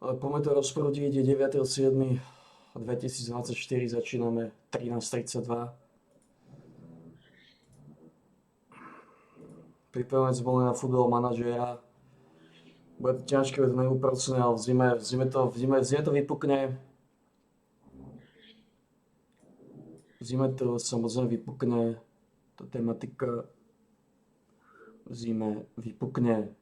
Poďme to rozprúdiť, 9.7.2024, začíname 13.32. Pripravujeme boli na Football Manažera. Bude to ťažké, bude to neúpracné, ale v zime to vypukne. V zime to samozrejme vypukne, tá tematika v zime vypukne.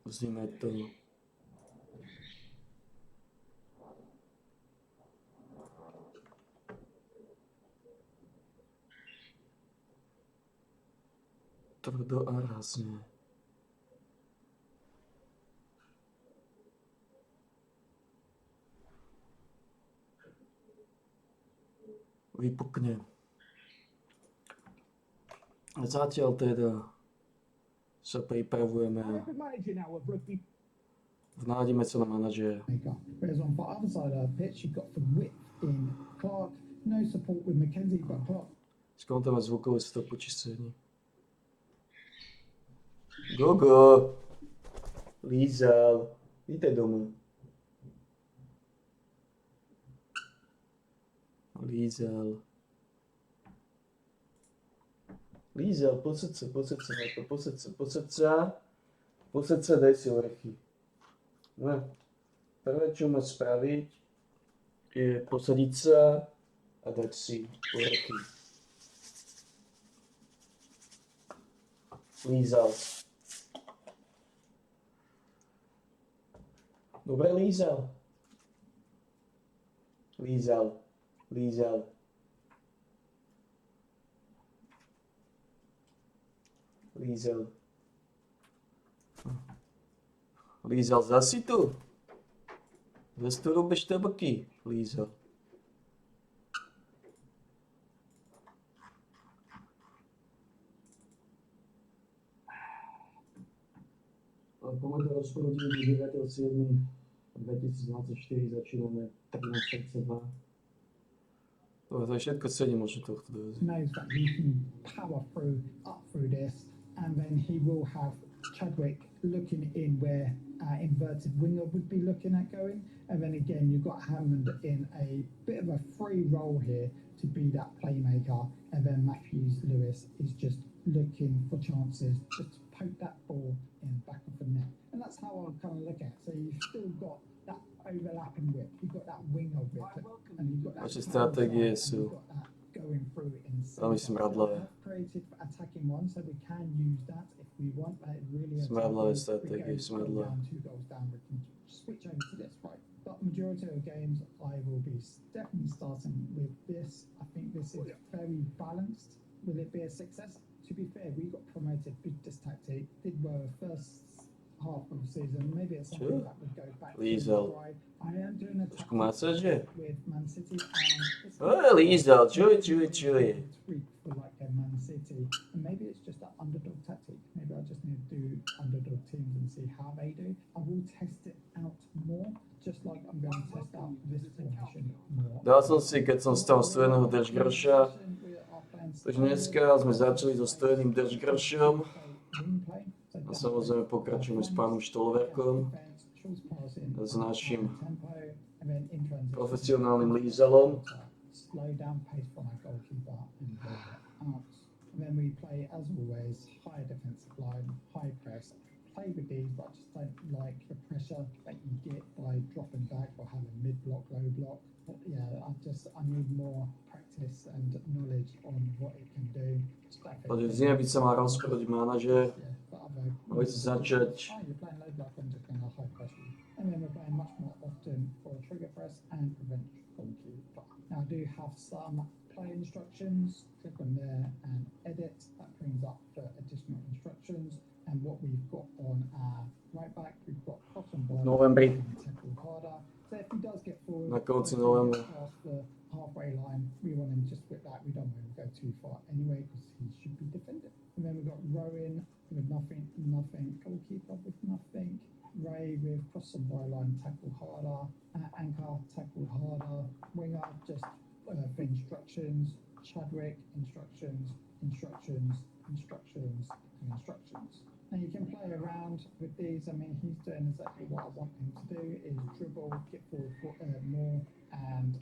V zime to tvrdo a rázne. Vypukne. Zatiaľ teda sa pripravujeme a vnádime sa na manažera. Skôr tam má zvukové stopu čistení. Gogo! Lízal, vítaj doma. Lízal. Lízal, posaď sa, daj si orechy. No, prvé, čo máš spraviť, je posadiť sa a dať si orechy. Lízal. Dobre, lízal. Lízal. Lízal, zasi tu? Zase tu robíš tabaky, Lízal. Poďme to rozprúdiť, 9.7.2024, začíname 13.32. To je všetko sedí možno tohto dovezie. Knows that he can power up through this, and then he will have Chadwick looking in where inverted winger would be looking at going, and then again you've got Hammond in a bit of a free role here to be that playmaker, and then Matthews Lewis is just looking for chances just to poke that ball in back of the net, and that's how I kind of look at it. So you've still got that overlapping width, you've got that winger width, and you've got that Naše stratégie sú going through in veľmi smradlavé. created for attacking one, so we can use that if we want, but it really Smradlavé stratégie, smradlavé. 2 goals down, we can switch over to this, right? But majority of the games I will be definitely starting with this. I think this is very balanced. Will it be a success? To be fair, we got promoted with this tactic, did well first half of the season. Maybe it's something that would go back to try. I am doing a tactic with Man City, and Lízal, čuj. tweak for like a Man City, and maybe it's just that underdog tactic. Maybe I just need to do underdog teams and see how they do. I will test it out more, just like I'm going to test out this formation more. Dal som si, keď som stal stojeného držgroša, takže dneska sme začali so stojeným držgrošom a samozrejme pokračujeme s pánom Štolverkom, s našim profesionálnym Lízalom. Slow down pace from our goalkeeper and roll it out. And then we play, as always, high defensive line, high press. Play with these, but I just don't like the pressure that you get by dropping back or having mid-block, low block. But yeah, I need more practice and knowledge on what it can do. Takže v zime by sa mal rozprúdiť manažer, aby sa začať you're playing low block and just going to high press. And then we're playing much more often for a trigger press and prevent goalkeeper. Now I do have some play instructions. Click on there and edit. That brings up the additional instructions. And what we've got on our right back, we've got Cotton Ball. novembri. Tackle harder. So if he does get forward, Na konci novembra. past the halfway line, we want him just with that. We don't want him to go too far anyway because he should be nothing. Goalkeeper with nothing. Ray with cross and byline, tackle harder. Anchor, tackle harder. Winger, just for instructions. Chadwick, instructions, instructions, instructions, and instructions. Now you can play around with these. I mean, he's doing exactly what I want him to do: is dribble, get forward more, and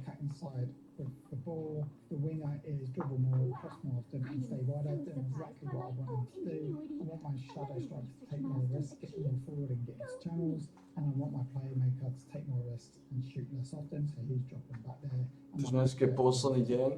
cut inside with the ball. The winger is dribble more, cross more often, and stay wider. Doing exactly what I want him to do. I want my shadow striker to take more risks, get more forward, and get his channels. And I want my playmaker to take more risks and shoot less often. So he's dropping back there. Dus dneska je posledný deň.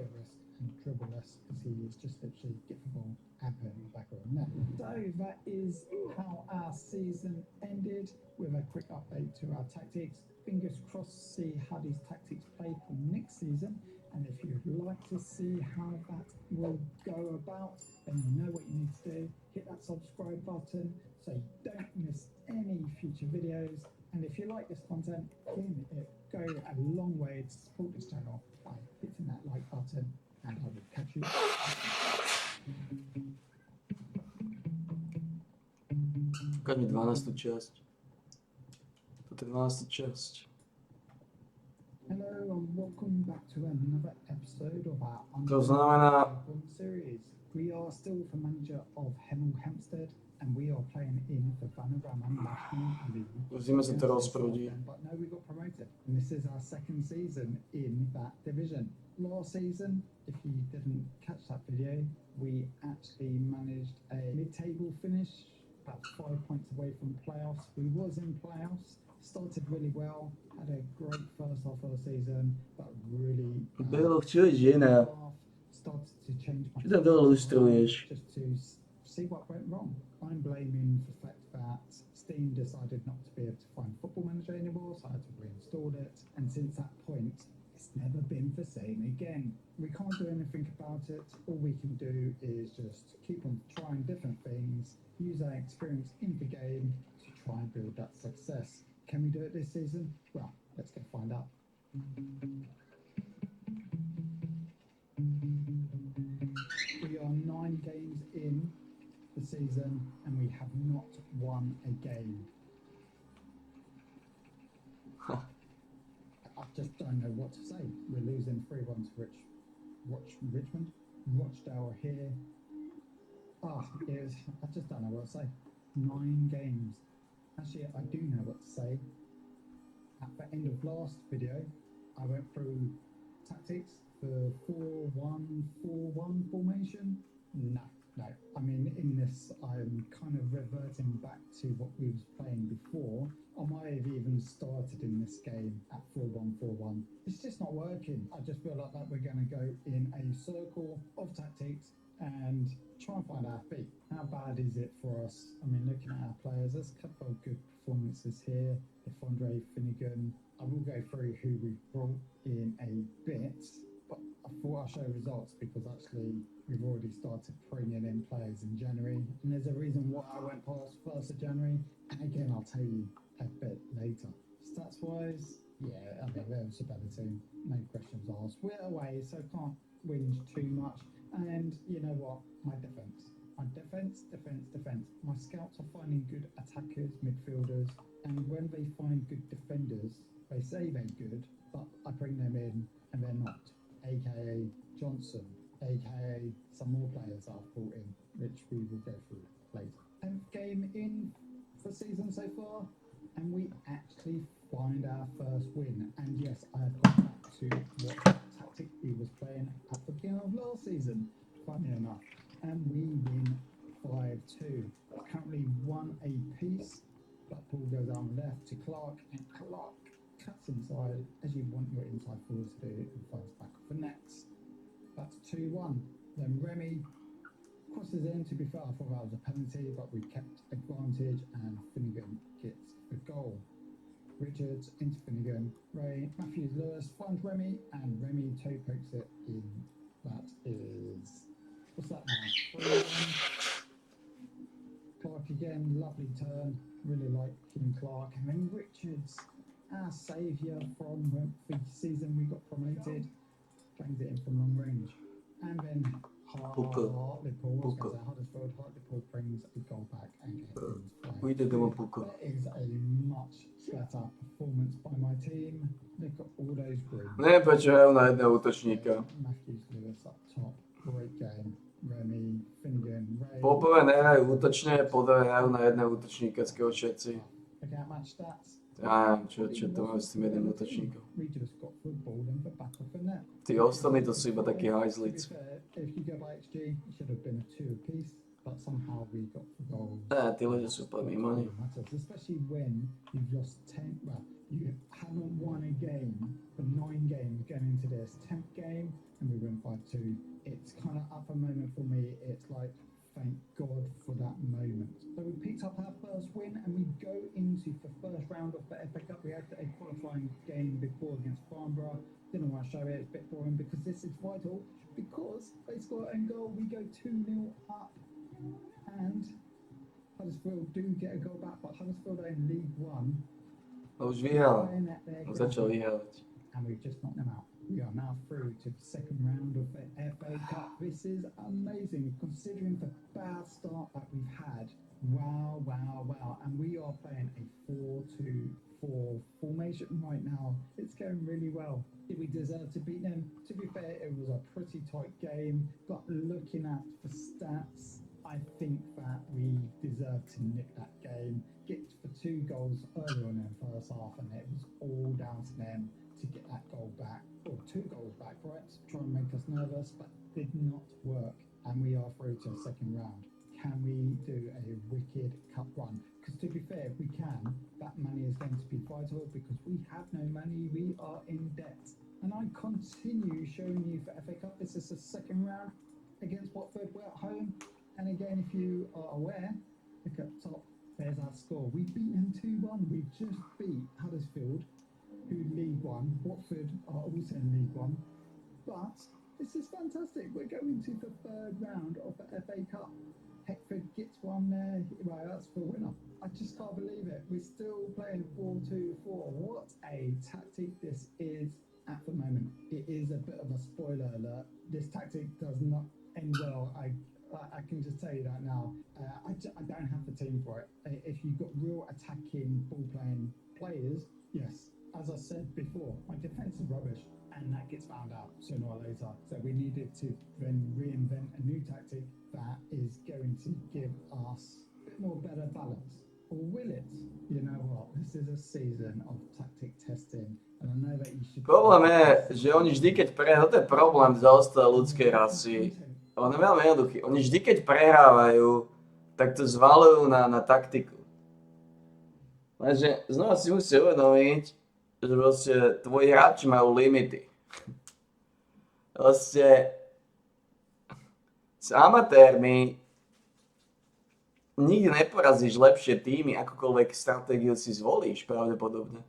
And dribble less because he is just literally get the ball and put it in the back of the net. So that is how our season ended, with a quick update to our tactics. Fingers crossed to see how these tactics play for next season. And if you'd like to see how that will go about, then you know what you need to do. Hit that subscribe button so you don't miss any future videos. And if you like this content, then it go a long way to support this channel by hitting that like button. And I will catch you. Ukáž mi 12. časť. Toto je 12. časť. Hello and welcome back to another episode of our To znamená, series. We are still the manager of Hemel Hempstead and we are playing in the Vanarama National League. musíme sa to rozprúdiť. But no, we got promoted. And this is our second season in that division. Last season, if you didn't catch that video, we actually managed a mid-table finish, about 5 points away from playoffs. We was in playoffs, started really well, had a great first half of the season, but really Bylo, čo je žena? started to change my Čo tam dole lustruješ? just to see what went wrong. I'm blaming the fact that Steam decided not to be able to find Football Manager anymore, so I had to reinstall it. And since that point, it's never been the same again. We can't do anything about it. All we can do is just keep on trying different things, use our experience in the game to try and build that success. Can we do it this season? Well, let's go find out. We are 9 games in the season and we have not won a game. I just don't know what to say. We're losing 3-1 to Richmond. Rochdale here. I just don't know what to say. 9 games. Actually, I do know what to say. At the end of last video, I went through tactics for 4-1-4-1 formation. No. I mean, in this, I'm kind of reverting back to what we was playing before. I might have even started in this game at 4-1-4-1. It's just not working. I just feel like that we're going to go in a circle of tactics and try and find our feet. How bad is it for us? I mean, looking at our players, there's a couple of good performances here. If Andre Finnegan, I will go through who we've brought in a bit, but I thought I'd show results because actually we've already started bringing in players in January, and there's a reason why I went past 1st of January, and again, I'll tell you a bit later. Stats-wise, yeah, I mean, there was a better team, no questions asked. We're away, so can't whinge too much, and you know what, my defence. My scouts are finding good attackers, midfielders, and when they find good defenders, they say they're good, but I bring them in and they're not. AKA Johnson, AKA some more players I've brought in, which we will go through later. 10th game in for season so far, and we actually find our first win. And yes, I have gone back to what tactic we was playing at the beginning of last season, funny enough. And we win 5-2. Currently 1 apiece. Blackpool goes on left to Clark, and Clark cuts inside as you want your inside forwards to do and finds back for nets. That's 2-1. Then Remy crosses in. To be fair, I thought that was a penalty, but we kept advantage and Finnegan gets the goal. Richards into Finnegan. Ray Matthews Lewis finds Remy, and Remy toe pokes it in. That is, what's that now? 3-1. Clark again, lovely turn. Really like King Clark. And then Richards, our saviour from the season we got promoted, bangs it in from long range. And then Hart Pukl. Hartlepool, I was Pukl. going to say Huddersfield. Hartlepool brings a goal back and get things playing. Ujde da mu Pukl. That is a much better performance by my team. Look at all those greens. Neviem, prečo hrajú na jedného útočníka. Matthews, Lewis up top. Great game. Remy, Finnegan, Ray. Poprvé nehrajú útočne, po druhé hrajú na jedného útočníka, skoro všetci. Look at match stats. Ja neviem, čo to máme s tým jedným útočníkom. We just got football and put back off the net. Tí ostatní to sú iba takí To be hajzlíci. fair, if you go by XG, it should have been a 2 apiece, but somehow we got the goals. Tí ľudia sú úplne mimo. Matters, especially when you've lost 10, well, you haven't won a game for 9 games going into this 10th game, and we win 5-2. It's kind of up a moment for me. It's like, thank God for that moment. So we picked up our first win, and we go into the first round of the FA Cup. We had a qualifying game before against Farnborough. Didn't want to show it, it's a bit boring because this is vital. Because they score an goal, we go 2-0 up, and Huddersfield do get a goal back, but Huddersfield are in League One. No už vyhral. Playing at their On začal ground, vyhrávať. and we've just knocked them out. We are now through to the second round of the FA Cup. This is amazing considering the bad start that we've had. Wow, wow, wow. And we are playing a 4-2-4 formation right now. It's going really well. Did we deserve to beat them? To be fair, it was a pretty tight game, but looking at the stats, I think that we deserve to nick that game. Get for 2 goals early on in the first half, and it was all down to them to get that goal back, or 2 goals back, right? Try and make us nervous, but did not work. And we are through to the second round. Can we do a wicked cup run? Because to be fair, if we can, that money is going to be vital because we have no money, we are in debt. And I continue showing you for FA Cup, this is the second round against Watford, we're at home. And again, if you are aware, look at top, there's our score. We beat them 2-1, we just beat Huddersfield, who League One. Watford are also in League One. But this is fantastic. We're going to the third round of the FA Cup. Heckford gets one there. Right, that's for a winner. I just can't believe it. We're still playing 4-2-4. What a tactic this is at the moment. It is a bit of a spoiler alert. This tactic does not end well. I can just tell you that now. I don't have the team for it. If you've got real attacking, ball-playing players, yes. As I said before, my defence is rubbish, and that gets found out sooner or later. So we needed to then reinvent a new tactic that is going to give us a bit more better balance. Or will it? You know what? This is a season of tactic testing, and I know that you should... Problém je, že oni vždy, keď prehrávajú, to je problém zaostalé ľudskej rasy. On je veľmi jednoduchý. Oni vždy, keď prehrávajú, tak to zvalujú na taktiku. Lenže znova si musí uvedomiť, že proste tvoji hráči majú limity. Proste s amatérmi nikdy neporazíš lepšie týmy, akokoľvek stratégiu si zvolíš pravdepodobne.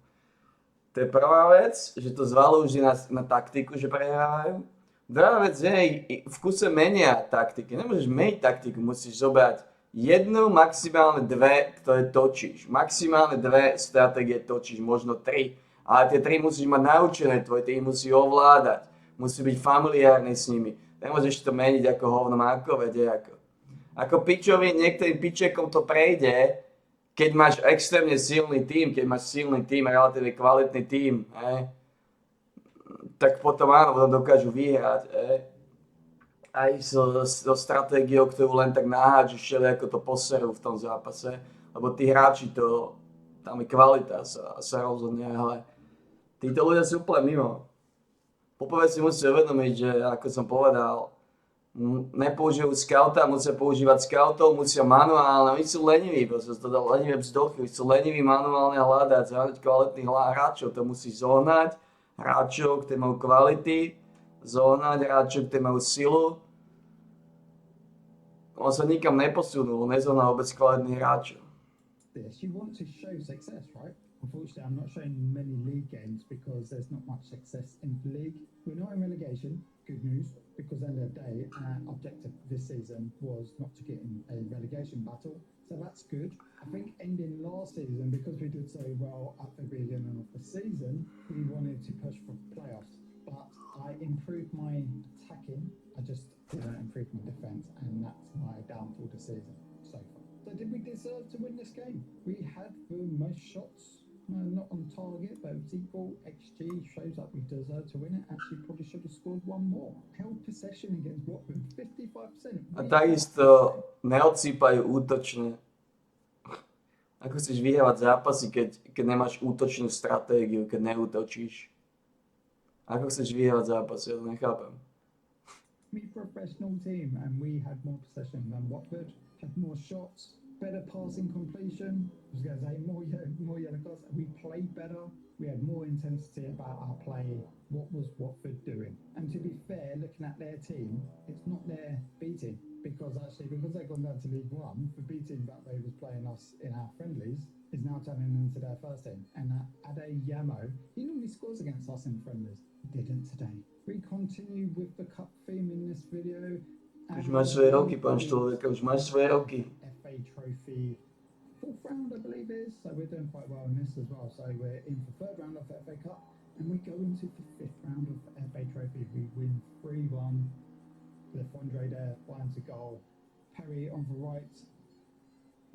To je prvá vec, že to zvalujú vždy na taktiku, že prehrávajú. Druhá vec je, v kuse menia taktiky. Nemôžeš meniť taktiku, musíš zobrať jednu, maximálne 2, ktoré točíš. Maximálne 2 stratégie točíš, možno 3. Ale tie 3 musíš mať naučené, tvoj tým musí ovládať. Musí byť familiárny s nimi. Nemôžeš to meniť ako hovno máko, vede ako. Ako pičovi, niektorým pičekom to prejde, keď máš extrémne silný tým, keď máš silný tým, relatívne kvalitný tým, tak potom áno, dokážu vyhrať. Aj so stratégiou, ktorú len tak nahádžu, všelijako to poserú v tom zápase, lebo tí hráči to, tam je kvalita sa rozhodne, ale títo ľudia sú úplne mimo. Poprvé si musí uvedomiť, že ako som povedal, nepoužijú skauta, musia používať skautov, musia manuálne, oni sú leniví, proste to dá lenivé vzdochy, sú leniví manuálne hľadať, hľadať kvalitných hráčov, to musí zohnať, hráčov, ktorí majú kvality, zohnať hráčov, ktorí majú silu. On sa nikam neposunul, nezohnal vôbec kvalitných hráčov. This, you want to show success, right? Unfortunately, I'm not showing many league games because there's not much success in the league. We're not in relegation, good news, because at the end of the day, our objective this season was not to get in a relegation battle, so that's good. I think ending last season, because we did so well at the beginning of the season, we wanted to push for playoffs, but I improved my attacking. I just didn't improve my defence, and that's my downfall this season so far. So did we deserve to win this game? We had the most shots, not on target, but it was equal. XG shows that we deserve to win it. Actually, probably should have scored one more. Held possession against Watford, 55%. A takisto neodsýpajú útočne. Ako chceš vyhrávať zápasy, keď nemáš útočnú stratégiu, keď neútočíš? Ako chceš vyhrávať zápasy? Ja to nechápem. We professional team, and we had more possession than Watford, had more shots, better passing completion. I was going to say more yellow cards. We played better. We had more intensity about our play. What was Watford doing? And to be fair, looking at their team, it's not their B team, because they've gone down to League One, the B team that they was playing us in our friendlies is now turning into their first team. And Ade Yamo, he normally scores against us in friendlies. Didn't today. We continue with the cup theme in this video. Už máš svoje roky, pán Štolverka, už máš svoje roky. FA Trophy, fourth round I believe it is, so we're doing quite well in this as well. So we're in the third round of the FA Cup, and we go into the fifth round of the FA Trophy. We win 3-1. Left Andre there, finds a goal. Perry on the right.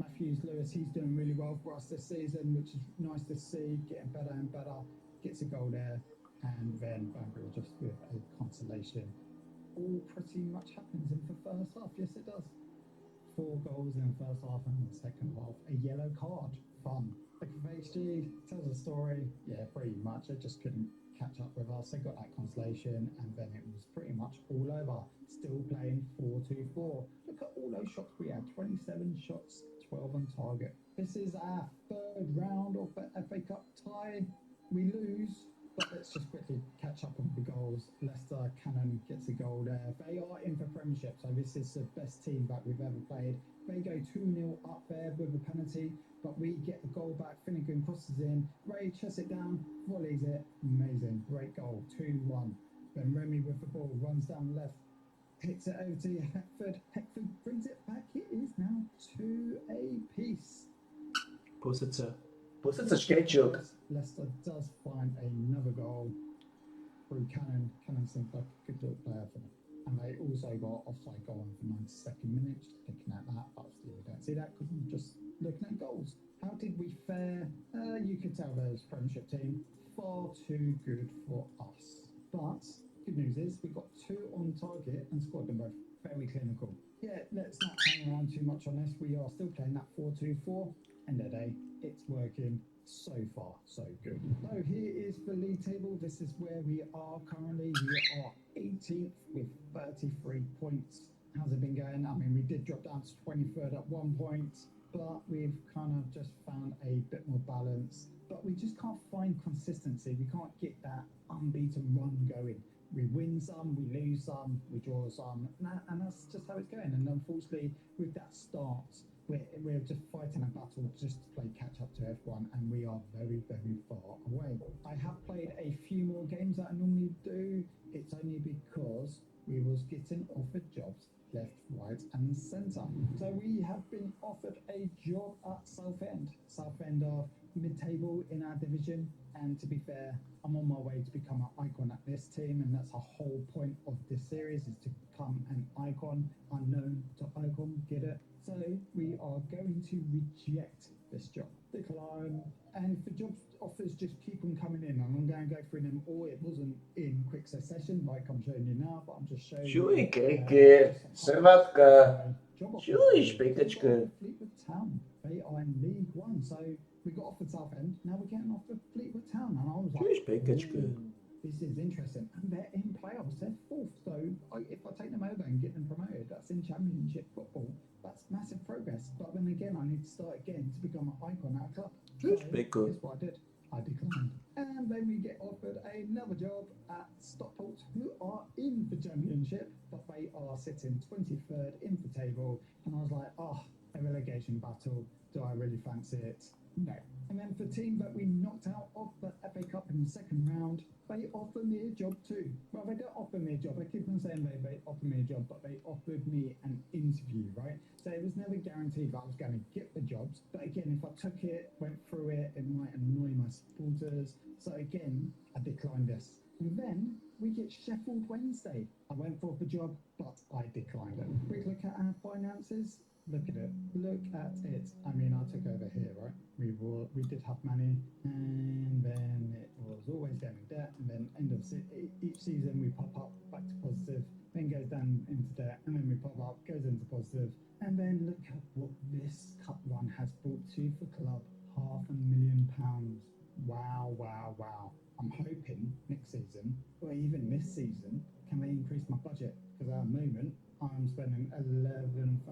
Matthews Lewis, he's doing really well for us this season, which is nice to see, getting better and better. Gets a goal there, and then Banbury just with a consolation. All pretty much happens in the first half. Yes, it does. 4 goals in the first half, and in the second half, a yellow card. Fun. Look at HG, tells a story. Yeah, pretty much. It just couldn't catch up with us. They got that consolation, and then it was pretty much all over. Still playing 4-2-4. Look at all those shots we had. 27 shots, 12 on target. This is our third round of the FA Cup tie. We lose. But let's just quickly catch up on the goals. Leicester Cannon gets a goal there. They are in for Premiership, so this is the best team that we've ever played. They go 2-0 up there with a penalty, but we get the goal back. Finnegan crosses in. Ray chests it down, volleys it. Amazing. Great goal. 2-1. Then Remy with the ball runs down left. Hits it over to Heckford. Heckford brings it back. It is now 2-apiece. Posadca škričok. Leicester does find another goal through Cannon. Cannon seems like a good little player for them. And they also got offside goal in the 92nd minute. Just looking at that, but still we don't see that because I'm just looking at goals. How did we fare? You could tell there's Premiership team far too good for us. But good news is we got 2 on target and scored them both. Very clinical. Yeah, let's not hang around too much on this. We are still playing that 4-2-4. End of the day, it's working. So far, so good. So here is the league table. This is where we are currently. We are 18th with 33 points. How's it been going? I mean, we did drop down to 23rd at one point, but we've kind of just found a bit more balance. But we just can't find consistency. We can't get that unbeaten run going. We win some, we lose some, we draw some, and that's just how it's going. And unfortunately, with that start, we're just fighting a battle just to play catch up to everyone, and we are very, very far away. I have played a few more games that I normally do. It's only because we was getting offered jobs left, right, and centre. So we have been offered a job at Southend. Southend are mid-table in our division, and to be fair, I'm on my way to become an icon at this team, and that's a whole point of this series, is to become an icon, unknown to icon, get it? So we are going to reject this job, decline, and if the job offers just keep on coming in, and I'm going to go through them all. It wasn't in quick succession like I'm showing you now, but I'm just showing Čuj, you. kriker, srvatka. Čuj, špekačka. Fleetwood Town, they are in League One, so we got offered Southend, now we're getting offered Fleetwood Town, and I was Čuj, like, špekačka. "Ooh, this is interesting." And they're in playoffs, they're 4th, so if I take them over and get them promoted, that's in Championship football. That's massive progress. But then again, I need to start again to become an icon at a club. So That's pretty cool. here's what I did. I declined. And then we get offered another job at Stockport, who are in the Championship, but they are sitting 23rd in the table. And I was like, oh, a relegation battle. Do I really fancy it? No. And then for the team that we knocked out of the FA Cup in the second round, they offered me a job too. Well, they don't offer me a job. I keep on saying they offered me a job, but they offered me an interview, right? So it was never guaranteed that I was going to get the jobs. But again, if I took it, went through it, it might annoy my supporters. So again, I declined this. And then we get Sheffield Wednesday. I went for the job, but I declined it. Quick look at our finances. Look at it. Look at it. I mean, I took over here, right? We did have money, and then it was always going in debt, and then end of each season we pop up back to positive, then goes down into debt, and then we pop up, goes into positive, and then look at what this cup run has brought to the club: £500,000. Wow, wow, wow. I'm hoping next season, or even this season, can they increase my budget? Because at the moment, I'm spending 11,000.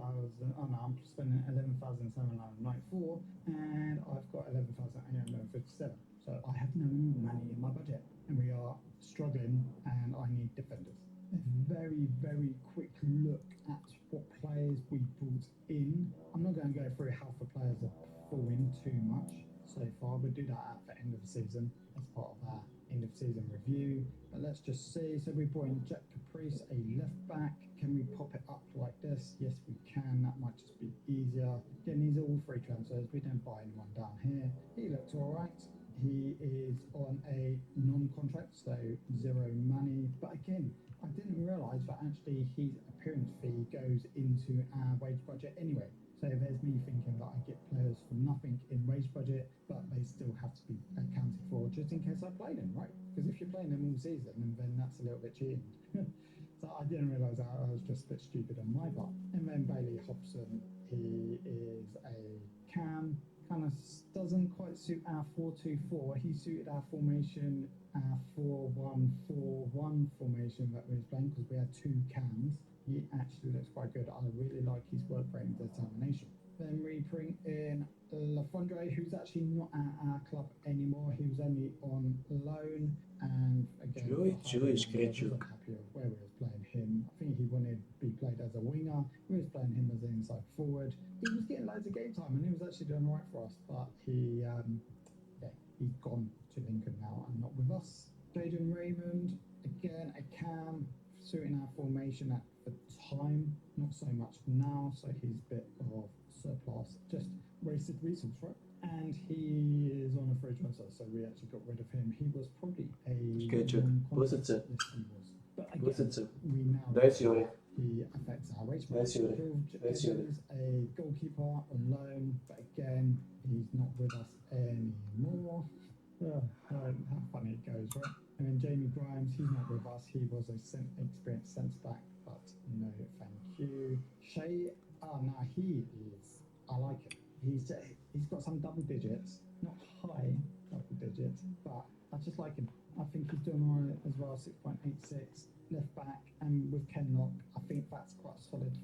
Oh no, I'm spending 11,794, and I've got 11,857. So I have no money in my budget, and we are struggling, and I need defenders. A very, very quick look at what players we brought in. I'm not going to go through how the players have fallen too much so far. We'll do that at the end of the season as part of our end of season review. But let's just see. So we brought in Jack Caprice, a left back. Can we pop it up like this? Yes, we can. That might just be easier. Again, these are all free transfers. We don't buy anyone down here. He looks all right. He is on a non-contract, so zero money. But again, I didn't realise that actually his appearance fee goes into our wage budget anyway. So there's me thinking that I get players for nothing in wage budget, but they still have to be accounted for just in case I play them, right? Because if you're playing them all season, then that's a little bit cheating. So I didn't realise that. I was just a bit stupid on my part. And then Bailey Hobson, he is a cam. Kind of doesn't quite suit our 4-2-4. He suited our formation, our 4-1-4-1 formation that we was playing, because we had two cams. He actually looks quite good. I really like his work rate and determination. Then we bring in Lafondre, who's actually not at our club anymore. He was only on loan, and again, Čuj, Škrečuk. I'm happy with where we was playing him. I think he wanted to be played as a winger. We was playing him as an inside forward. He was getting loads of game time, and he was actually doing all right for us. But he's gone to Lincoln now and not with us. Jaden Raymond, again a cam, suiting our formation at the time, not so much now. So he's a bit of surplus, just wasted resource, right? And he is on a free transfer, so we actually got rid of him. He was probably a Škrečuk, pustit se. Yes, he was. But Pustit se. we now Daj si ho. he affects our wage Daj si ho. Daj si ho. George is a goalkeeper on loan, but again, he's not with us anymore. How funny it goes, right? And then Jamie Grimes, he's not with us. He was a experienced centre back, but no, thank you. Shay, he is. I like him. He's got some double digits, not high double digits, but I just like him. I think he's doing all right as well. 6.86 left back, and with Kenlock, I think that's quite a solid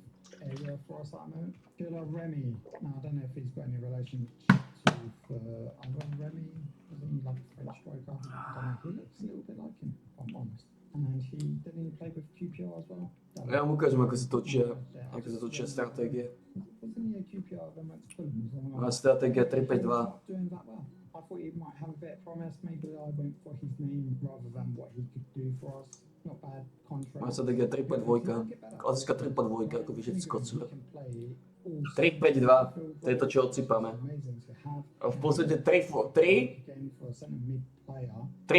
area for us at the moment. Gila Remy. Now I don't know if he's got any relationship to Ivan Remy. Doesn't he like a French striker? I don't know. He looks a little bit like him, if I'm honest. And didn't he play with QPR as well? Ja mu ukážem, ako sa točia stratégie. Wasn't he a QPR then went to Fulham? Má stratégia 3-5-2. Not doing that well. I thought he might have a bit of promise. Maybe I went for his name rather than what he could do for us. Not bad contract. Má stratégia 3-5-2. Klasická 3-5-2, ako vy všetci skocúle. 3-5-2, to je to, čo odsýpame. A v podstate 3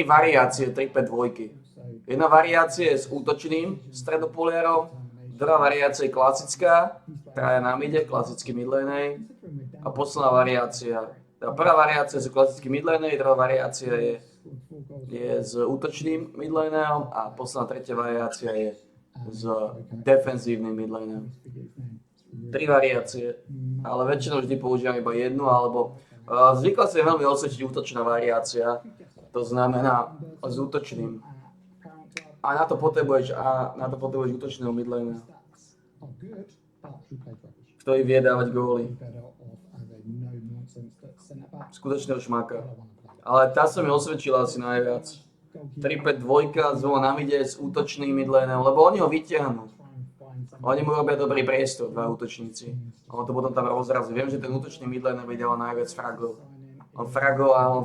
variácie 3-5-2. Jedna variácia je s útočným stredopoliarom, druhá variácia je klasická, ktorá je na mide, klasický midlanej, a posledná variácia. Tá prvá variácia je s klasickým midlanej, druhá variácia je s útočným midlaneom a posledná tretia variácia je s defenzívnym midlaneom. 3 variácie, ale väčšinou vždy používam iba jednu, alebo zvykla sa je veľmi osvedčiť útočná variácia, to znamená s útočným. A na to potrebuješ útočného midlanera, ktorý vie dávať góly. Skutočného šmáka. Ale tá sa mi osvedčila asi najviac. 3-5-2 zvona na mide s útočným midlanerom, lebo oni ho vytiahnu. Oni mu robia dobrý priestor, dva útočníci. On to potom tam rozrazí. Viem, že ten útočný midlaner vydával najviac fragov. On fragoval.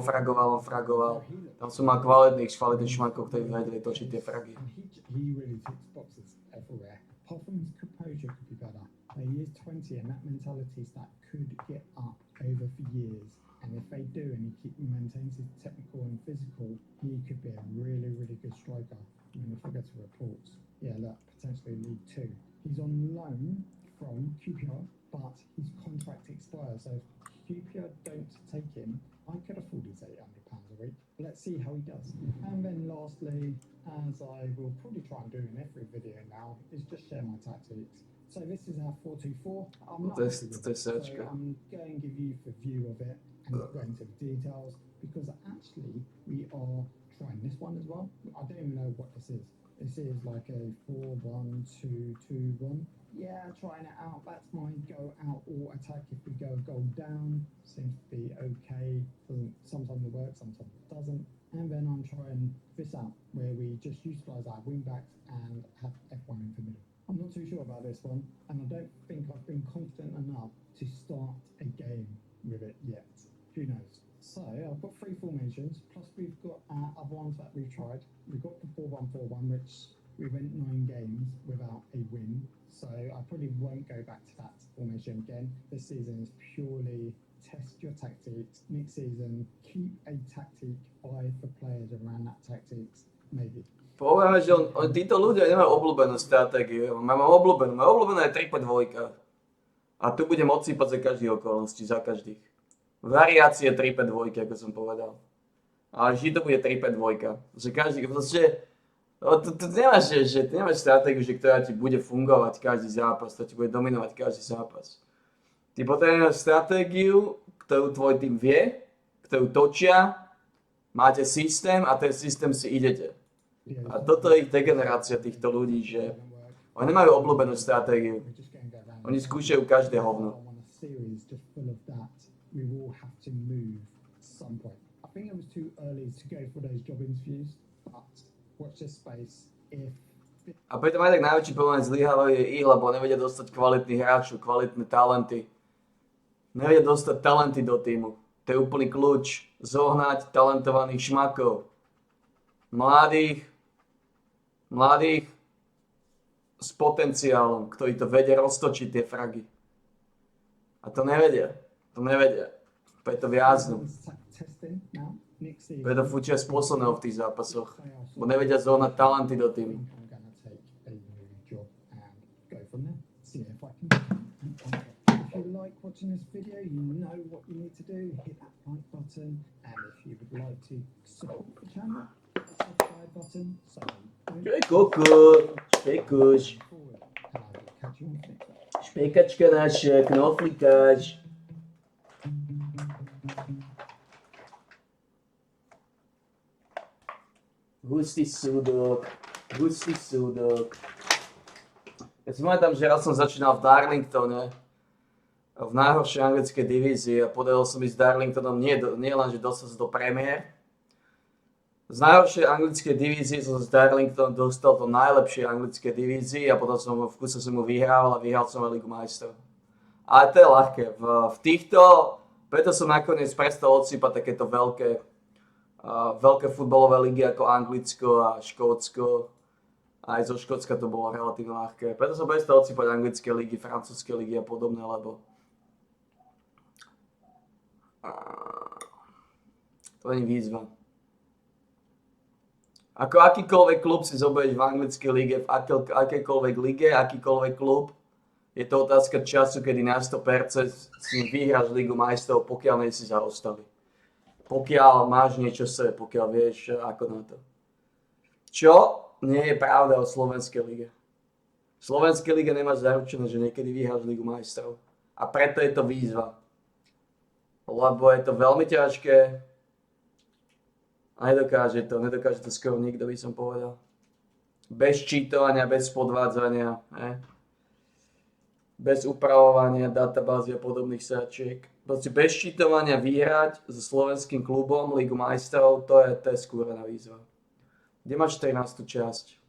Tam som mal kvalitných šmakov, ktorí vedeli točiť tie fragy. He is 20 and that mentality is that could get up over for years and if they do and he maintains his technical and physical, he could be a really, really good striker. I mean, if I go to reports, yeah, look, potentially League Two. He's on loan from QPR, but his contract expires. So if QPR don't take him, I could afford his £800 a week. Let's see how he does. And then lastly, as I will probably try and do in every video now, is just share my tactics. So this is our 4-2-4. I'm not happy with it, so I'm going to give you the view of it and go into the details, because actually we are trying this one as well. I don't even know what this is. This is like a 4-1-2-2-1. Yeah, trying it out. That's my go out or attack if we go goal down. Seems to be okay. Sometimes it works, sometimes it doesn't. And then I'm trying this out, where we just utilise our wing backs and have F1 in the middle. I'm not too sure about this one, and I don't think I've been confident enough to start a game with it yet. Who knows? So I've got 3 formations, plus we've got other ones that we've tried. We've got the 4-1-4-1, which we went 9 games without a win. So I probably won't go back to that formation again. This season is purely test your tactics. Next season, keep a tactic, buy for players around that tactics, maybe. Povieme, že títo ľudia nemajú obľúbenú stratégiu. Mám obľúbenú. Moja obľúbená je 3-5-2. A tu budem odsýpať za každých okolností, za každých. Variácie 3-5-2, ako som povedal. Ale vždy to bude 3-5-2. Že každý, proste, tu nemáš stratégiu, že ktorá ti bude fungovať každý zápas, ktorá ti bude dominovať každý zápas. Ty potrebuješ stratégiu, ktorú tvoj tým vie, ktorú točia, máte systém a ten systém si idete. A toto je ich degenerácia týchto ľudí, že oni nemajú obľúbenú stratégiu. Oni skúšajú každé hovno. A preto aj tak najväčší problém zlyhávajú je ich, lebo nevedia dostať kvalitných hráčov, kvalitné talenty. Nevedia dostať talenty do týmu. To je úplný kľúč. Zohnať talentovaných šmakov. Mladých s potenciálom, ktorí to vedia roztočiť tie fragy. A to nevedia. Preto viaznú. Preto fučia z posledného v tých zápasoch. Bo nevedia zohnať talenty do týmu. If you like watching this video, you know what you need to do. Hit that like button. And if you would like to support the channel, hit the subscribe button. So Špekuš. Špekačka naša, knoflíkáč. Hustý súdok. Ja si pamätám, že raz som začínal v Darlingtone, v najhoršej anglickej divízii a podarilo som ísť s Darlingtonom nie len, že dostal sa do Premier. Z najhoršej anglickej divízie som z Darlington dostal do najlepšej anglickej divízii a potom som v kuse som mu vyhrával a vyhral som Ligu majstrov. Ale to je ľahké. V týchto, preto som nakoniec prestal odsýpať takéto veľké futbalové ligy ako Anglicko a Škótsko. Aj zo Škótska to bolo relatívne ľahké. Preto som prestal odsýpať anglické ligy, francúzske ligy a podobné, lebo to nie je výzva. Ako akýkoľvek klub si zoberieš v anglickej lige, v akejkoľvek lige, akýkoľvek klub, je to otázka času, kedy na 100% si vyhráš Ligu majstrov, pokiaľ nie si zaostali. Pokiaľ máš niečo v sebe, pokiaľ vieš ako na to. Čo nie je pravda o slovenskej lige. V slovenskej lige nemáš zaručené, že niekedy vyhráš Ligu majstrov. A preto je to výzva. Lebo je to veľmi ťažké. A nedokáže to skoro nikto, by som povedal. Bez čítovania, bez podvádzania, bez upravovania databázy a podobných sáčiek. Proste bez čítovania vyhrať so slovenským klubom Ligu majstrov, to je skúrená výzva. Kde máš 13. časť?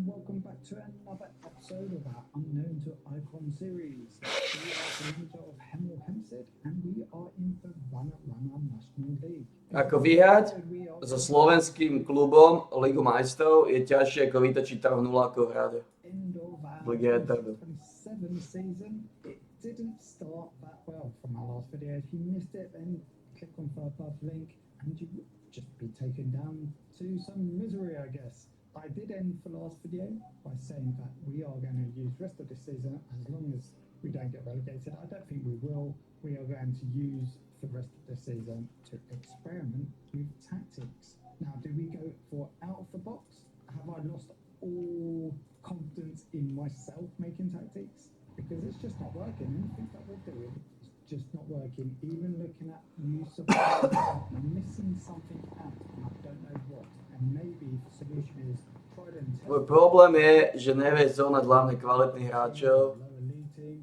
welcome back to another episode of our Unknown to Icon series. We are the manager of Hemel Hempstead and we are in the Vanarama National League. Ako vyhrať? so slovenským klubom Ligu majstrov je ťažšie ako vytočiť trh nulákov v hrade. End of our Ligue Retardo. 27 season, it didn't start that well from our last video. If you missed it, then click on third party link and you would just be taken down to some misery, I guess. I did end the last video by saying that we are going to use rest of this season as long as we don't get relegated. I don't think we will. We are going to use the rest of the season to experiment with tactics. Now, do we go for out of the box? Have I lost all confidence in myself making tactics? Because it's just not working. Anything that we're doing is just not working. Even looking at use of I'm missing something out and I don't know what. And maybe the solution is try and Tvoj problém je, že nevieš zohnať hlavne kvalitných hráčov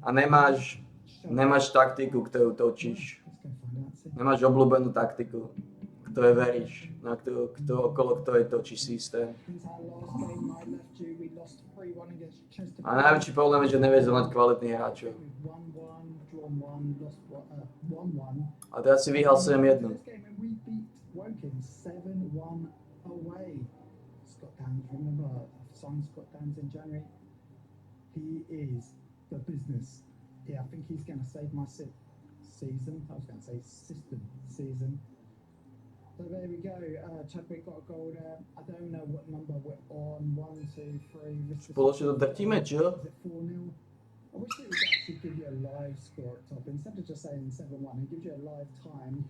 a nemáš taktiku, ktorú točíš. Nemáš obľúbenú taktiku, ktorej veríš, na okolo ktorej točíš systém. A najväčší problém je, že nevieš zohnať kvalitných hráčov. A teraz si vyhral 7-1. Scott Downs, remember, I've signed Scott Downs in January. He is the business. Yeah, I think he's going to save my season. I was going to say system season. So there we go. Chadwick got a goal there. I don't know what number we're on. 1, 2, 3. Spoločne to drtíme, čo? Is it 4-0? I wish it would actually give you a live score at top instead of just saying 7-1. It gives you a live time,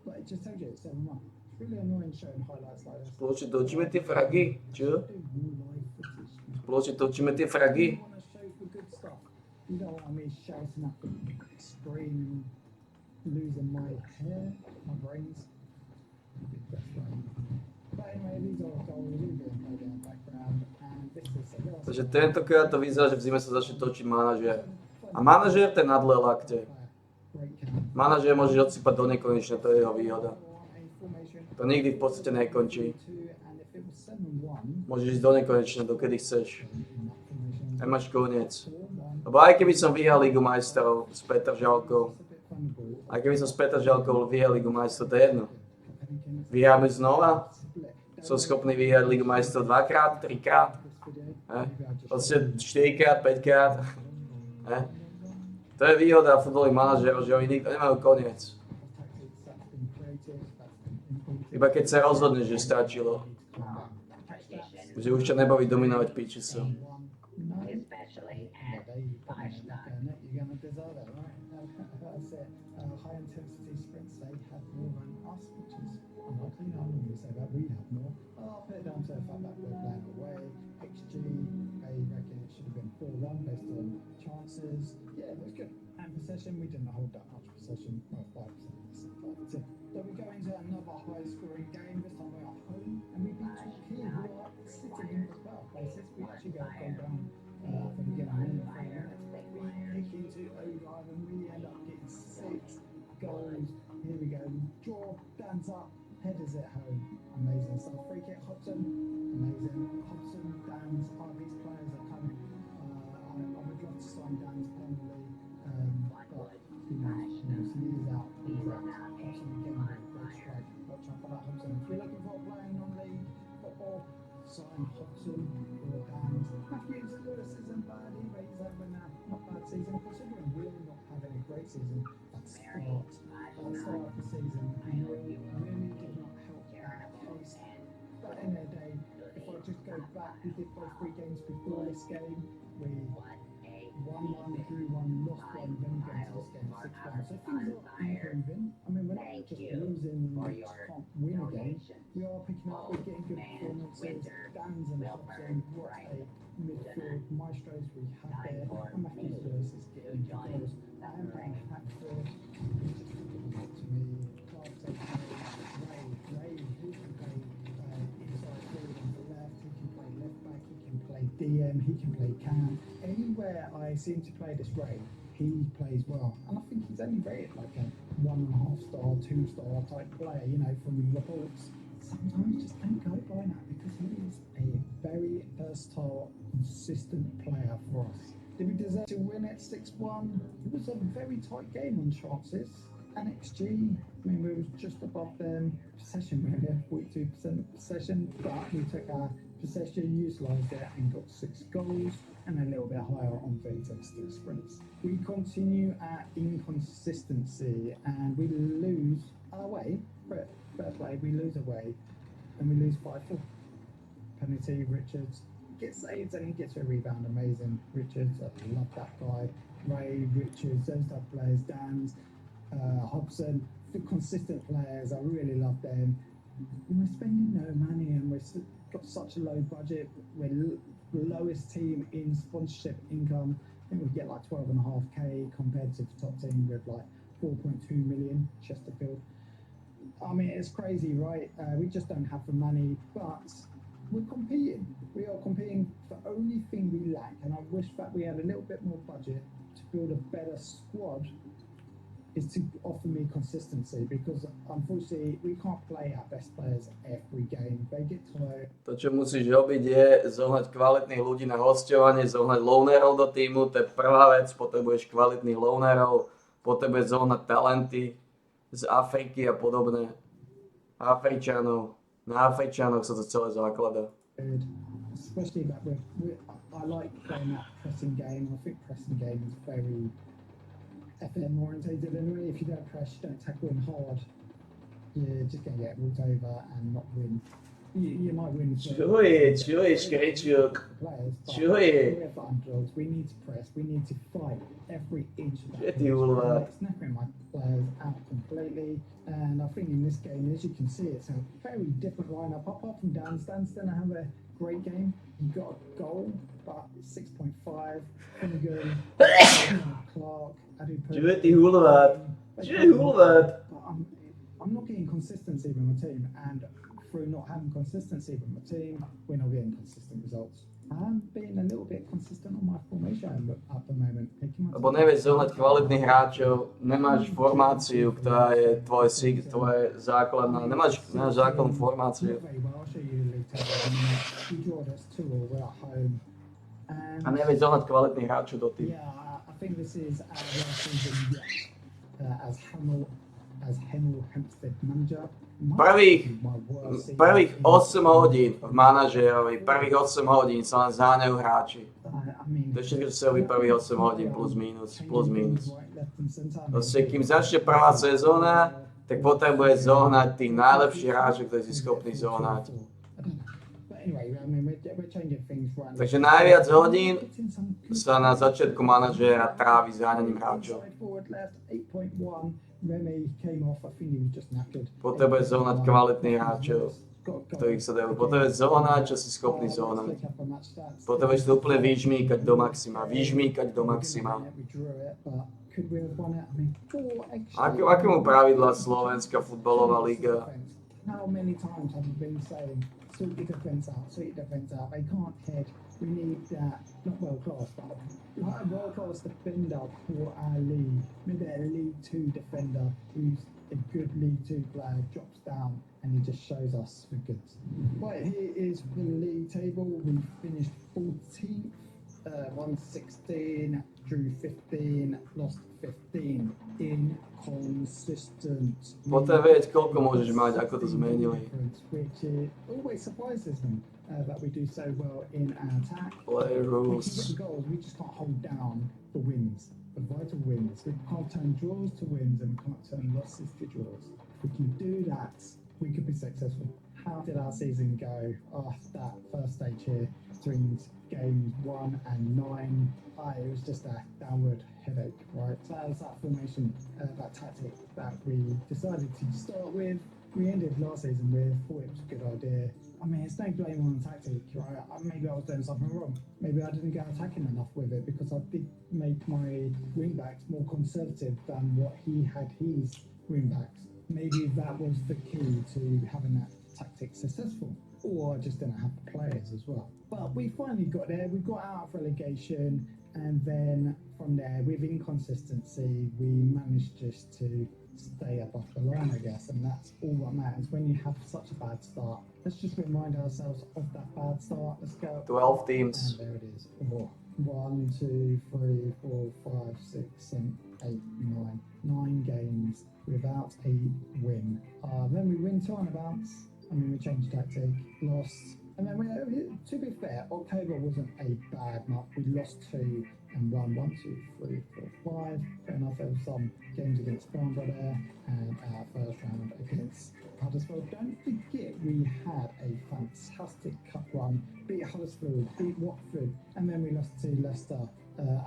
but it just tells you it's 7-1. It's really annoying showing highlights like this. Spoločne točíme tie fragy, čo? Spoločne točíme tie fragy. You don't want me shouting at the screen and losing my hair, my brains. But anyway, these are goals, we've been played in the background, and this is a little... Takže tentokrát to vyzerá, že v zime sa začne točiť manažér. A manažér ten nadle lakte. Manažér môžeš odsypať do nekonečna, to je jeho výhoda. To nikdy v podstate nekončí. Môžeš ísť do nekonečna, dokedy chceš. Nemáš koniec. Lebo aj keby som vyhral Ligu majstrov s Petržalkou, aj keby som s Petržalkou vyhral Ligu majstrov, to je jedno. Vyhráme znova? Som schopný vyhrať Ligu majstrov 2-krát, 3-krát? Proste 4-krát, 5-krát? To je výhoda futbalových manažérov, že oni nikto nemajú koniec. Iba keď sa rozhodne, že stačilo. Že už ťa nebaví dominovať pičico. High intensity sprints, they had more than us, which is unlikely. I normally say that we have more. I'll put it down to the fact that we're playing away. XG, they reckon it should have been 4-1 based on chances. Yeah, it was good. And possession, we didn't hold that much possession. Well, 5%. So we go into another high scoring game. This time we're at home and we beat Torquay, who are sitting in the 12th places. We actually go down for the game in 3 minutes. We kick into overdrive and we end up getting 6 goals. Here we go. Draw, dance up, headers it home. Amazing stuff. Free kick, Hobson. Amazing. Hobson, Dan's, these players are coming. I would love to sign Dan's permanently, but you know, he is out. Hobson again, great strike. Watch out for that Hobson. If you're looking for playing non-league football, sign Hobson or Dan's. Matthews and Lewis isn't bad either. He's having a not bad season. Considering we're not having a great season, that start of the season really did not help that case. But at the end of the day, if I just go back, we did both 3 games before this game. We won 1, drew 1, lost 1, then we got to this game 6-1. So things are improving. I mean, we're not just losing and we just can't win a game. We are picking up, we're getting good performances. Dan's and Hobson, what a midfield maestros we have there. And Matthews Lewis is getting good goals. And Hackford, to me, Clark takes Ray, he can play inside forward on the left, he can play left back, he can play DM, he can play cam. Anywhere I seem to play this Ray, he plays well. And I think he's only rated like a 1.5 star, 2 star type player, you know, from reports. Sometimes just don't go by that because he is a very versatile, consistent player for us. Did we deserve to win it 6-1? It was a very tight game on chances. And XG, I mean, we were just above them. Possession, we only had 42% possession, but we took our possession, utilised it, and got 6 goals, and a little bit higher on V-Tester sprints. We continue our inconsistency, and we lose away. Fair play, we lose away, and we lose 5-4. Penalty, Richards gets saves and he gets a rebound. Amazing. Richards, I love that guy. Ray, Richards, those type of players. Dan's, Hobson, the consistent players. I really love them. And we're spending no money and we've got such a low budget. We're the lowest team in sponsorship income. I think we get like 12.5k compared to the top team with like 4.2 million, Chesterfield. I mean, it's crazy, right? We just don't have the money, but we're competing. We are competing. The only thing we lack, and I wish that we had a little bit more budget to build a better squad, is to offer me consistency, because unfortunately we can't play our best players every game. They get tired. To, čo musíš robiť, je zohnať kvalitných ľudí na hosťovanie, zohnať loanerov do týmu, to je prvá vec, potrebuješ kvalitných loanerov, potrebuješ zohnať talenty z Afriky a podobné. Afričanov. Na Afričanoch sa to celé základa. Especially that I like playing that pressing game. I think pressing game is very FM orientated anyway. If you don't press, you don't tackle them hard, you're just going to get walked over and not win. You might win. Čo je, Škrečuk? Čo je? We're underdogs. We need to press. We need to fight every inch of that. Čo ty ulva? It's knocking my players out completely. And I think in this game, as you can see, it's a very different lineup. Apart from Dan Stanston, I have a great game. He got a goal, but 6.5. Finnegan, Clark, Adupur. Čo je ty hulvát? Čo je hulvát? I'm not getting consistency with my team, and through not having consistency with my team, we're not getting consistent results. I'm being a little bit consistent on my formation at the moment. Lebo nevieš zohnať kvalitných hráčov, nemáš formáciu, ktorá je tvoje základná, nemáš základnú formáciu. A nevieš zohnať kvalitných hráčov do týmu. Yeah, I think this is our last season yet as Hemel Hempstead manager. Prvých 8 hodín v manažérovi, prvých 8 hodín sa len zháňajú hráči. To je všetko, čo sa robí prvých 8 hodín, plus minus. Proste, kým začne prvá sezóna, tak potrebuje zohnať tých najlepších hráčov, ktorí si schopní zohnať. Takže najviac hodín sa na začiatku manažéra trávi zháňaním hráčov. Potrebuje zohnať kvalitných hráčov, ktorých sa dajú. Potrebuje zohnať, čo si schopný zohnať. Potrebuješ to úplne vyžmýkať do maxima. Akému pravidla Slovenská futbalová liga? How many times have you been saying, sort your defence out, they can't head, we need that, not world class, but like a world class defender for our league, maybe a League 2 defender who's a good League 2 player, drops down and he just shows us the goods. Right, here is the league table. We finished 14th, won 16, drew 15, lost 15. Inconsistent. Potrebuješ, koľko môžeš mať, ako to zmenili. Which always surprises me that we do so well in our attack. Play rules. We can get the goals, we just can't hold down the wins, the vital wins. We can't turn draws to wins and we can't turn losses to draws. If we can do that, we could be successful. How did our season go after that first stage here? Between games 1 and 9, it was just a downward headache, right? So that was that formation, that tactic that we decided to start with. We ended last season with, thought it was a good idea. I mean, it's no blame on the tactic, right? Maybe I was doing something wrong. Maybe I didn't go attacking enough with it because I did make my wingbacks more conservative than what he had his wingbacks. Maybe that was the key to having that tactic successful. Or I just didn't have the players as well. But we finally got there. We got out of relegation, and then from there, with inconsistency, we managed just to stay above the line, I guess, and that's all that matters. When you have such a bad start, let's just remind ourselves of that bad start. Let's go. 12 teams. And there it is. 1, 2, 3, 4, 5, 6, 7, 8, 9. 9 games without a win. Then we win 2 on a bounce, and then we change tactic, lost. And then to be fair, October wasn't a bad month. We lost 2 and won 1, 2, 3, 4, 5. Fair enough, there were some games against Farnborough there, and our first round against Huddersfield. Don't forget we had a fantastic cup run, beat Huddersfield, beat Watford, and then we lost to Leicester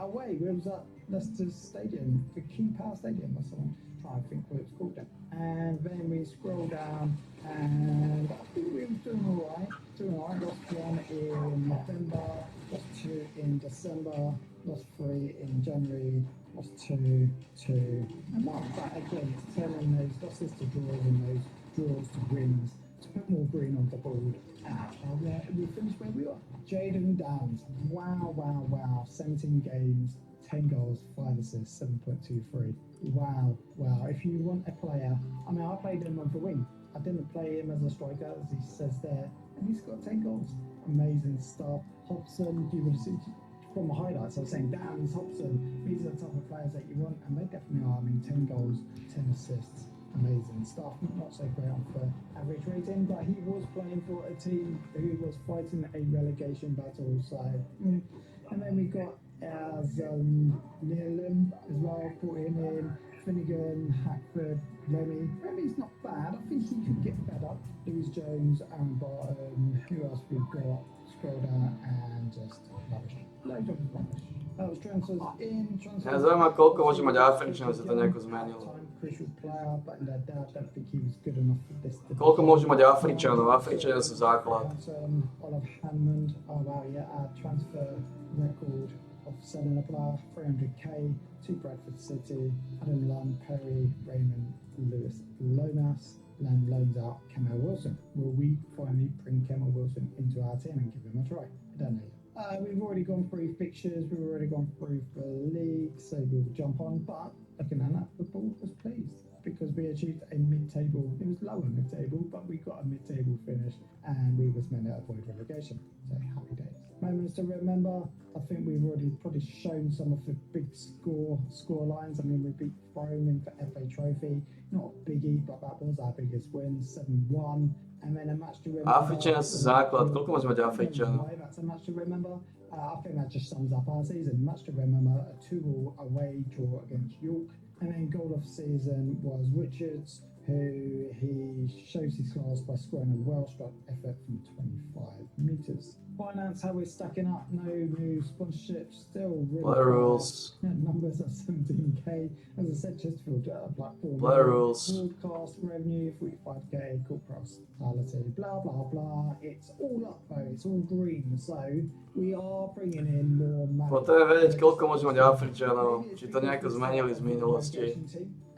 away. We was at Leicester Stadium, the King Power Stadium or something. I think what it's called then. And then we scroll down, and I think we were doing alright. Lost 1 in November, lost 2 in December, lost 3 in January, lost 2, and not that again. It's turning those losses to draws and those draws to wins to put more green on the board. And we finished where we are. Jaden Downs, wow, 17 games. 10 goals, 5 assists, 7.23. Wow. If you want a player, I mean, I played him on the wing. I didn't play him as a striker, as he says there, and he's got 10 goals. Amazing stuff. Hobson, you would see from the highlights, I was saying, Downs, Hobson, these are the type of players that you want, and they definitely are. I mean, 10 goals, 10 assists. Amazing stuff. Not so great on for average rating, but he was playing for a team who was fighting a relegation battle. So, and then we got Nealon as well, put him in. Finnegan, Hackford, Remy. Remy's not bad. I think he could get better. Lewis Jones, Aaron Barton. Who else we've got? Scroll down and just rubbish. Loads of rubbish. That was transfers in. Mňa zaujíma, koľko môže mať Afričanov, sa to nejako zmenilo. Koľko môžu mať Afričanov? Afričania sú základ. Olive Hammond, transfer record of selling a player, 300k to Bradford City. Adam Lunn, Perry, Raymond, Lewis, Lomas. Land loans out Kemal Wilson. Will we finally bring Kemal Wilson into our team and give him a try? I don't know. We've already gone through fixtures, we've already gone through the league, so we'll jump on. But looking at that, the board was pleased because we achieved a mid-table. It was lower mid-table, but we got a mid-table finish, and we was meant to avoid relegation. So happy days. Moments to remember. I think we've already probably shown some of the big score lines. I mean, we beat Borough for FA Trophy. Not a biggie, but that was our biggest win, 7-1. And then a match to remember. Afričania sú základ. Koľko môže mať Afričanov? That's a match to remember. I think that just sums up our season. Match to remember, a 2-2 away draw against York. And then goal of season was Richards, who he shows his class by scoring a well-struck effort from 25 metres. Finance, how we're stacking up, no new sponsorships, still really Player rules. Numbers are 17k. As I said, Chesterfield platform. Player rules. Broadcast revenue, 45k, corporate hospitality, blah, blah, blah. It's all up though, it's all green. So we are bringing in more money. Potrebujeme vedieť, koľko môže mať Afričanov. Či to nejako zmenili z minulosti.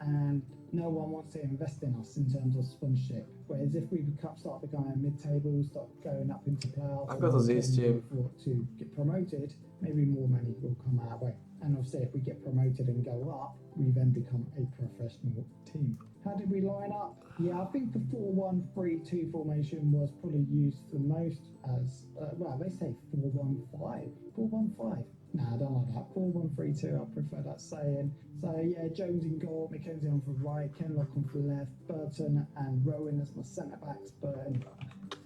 And no one wants to invest in us in terms of sponsorship. Whereas if we start going mid-table, start going up into playoffs, Ako to zistím? to get promoted, maybe more money will come our way. And obviously, if we get promoted and go up, we then become a professional team. How did we line up? Yeah, I think the 4-1-3-2 formation was probably used the most as, well, they say 4-1-5. 4-1-5. No, I don't like that. 4-1-3-2, I prefer that saying. So, yeah, Jones in goal, Mackenzie on for right, Kenlock on for left, Burton and Rowan as my centre-backs. Burton,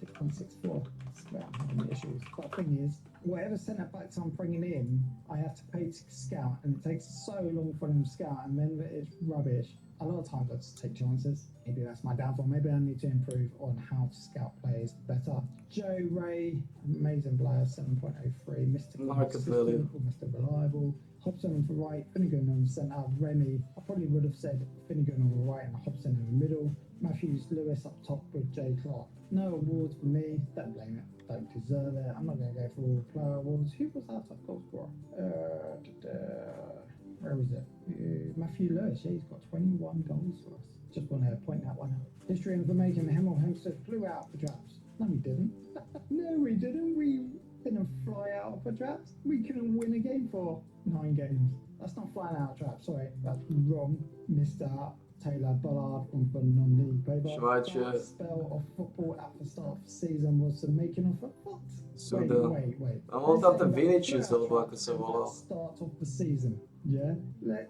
6.64. That's where I'm having issues. But the thing is, whatever centre-backs I'm bringing in, I have to pay to scout, and it takes so long for them to scout, and then it's rubbish. A lot of times I just take chances. Maybe that's my downfall. Maybe I need to improve on how to scout players better. Joe Ray, amazing player, 7.03. Mr. Market value. Mr. Reliable. Hobson on the right, Finnegan on the centre. Remy, I probably would have said Finnegan on the right and Hobson in the middle. Matthews Lewis up top with Jay Clark. No awards for me. Don't blame it. Don't deserve it. I'm not going to go for all player awards. Who was our top goal scorer? Where is it? Matthew Lewis, yeah, he's got 21 goals for us. Just want to point that one out. History information, Hemel Hempstead flew out for traps. No, we didn't. No, we didn't. We didn't fly out for traps. We couldn't win a game for 9 games. That's not flying out of traps, sorry. That's wrong. Mr. Taylor Bullard from the non-league paper. Schweizer. That spell of football at the start of the season was the making of a what? Suda. Wait. A on tam ten Vinicius, alebo ako sa volal. Start of the season, yeah?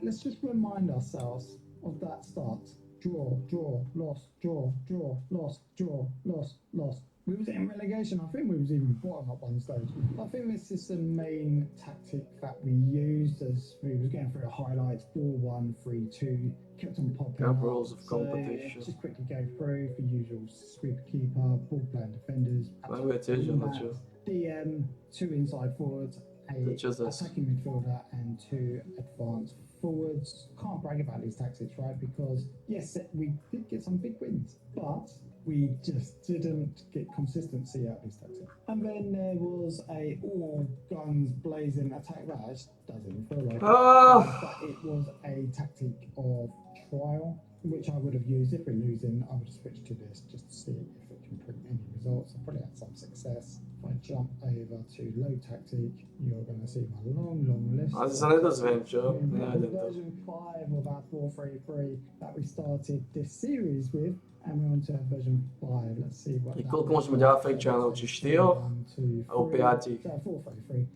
Let's just remind ourselves of that start. Draw, draw, lost, draw, draw, lost, draw, lost, lost. We was in relegation. I think we was even bottom at one stage. I think this is the main tactic that we used as we was going through the highlights. 4-1, 3-2, kept on popping Camp up. rules of competition. Just quickly go through the usual sweep keeper, ball playing defenders, Ben geçeceğim backs, maçı. DM, 2 inside forwards, a Jesus. attacking midfielder, and 2 advanced forwards. Can't brag about these tactics, right? Because yes, we did get some big wins, but we just didn't get consistency out of these tactics. And then there was a all guns blazing attack. That doesn't feel like it. Ah! But it was a tactic of trial, which I would have used if we're losing. I would have switched to this just to see if it can bring any results. I probably had some success. If I jump over to low tactic, you're going to see my long list. Ale za nedozviem, We have Nenájdem to. version 5 of our 433 that we started this series with, and we're on to version 5. Let's see what I that koľko looks môžeme like. ďalej Afričanov? Či 4? 1, 2, 3. Alebo 5? So 433,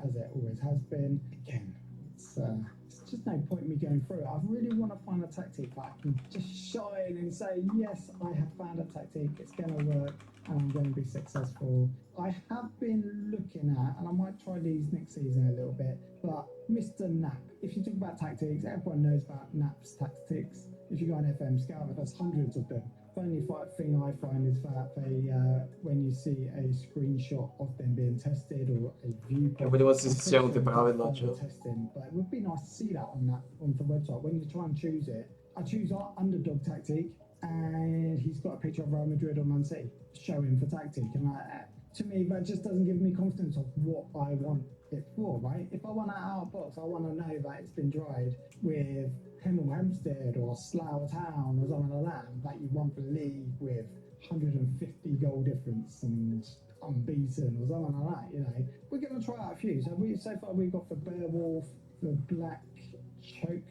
as it always has been. Again, it's just no point me going through it. I really want to find a tactic that I can just shine and say, yes, I have found a tactic, it's going to work, and I'm going to be successful. I have been looking at, and I might try these next season a little bit, but Mr. Knapp. If you talk about tactics, everyone knows about Knapp's tactics. If you go on FM Scout, there's hundreds of them. The only thing I find is that they, when you see a screenshot of them being tested or a view, Ja budem asi stiahnuť tie pravidlá, čo? testing, but it would be nice to see that on the website when you try and choose it. I choose our underdog tactic, and he's got a picture of Real Madrid or Man City showing for tactic, and to me that just doesn't give me confidence of what I want it for, right? If I want that out of box, I want to know that it's been dried with Hemel Hempstead or Slough Town or something like that you won the league with 150 goal difference and unbeaten or something like that, you know. We're going to try out a few. So far we've got the Beowulf, the Blackie Choke,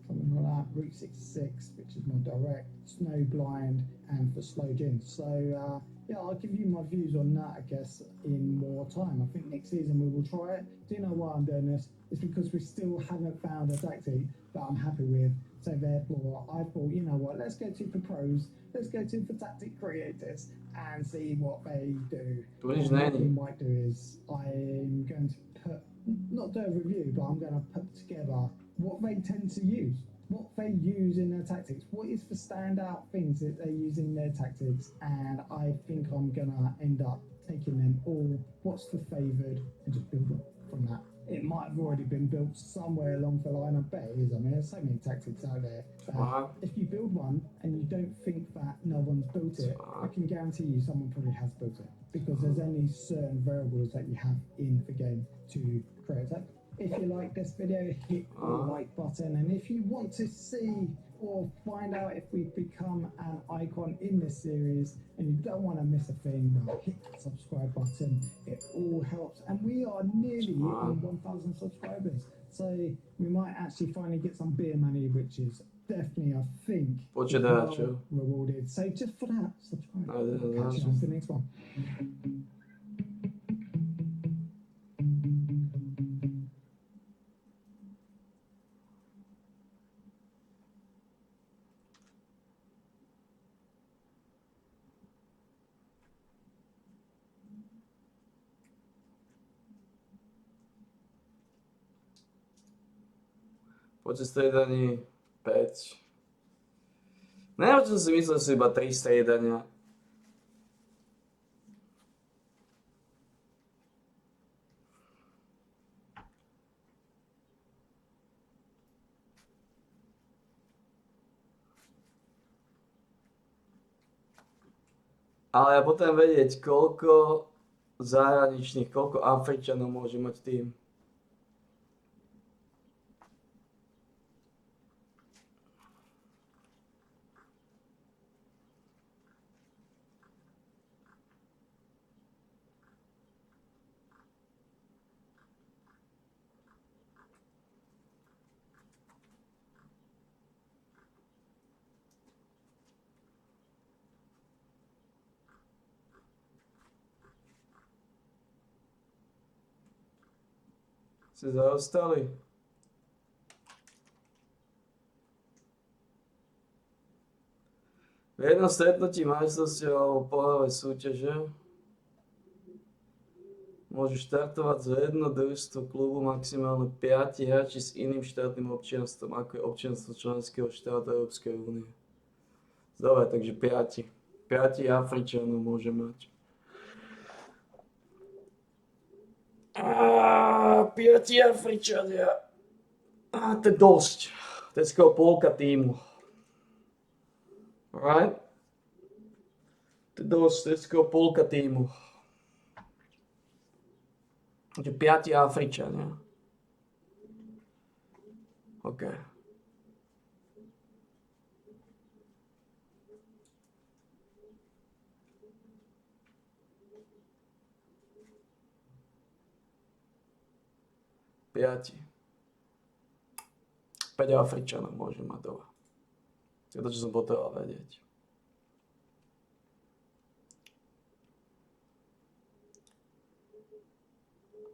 something like that, Route 66, which is more direct, Snow Blind, and for Slow Gin. So yeah, I'll give you my views on that, I guess, in more time. I think next season we will try it. Do you know why I'm doing this? It's because we still haven't found a tactic that I'm happy with. So therefore, I thought, you know what, let's go to the pros, let's go to the tactic creators and see what they do. Tu nič What we není. might do is I'm going to not do a review, but I'm going to put together what they tend to use, what they use in their tactics, what is the standout things that they use in their tactics, and I think I'm gonna end up taking them all, what's the favoured, and just build up from that. It might have already been built somewhere along the line, I bet it is. I mean, there's so many tactics out there that if you build one and you don't think that no one's built it, I can guarantee you someone probably has built it, because there's only certain variables that you have in the game to create a tactic. If you like this video, hit the like button, and if you want to see or find out if we've become an icon in this series and you don't want to miss a thing, well, hit that subscribe button. It all helps, and we are nearly on 1,000 subscribers, so we might actually finally get some beer money, which is definitely, I think, Počítaču. rewarded. So just for that, subscribe. Ale Catch you on the next one. Počet striedaní 5. Neviem, čo si myslel, že iba 3 striedania. Ale ja potrebujem vedieť, koľko zahraničných, koľko Afričanov môže mať tým. Si zaostali? V jednom stretnutí majstrovstiev alebo pohárovej súťaže môžu štartovať za jedno družstvo klubu maximálne 5 hráči s iným štátnym občianstvom, ako je občianstvo členského štátu Európskej únie. Dobre, takže 5. 5 Afričanov môže mať. 5 Afričania. To je dosť. To je skoro polka týmu. Alright? To je dosť, to je skoro polka týmu. Takže 5 Afričania. OK. Piati. 5 Afričanov môže mať dole. To je to, čo som potreboval vedieť.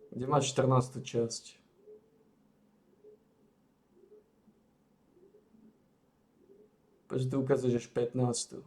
Kde máš 14. časť? Prečo tu ukazuješ 15.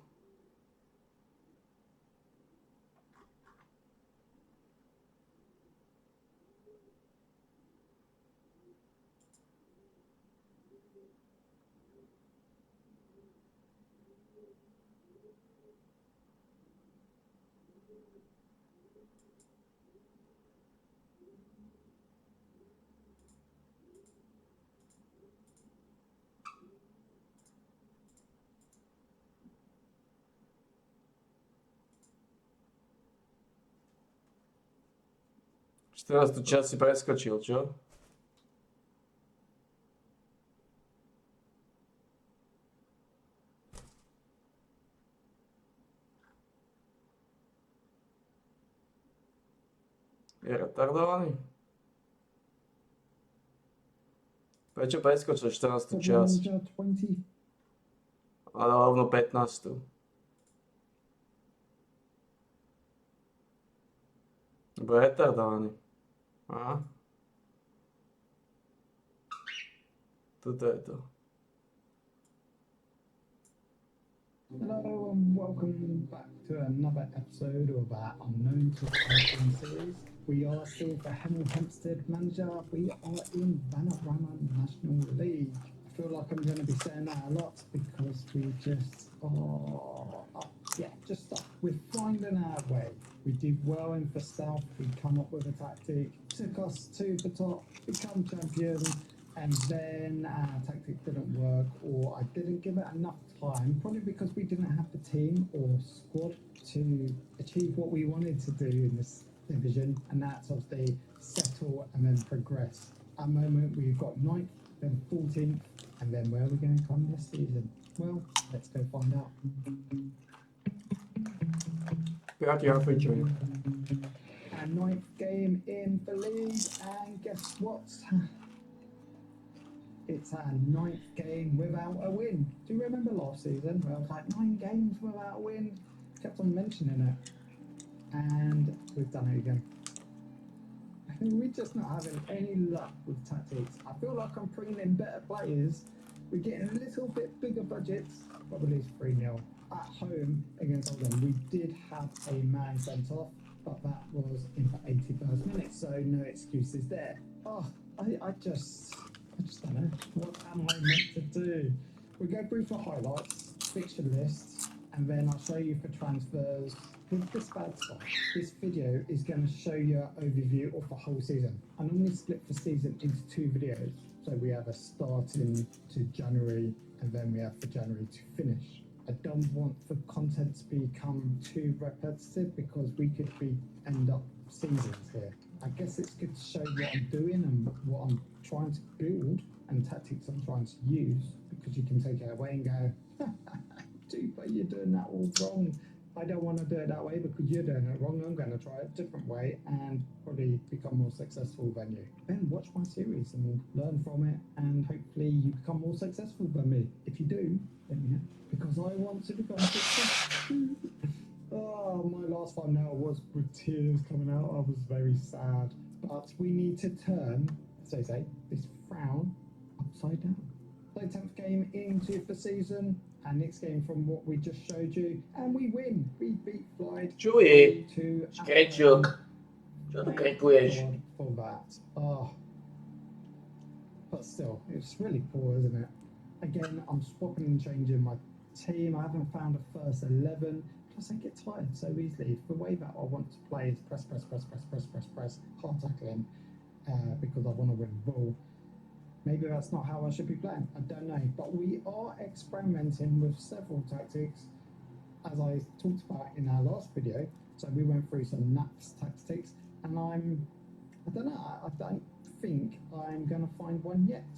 Teraz tu čas si preskočil, čo? Je retardovaný? Prečo preskočil 14. časť? Ale rovno 15. Lebo je retardovaný. Aha. Toto je to. Hello and welcome back to another episode of our Unknown to Tycoon series. We are still the Hemel Hempstead manager. We are in Vanarama National League. I feel like I'm going to be saying that a lot because we just are, just stuck. We're finding our way. We did well in the South. We come up with a tactic, took us to the top, become champion, and then our tactic didn't work, or I didn't give it enough time, probably because we didn't have the team or squad to achieve what we wanted to do in this division, and that's obviously settle and then progress. At the moment, we've got 9th, then 14th, and then where are we going to come this season? Well, let's go find out. Our 9th game in the league, and guess what? It's our 9th game without a win. Do you remember last season where I was like 9 games without a win? Kept on mentioning it. And we've done it again. We're just not having any luck with tactics. I feel like I'm bringing in better players. We're getting a little bit bigger budgets. Probably 3-0 at home against Oldham. We did have a man sent off, but that was in the 81st minute, so no excuses there. Oh, I just don't know. What am I meant to do? We'll go through for highlights, fixture lists, and then I'll show you for transfers. With this bad stuff, this video is going to show you an overview of the whole season. I normally split the season into 2 videos. So we have a starting to January, and then we have for January to finish. I don't want the content to become too repetitive because we could end up seasons here. I guess it's good to show what I'm doing and what I'm trying to build and tactics I'm trying to use, because you can take it away and go, dude, but you're doing that all wrong. I don't want to do it that way because you're doing it wrong. I'm going to try a different way and probably become more successful than you. Then watch my series and learn from it, and hopefully you become more successful than me. If you do, let me know, because I want to become successful. Oh, my last one now was with tears coming out. I was very sad. But we need to turn, so say, this frown upside down. So 10th game into the season. our next game from what we just showed you, and we win. We beat Floyd Čuji, 3-2. škrečok. Čo tu krikuješ? God for that. Oh. But still, it's really poor, isn't it? Again, I'm swapping and changing my team. I haven't found a first 11. Plus, I get tired so easily. The way that I want to play is press, hard tackling, because I want to win the ball. Maybe that's not how I should be playing. I don't know. But we are experimenting with several tactics, as I talked about in our last video. So we went through some naps tactics, and I don't know. I don't think I'm going to find one yet.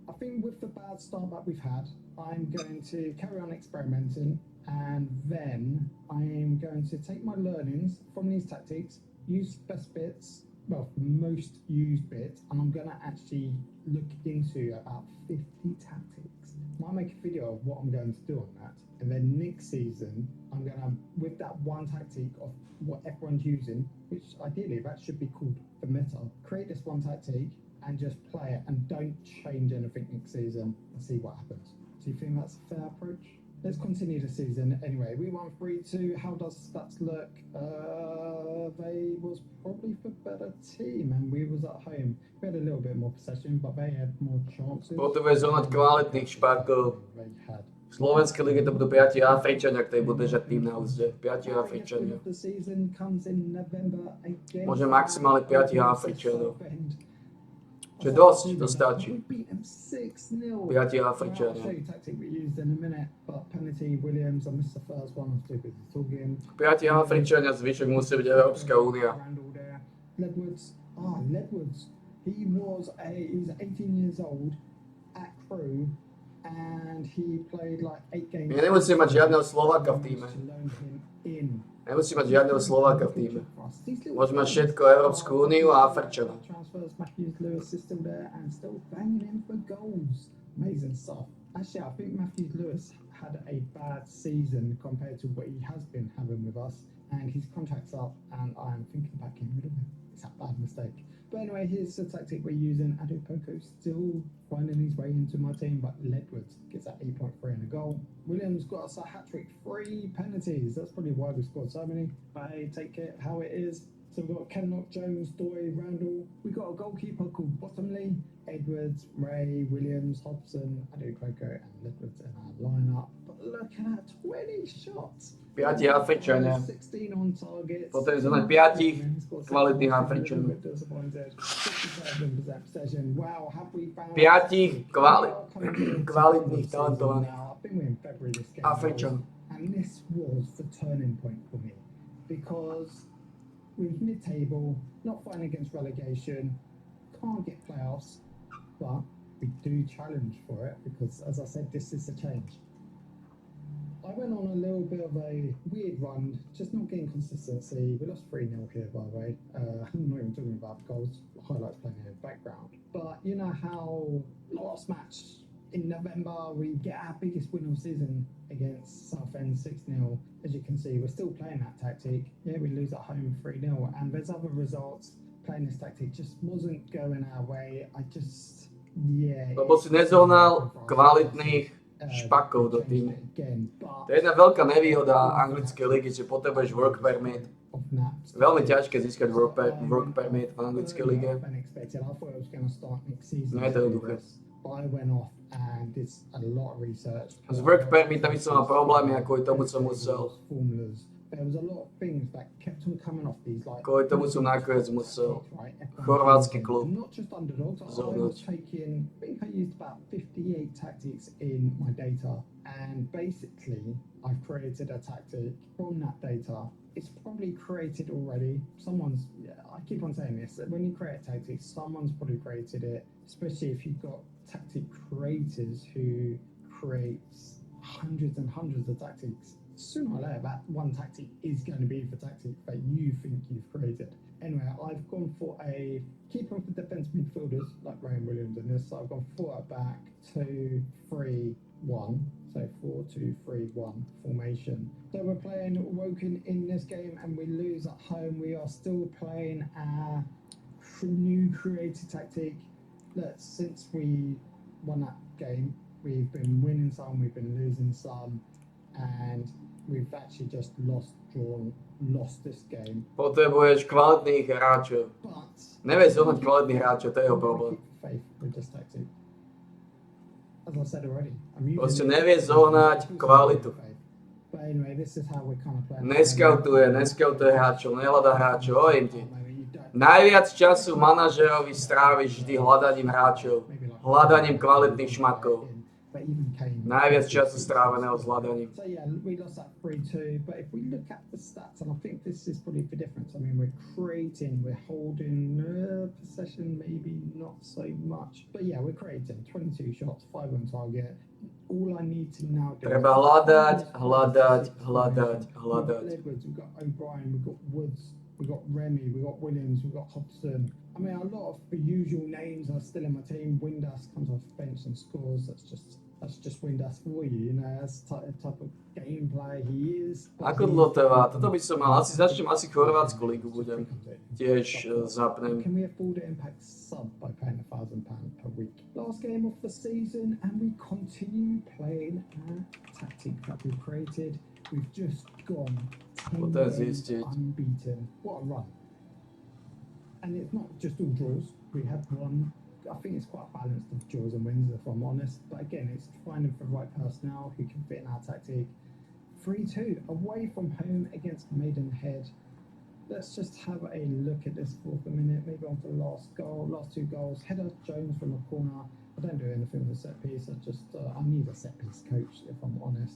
I think with the bad start that we've had, I'm going to carry on experimenting, and then I'm going to take my learnings from these tactics, use best bits, well, most used bits, and I'm going to actually look into about 50 tactics. Might make a video of what I'm going to do on that, and then next season I'm going to, with that one tactic of what everyone's using, which ideally that should be called the meta, create this one tactic and just play it and don't change anything next season and see what happens. Do you think that's a fair approach? Let's continue the season. Anyway, we won 3-2. How does stats look? They was probably the better team, and we was at home. We had a little bit more possession, but they had more chances. Potrebuje zohnať kvalitných špákov. They had. V slovenskej lige to budú 5 Afričania, ktorí budú držať tým na úzde. 5 Afričania. The season comes in November again. Môže maximálne 5 Afričanov. Čo dosť, to stačí. 5 Afričania. 5 Afričania, zvyšok musí byť Európska únia. Ledwards. He's 18 years old at Crew, and he played like 8 games. My nemusíme mať žiadneho Slováka v týme. Nemusíme mať žiadneho Slováka v týme. Môžeme mať všetko Európsku úniu a Afričana. Transfers, Matthews Lewis is still there and still banging in for goals. Amazing stuff. Actually, I think Matthews Lewis had a bad season compared to what he has been having with us, and his contract's up, and I'm thinking about getting rid of him. It's a bad mistake. But anyway, here's the tactic we're using. Adopoko still finding his way into my team, but Ledwards gets that 8.3 and a goal. Williams got us a hat-trick, 3 penalties. That's probably why we scored so many. I take it how it is. So we've got Kenlock, Jones, Doy, Randall. We've got a goalkeeper called Bottomley, Edwards, Ray, Williams, Hobson, Adopoko, and Ledwards in our lineup. But look at that, 20 shots. 5 Afričania. 16 on target. Potrebuje zohnať 5 kvalitných Afričanov. 5 kvalitných, talentovaných Afričanov. And this was the turning point for me, because we're mid-table, not fighting against relegation, can't get playoffs, but we do challenge for it, because as I said, this is a change. I went on a little bit of a weird run, just not getting consistency. We lost 3-0 here, by the way. I'm not even talking about goals, highlights playing in the background. But you know how last match in November we get our biggest win of the season against Southend 6-0. As you can see, we're still playing that tactic. Yeah, we lose at home 3-0, and there's other results. Playing this tactic just wasn't going our way. Lebo si nezohnal kvalitných špakov do týmu. To je jedna veľká nevýhoda anglickej ligy, že potrebuješ work permit. Veľmi ťažké získať work permit v anglickej lige. No je to jednoduché. S work permitami som mal problémy, a kvôli tomu som musel. Kvôli tomu som nakoniec musel chorvátsky klub zohnať. And basically, I've created a tactic from that data. It's probably created already. I keep on saying this, that when you create a tactic, someone's probably created it, especially if you've got tactic creators who create hundreds and hundreds of tactics. Sooner or later, that one tactic is going to be the tactic that you think you've created. Anyway, I've gone for a keeper for defence midfielders, like Ryan Williams in this, so I've gone 4 at back, 2, 3, 1. So 4-2-3-1 formation. So we're playing Woking in this game, and we lose at home. We are still playing our new creative tactic. Look, since we won that game, We've been winning some, we've been losing some, and we've actually just lost this game. Potrebuješ kvalitných hráčov. But Nevieš zohnať kvalitných hráčov, to je jeho problém. keep faith with this tactic. As I said already, I'm using Proste it. nevieš zohnať kvalitu. But anyway, this is how we're kind of playing. Neskautuje hráčov, nehľada hráčov, hovorím ti. Najviac času manažerovi stráviš vždy hľadaním hráčov, hľadaním kvalitných šmakov. Najviac času stráveného s hľadaním. So yeah, we lost that 3-2, but if we look at the stats, and I think this is probably the difference. I mean, we're creating, we're holding possession, maybe not so much, but yeah, we're creating 22 shots, 5 on target. All I need to now do. Treba hľadať. Edwards, we've got O'Brien, we've got Woods, we've got Remy, we've got Williams, we've got Hobson. I mean, a lot of the usual names are still in my team. Windass comes off the bench and scores. That's just Windass for you, you know. That's the type of gameplay he is. Ako dlho trvá? Toto by som mal. Začnem asi Chorvátsku ligu budem. Tiež zapnem. Can we afford to impact sub by paying £1,000 per week? Last game of the season, and we continue playing our tactic that we created. We've just gone 10 games unbeaten. What a run. And it's not just all draws. We have won. I think it's quite balanced of draws and wins, if I'm honest. But again, it's finding the right personnel who can fit in our tactic. 3-2 away from home against Maidenhead. Let's just have a look at this for a minute. Maybe on the last two goals. Header Jones from a corner. I don't do anything with a set piece. I need a set piece coach, if I'm honest,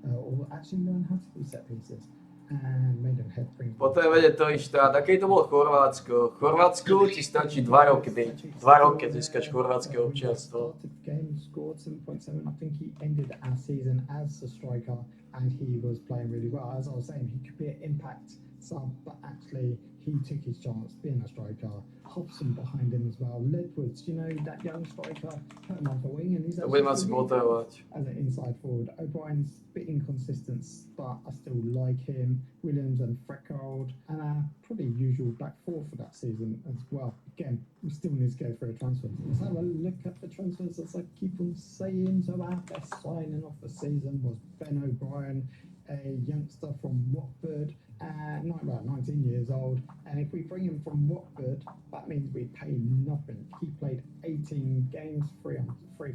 or actually learn how to do set pieces. And Maidenhead brings. Potrebujem vedieť to štát. Aké to bolo Chorvátsko? Chorvátsku ti stačí 2 roky byť. 2 roky získaš chorvátske občianstvo. Game scored 7.7. I think he ended our season as a striker, and he was playing really well. As I was saying, he could be an impact sub, but actually he took his chance being a striker. Hobson behind him as well. Ledwards, you know, that young striker, put him on the wing, and he's To budem asi potrebovať. as an inside forward. O'Brien's a bit inconsistent, but I still like him. Williams and Freckhold, and our probably usual back four for that season as well. Again, we still need to go for a transfer. Let's have a look at the transfers, as I keep on saying. So our best signing of the season was Ben O'Brien, a youngster from Watford, about 19 years old. And if we bring him from Watford, that means we pay nothing. He played 18 games, free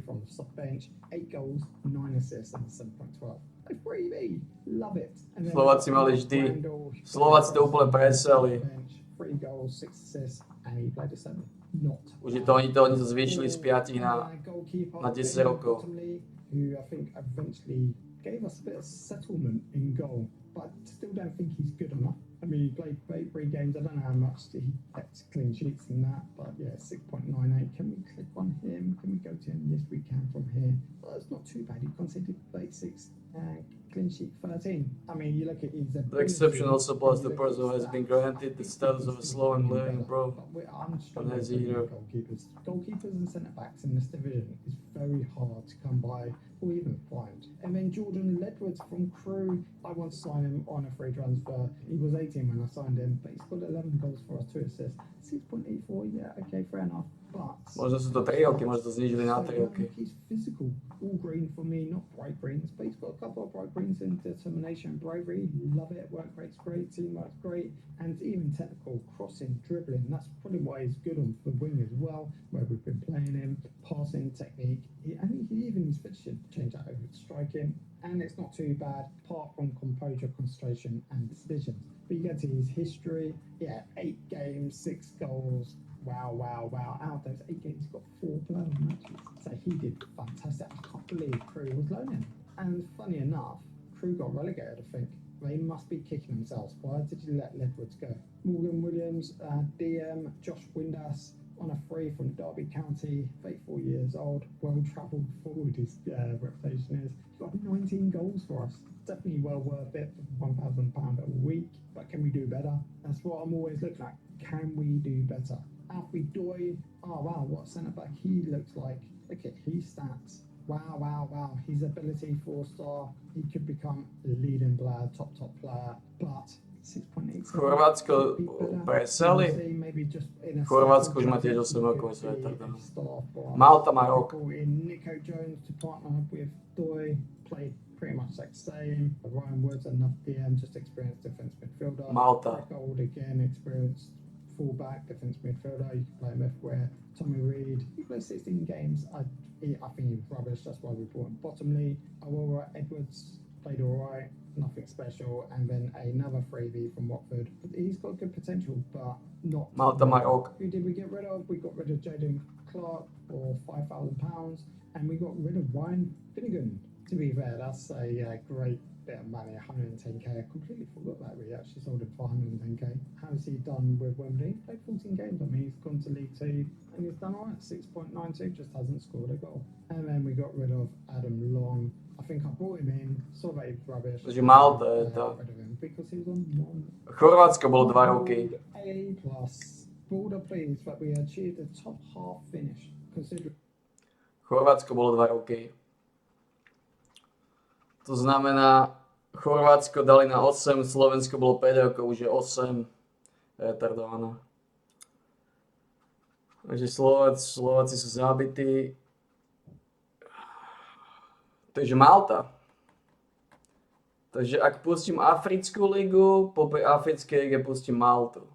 from the sub bench, 8 goals, 9 assists, and 7.12. A freebie, love it. And then Slováci mali vždy. Randall, Slováci to úplne preseli. bench, 3 goals, 6 assists, and he played a 7. Not. Už je to, oni to zvýšili z 5 na 10 rokov. Who I think eventually gave us a bit of settlement in goal, but still don't think he's good enough. I mean, he played 3 games. I don't know how much he kept clean sheets in that, but yeah, 6.98. Can we click on him? Can we go to him? Yes, we can from here. Well, it's not too bad. He conceded 36 and clean sheet 13. I mean, you look at his ability. The exceptional surplus the person has been granted the status of a slow and living pro. I'm struggling As with either. goalkeepers and centre backs in this division is very hard to come by or even find. And then Jordan Ledwards from Crewe, I once signed him on a free transfer. He was 18 when I signed him, but he's got 11 goals for us, 2 assists, 6.84. Yeah, okay, fair enough. But Možno sú to 3 roky, možno to znížili na 3 roky. he's physical, all green for me, not bright greens, but he's got a couple of bright greens in determination and bravery. Love it. Work rate's great, teamwork's great, and even technical crossing, dribbling. That's probably why he's good on the wing as well, where we've been playing him. Passing technique. I think he even his fitness should change that over to striking, and it's not too bad apart from composure, concentration, and decisions. But you get to his history. Yeah, 8 games, 6 goals. Wow. Out of those 8 games, he got 4 player matches. So he did fantastic. I can't believe Crewe was loaning him. And funny enough, Crewe got relegated, I think. They must be kicking themselves. Why did you let Ledwards go? Morgan Williams, DM, Josh Windass on a free from Derby County, 34 years old, well-travelled forward, his reputation is. He's got 19 goals for us. Definitely well worth it for £1,000 a week. But can we do better? That's what I'm always looking at. Can we do better? Alfie Doy, oh wow, what centre-back he looks like. Look at his stats. Wow. His ability, 4-star. He could become a leading player, top player. But 6.87. Chorvátsko presali. Chorvátsko už má tiež 8 rokov sveta. Malta má rok. Nico Jones to partner up with Doi, played pretty much like same. Ryan Woods, another DM, just experienced defense midfielder. Malta. Old again, experienced fullback, defense midfielder. You can play him everywhere. Tommy Reed, he played 16 games. I think he was rubbish. That's why we brought him. Bottomley, Aurora Edwards played all right. Nothing special, and then another freebie from Watford. He's got good potential, but not. Malta má rok. Who did we get rid of? We got rid of Jaden Clark for £5,000, and we got rid of Ryan Finnegan. To be fair, that's a great bit of money, 110k. I completely forgot that we actually sold him for 110k. How's he done with Wembley? Played 14 games. I mean, he's gone to League Two and he's done alright. 6.92, just hasn't scored a goal. And then we got rid of Adam Long. I think I brought him in, saw that he was rubbish. Takže Malta je to. Because he was on one. Chorvátsko bolo 2 roky. A plus. Border please, but we achieved a top half finish. Considering. Chorvátsko bolo 2 roky. To znamená, Chorvátsko dali na 8, Slovensko bolo 5 rokov, už je 8. Retardované. Takže Slováci sú zabití. Takže Malta. Takže ak pustím Africkú ligu, po Africkej lige pustím Maltu.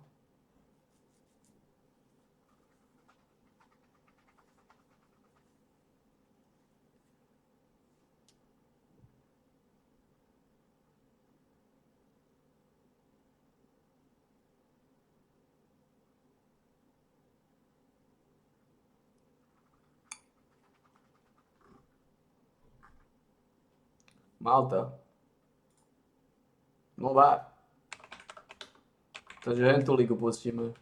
Malta. No bad. Takže jen tú ligu pustíme.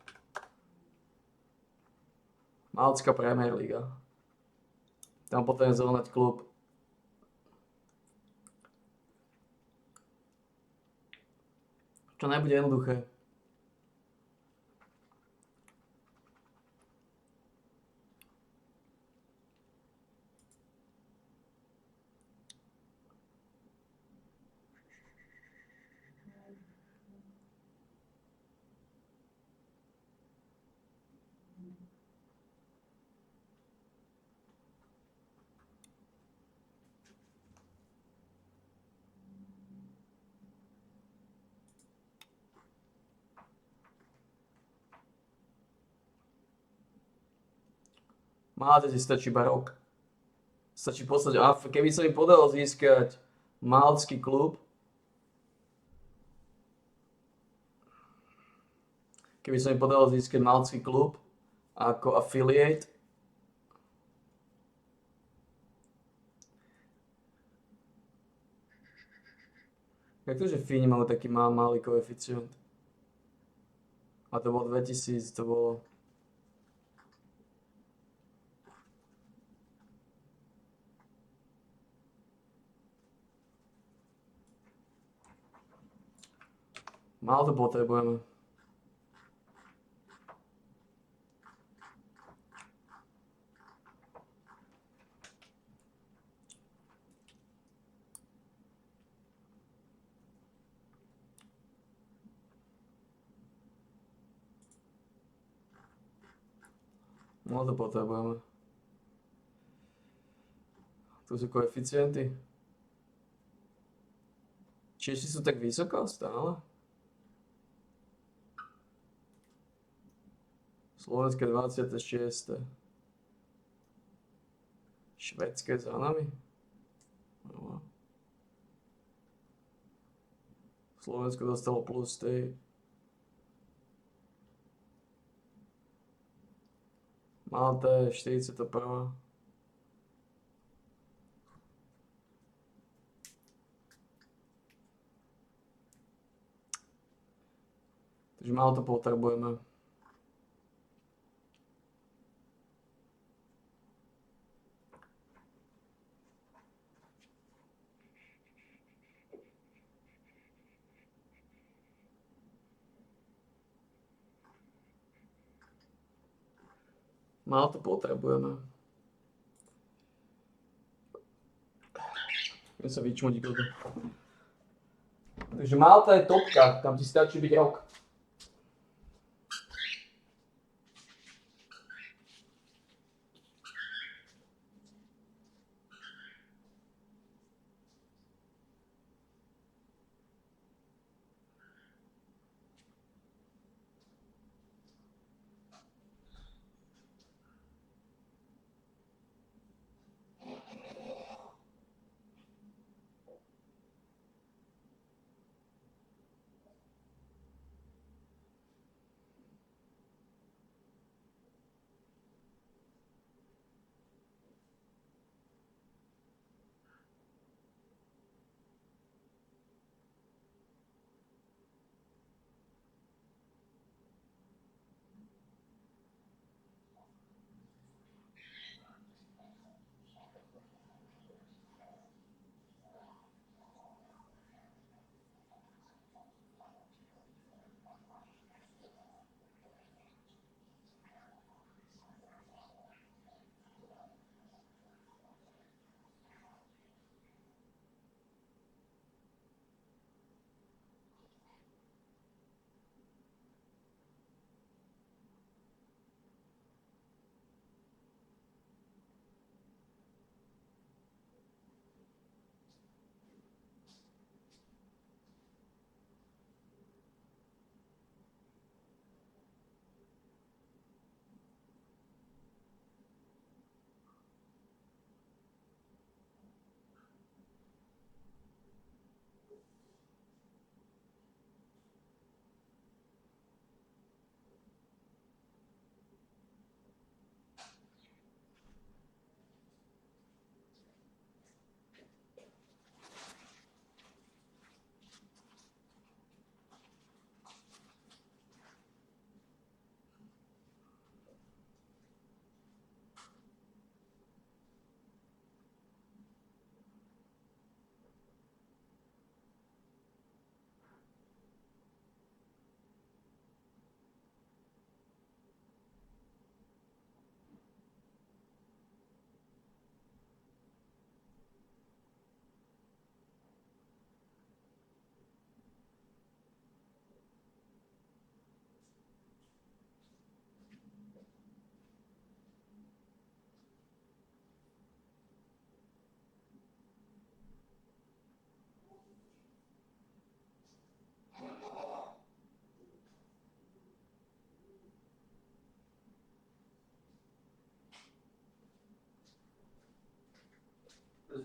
Maltská Premier Liga. Tam potrebujem zohnať klub. Čo nebude jednoduché. Máte si stačí iba rok. Stačí poslať keby sa mi podalo získať maltský klub, ako affiliate, jak to, že Fíni majú taký malý koeficient? A to bolo 2000, to bolo... Málo to potrebujeme. Málo to potrebujeme. Tu sú koeficienty. Češi sú tak vysoko stále? Slovenské 26. Švédske za nami. No. Slovensko dostalo plus 3. Malta je 41. Takže málo to potrebujeme. Málo to potrebujeme. Idem sa vyčmuť, kto to. Takže Malta je topka, tam ti stačí byť rok.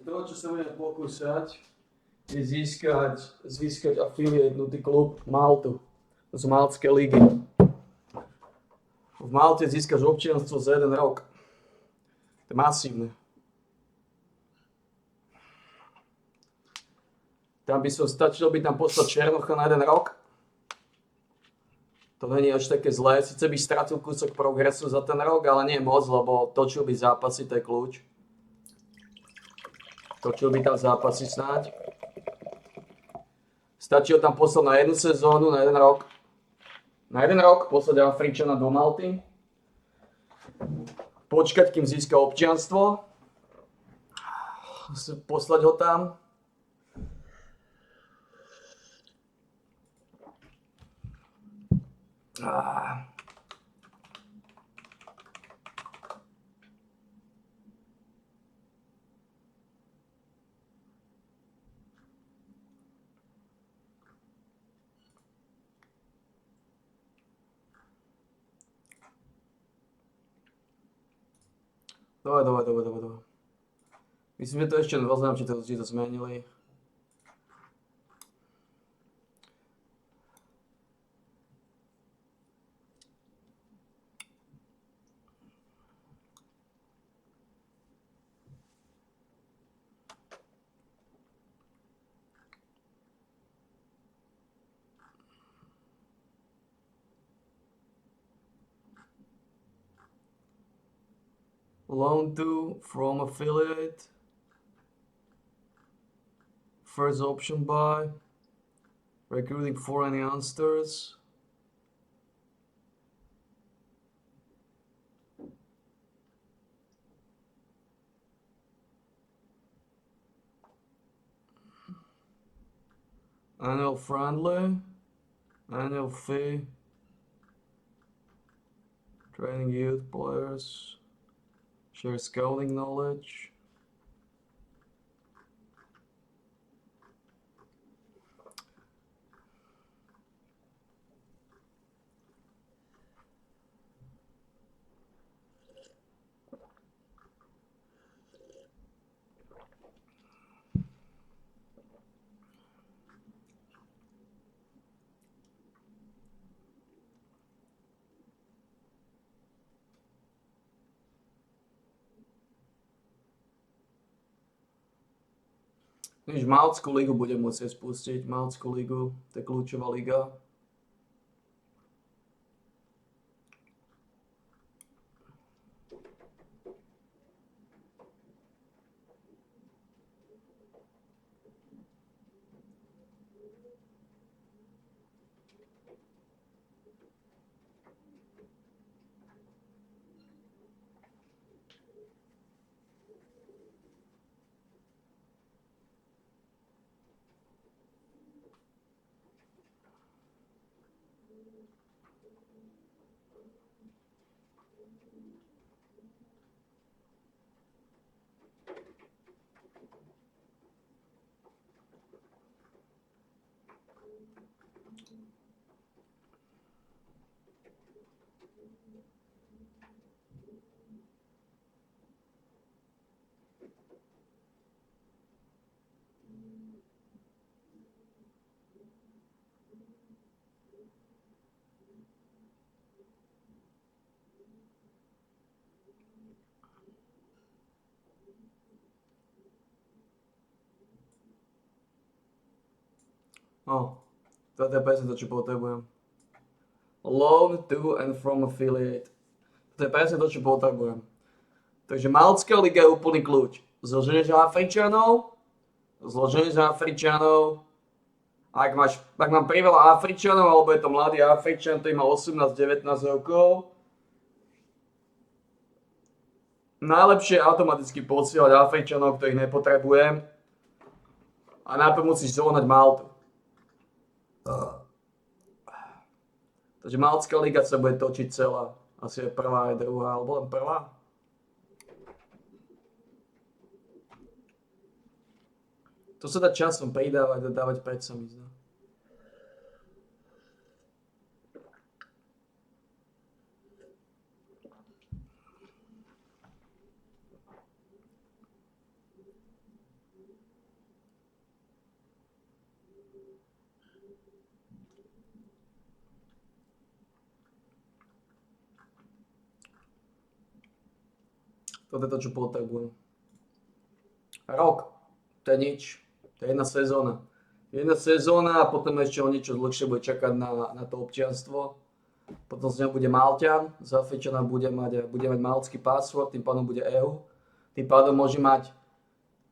To, čo sa budem pokúšať, je získať affiliate klub Maltu z Maltskej ligy. V Malte získaš občianstvo za 1 rok. To je masívne. Tam by som stačilo byť tam poslať Černocha na 1 rok. To není až také zlé. Sice by stratil kúsok progresu za ten rok, ale nie moc, lebo točil by zápasy, to je kľúč. Točil by tam zápasy snáď. Stačí ho tam poslať na 1 sezónu, na 1 rok. Na 1 rok poslať Afričana do Malty. Počkať, kým získa občianstvo. Poslať ho tam. Dobre. Myslím, že to ešte nepoznám, či to zmenili. Loan to from affiliate. First option buy. Recruiting foreign youngsters. Annual friendly. Annual fee. Training youth players. Share scouting knowledge. Nič, Maltskú ligu budem musieť spustiť. Maltskú ligu, to je kľúčová liga. No, toto je presne to, čo potrebujem. Loan to and from affiliate. To je presne to, čo potrebujem. Takže Maltská liga je úplný kľúč. Zloženie z Afričanov. Ak mám priveľa Afričanov, alebo je to mladý Afričan, ktorý má 18-19 rokov, najlepšie je automaticky posielať Afričanov, ktorých nepotrebujem. A najprv musíš zohnať Maltu. Takže Maltská liga sa bude točiť celá. Asi je prvá, je druhá, alebo len prvá. To sa dá časom pridávať a dávať preč, sa mi zdá. Toto je to, čo potrebujem. Rok. To je nič. To je jedna sezóna. Jedna sezóna a potom ešte o niečo dlhšie bude čakať na to občianstvo. Potom z neho bude Malťan, z Afričana bude mať maltský password, tým pádom bude EU. Tým pádom môže mať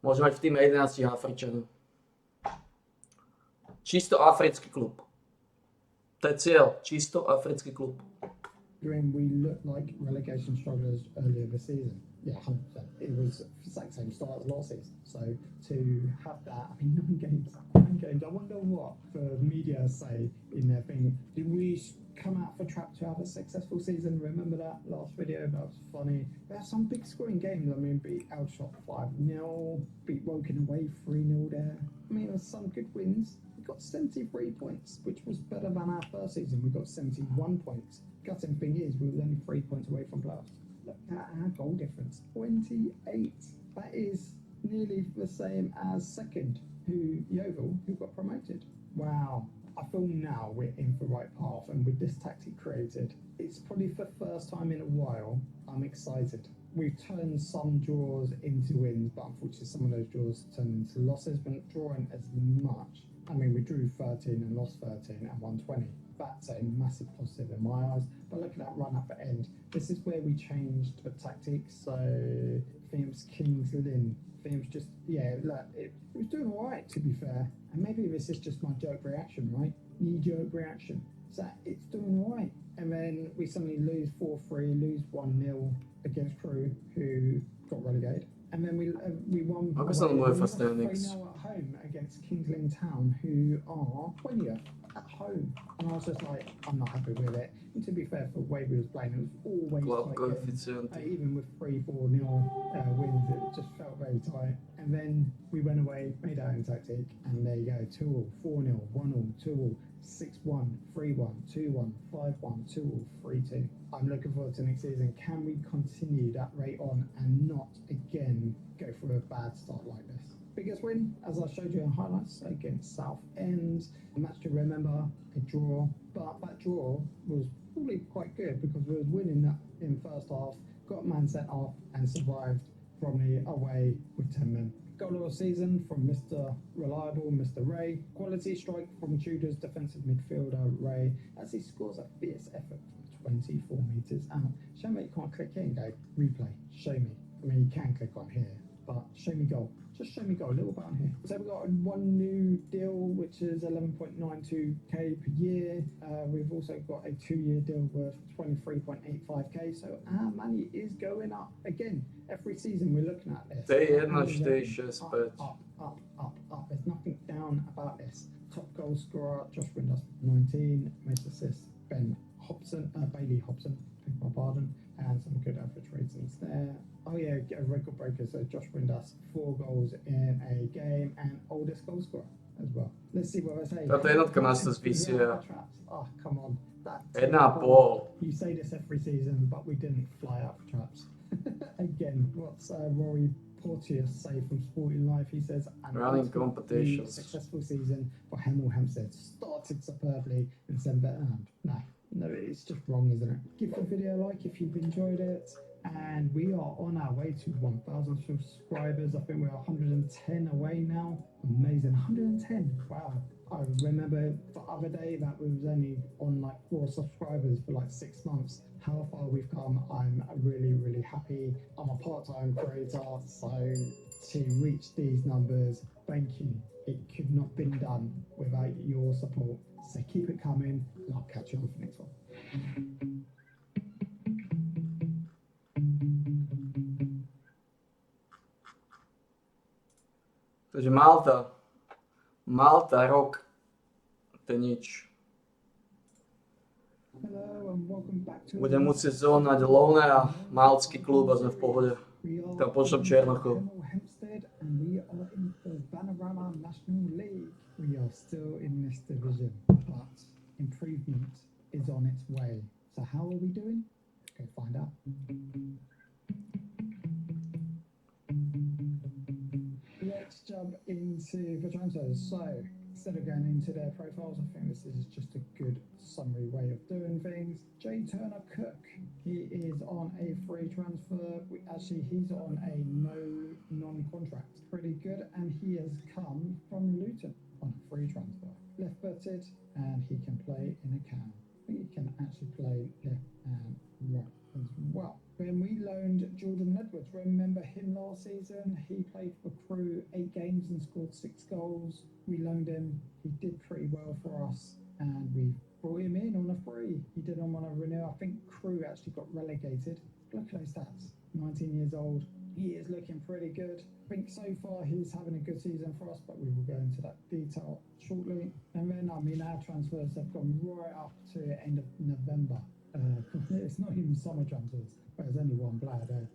v týme 11 Afričanov. Čisto africký klub. To je cieľ. Čisto africký klub. We looked like relegation strugglers earlier this season. Yeah, 100%. It was the exact same start as last season. So to have that, I mean, 9 games. I wonder what the media say in their thing. Did we come out for Trap to have a successful season? Remember that last video? That was funny. We have some big scoring games. I mean, beat Alshot 5-0, beat Woking away 3-0 there. I mean, there's some good wins. We got 73 points, which was better than our first season. We got 71 points. Gutting thing is, we were only 3 points away from playoffs. Look at our goal difference, 28. That is nearly the same as second, Yeovil, who got promoted. Wow. I feel now we're in the right path, and with this tactic created, it's probably for the first time in a while, I'm excited. We've turned some draws into wins, but unfortunately some of those draws turned into losses, but not drawing as much. I mean, we drew 13 and lost 13 and won 20. That's a massive positive in my eyes. But look at that run at the end. This is where we changed the tactics. So, I think it was Kings Lynn. I think it was just, yeah, look, it was doing all right, to be fair. And maybe this is just my jerk reaction, right? Knee-jerk reaction. So, it's doing all right. And then we suddenly lose 4-3, lose 1-0 against Crewe, who got relegated. And then we won. Ako sa naman first standings? 3-0 at home against Kings Lynn Town, who are 20th at home. And I was just like, I'm not happy with it. And to be fair, for the way we was playing, it was always Klap tight games. koeficienty. Even with 3-4-0 wins, it just felt very tight. And then we went away, made our own tactic, and there you go, 2-all, 4-0, 1-all, 2-all, 6-1, 3-1, 2-1, 5-1, 2-all, 3-2. I'm looking forward to next season. Can we continue that rate on and not again go for a bad start like this? Biggest win, as I showed you in highlights, against Southend. A match to remember, a draw, but that draw was probably quite good because we was winning that in first half, got man sent off and survived from the away with 10 men. Goal of the season from Mr. Reliable, Mr. Ray. Quality strike from Tudor's defensive midfielder Ray as he scores a fierce effort from 24 metres out. Shame that you can't click here and go, replay, show me. I mean, you can click on here, but show me goal. Just show me goal, little button here. So we've got one new deal, which is 11.92k per year. We've also got a 2-year deal worth 23.85k. So our money is going up. Again, every season we're looking at this. T1, T6, 5. Up. There's nothing down about this. Top goal scorer, Josh Windass, 19. Most assists, Bailey Hobson, beg my pardon. And some good average ratings there. Oh yeah, a record breaker, so Josh Windass, 4 goals in a game, and oldest goal scorer as well. Let's see what I say. Táto jednotka nás to zvisuje. Oh, come on. That 1,5. You say this every season, but we didn't fly out for traps. Again, what's Rory Porteous say from Sporting Life? He says, Running competitions. Successful season for Hemel Hempstead. Started superbly and sent better hand. No, it's just wrong, isn't it? Give the video a like if you've enjoyed it. And we are on our way to 1,000 subscribers. I think we're 110 away now. Amazing, 110. Wow. I remember the other day that we was only on like 4 subscribers for like 6 months. How far we've come, I'm really, really happy. I'm a part-time creator, so to reach these numbers, thank you. It could not been done without your support. So keep it coming, and I'll catch you on the next one. Takže Malta, rok, to je nič. Hello and welcome back to Budem musieť zónať Lone a maltský klub a sme v pohode. Tam počnem Černochov. Hempstead and we are in the Vanarama National League. We are still in this division, but improvement is on its way. So how are we doing? Let's go find out. Let's jump into the transfers. So instead of going into their profiles, I think this is just a good summary way of doing things. Jay Turner Cook, he is on a free transfer. He's on a non-contract. Pretty good, and he has come from Luton on a free transfer. Left-footed, and he can play in a can. I think he can actually play left and right as well. Then we loaned Jordan Edwards. Remember him last season? He played for Crew 8 games and scored 6 goals. We loaned him. He did pretty well for us, and we brought him in on a free. He didn't want to renew. I think Crew actually got relegated. Look at those stats. 19 years old. He is looking pretty good. I think so far he's having a good season for us, but we will go into that detail shortly. And then, our transfers have gone right up to the end of November. It's not even summer transfers, but there's only one player there.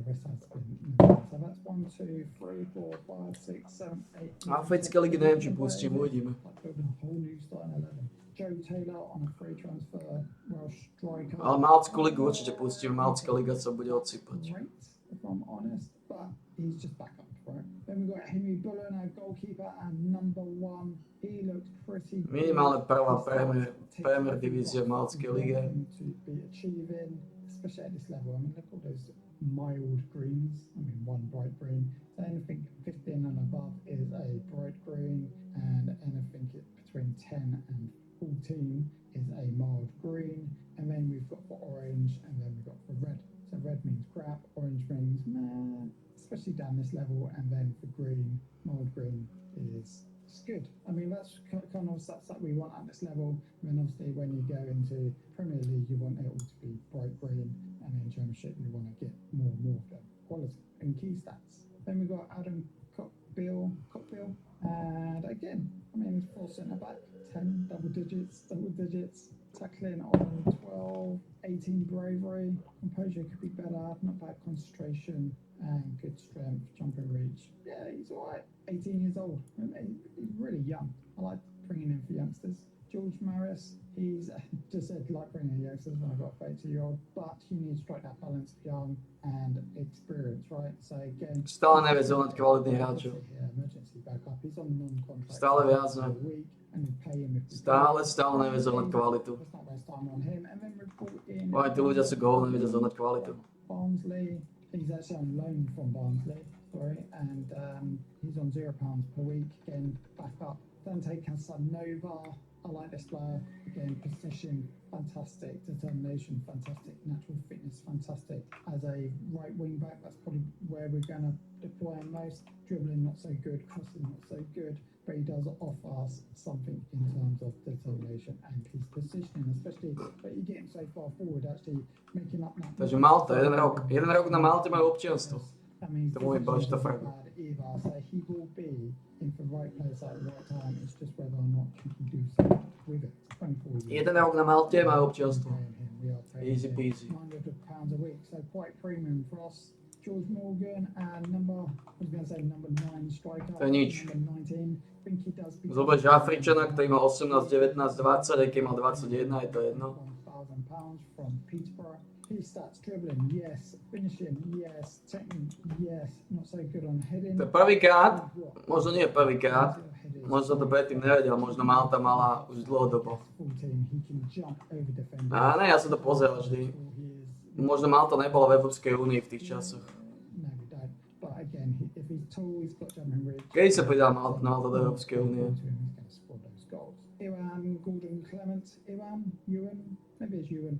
Rest has been November. So that's 1, 2, 3, 4, 5, 6, 7, 8. Africká liga neviem, či pustím, uvidíme. Building a whole new starting 11. Joe Taylor on a free transfer. Welsh striker. Ale Maltskú ligu určite pustím, Maltská liga sa bude odsypať. Great, if I'm honest, but he's just back up, right? Then we've got Henry Bullen, our goalkeeper, and number 1. He looks pretty good. Minimálne prvá Premier divízia v Maltskej lige. To be achieving, especially at this level. I mean, look at all those mild greens. I mean, one bright green. So anything 15 and above is a bright green, and anything between 10 and 14 is a mild green. And then we've got for orange, and then we've got for red. So red means crap, orange means meh, especially down this level, and then for green, mild green is good. I mean, that's kind of stats that we want at this level. I mean, obviously, when you go into Premier League, you want it all to be bright green, and in Championship, you want to get more of them. Quality and key stats. Then we've got Adam Cockbill, And again, I mean, 4 centre back, 10 double digits, tackling on 12, 18 bravery, composure could be better, not bad concentration, and good strength, jumping reach. Yeah, he's all right. 18 years old. He's really young. I like bringing in for youngsters. George Maris, he's just said like bringing youngsters when I've got a 32-year-old, but you need to strike that balance of young and experience, right? So again, Stále nevieš zohnať kvalitných hráčov. emergency backup. He's on non-contract. Stále viac, for a ne? week, and we pay him if we Stále nevieš zohnať kvalitu. Let's not waste time on him. And then we brought in Aj tí ľudia sú gól, nevedia zohnať kvalitu. Barnsley. He's actually on loan from Barnsley, sorry, and he's on £0 per week. Again, back up. Dante Casanova. I like this player. Again, position, fantastic. Determination, fantastic. Natural fitness, fantastic. As a right wing back, that's probably where we're going to deploy him most. Dribbling, not so good. Crossing, not so good. But he does offer us something in terms of determination and his positioning, especially but you get him so far forward, actually making up that. Takže Malta, jeden rok na Malte majú občianstvo. That means To môj baš to fakt. bad either. So he will be in the right place at the right time. It's just whether or not he can do something with it. 24 years. Jeden rok na Malte majú občianstvo. Paying him, we are paying Easy him peasy. £900 a week, so quite premium for us. George Morgan and number 9 striker. To je nič. Number 19. Think he does become Zoberš Afričana, ktorý má 18, 19, 20, aj keď má 21, je to jedno. £1,000 from Peterborough. His stats dribbling, yes. Finishing, yes. Technique, yes. Not so good on heading. To je prvýkrát, možno nie prvýkrát, možno to predtým nevedel, možno Malta mala už dlhodobo. 14, he can jump over defenders. A ne, ja som to pozeral vždy. Možno Malta nebola v Európskej únii v tých časoch. No, we don't. But again, if he's tall, he's got jumping reach. Kedy sa pridal Malta do Európskej únie? He's going to score those goals. Iwan, Gordon Clements, Ewan, maybe it's Ewan,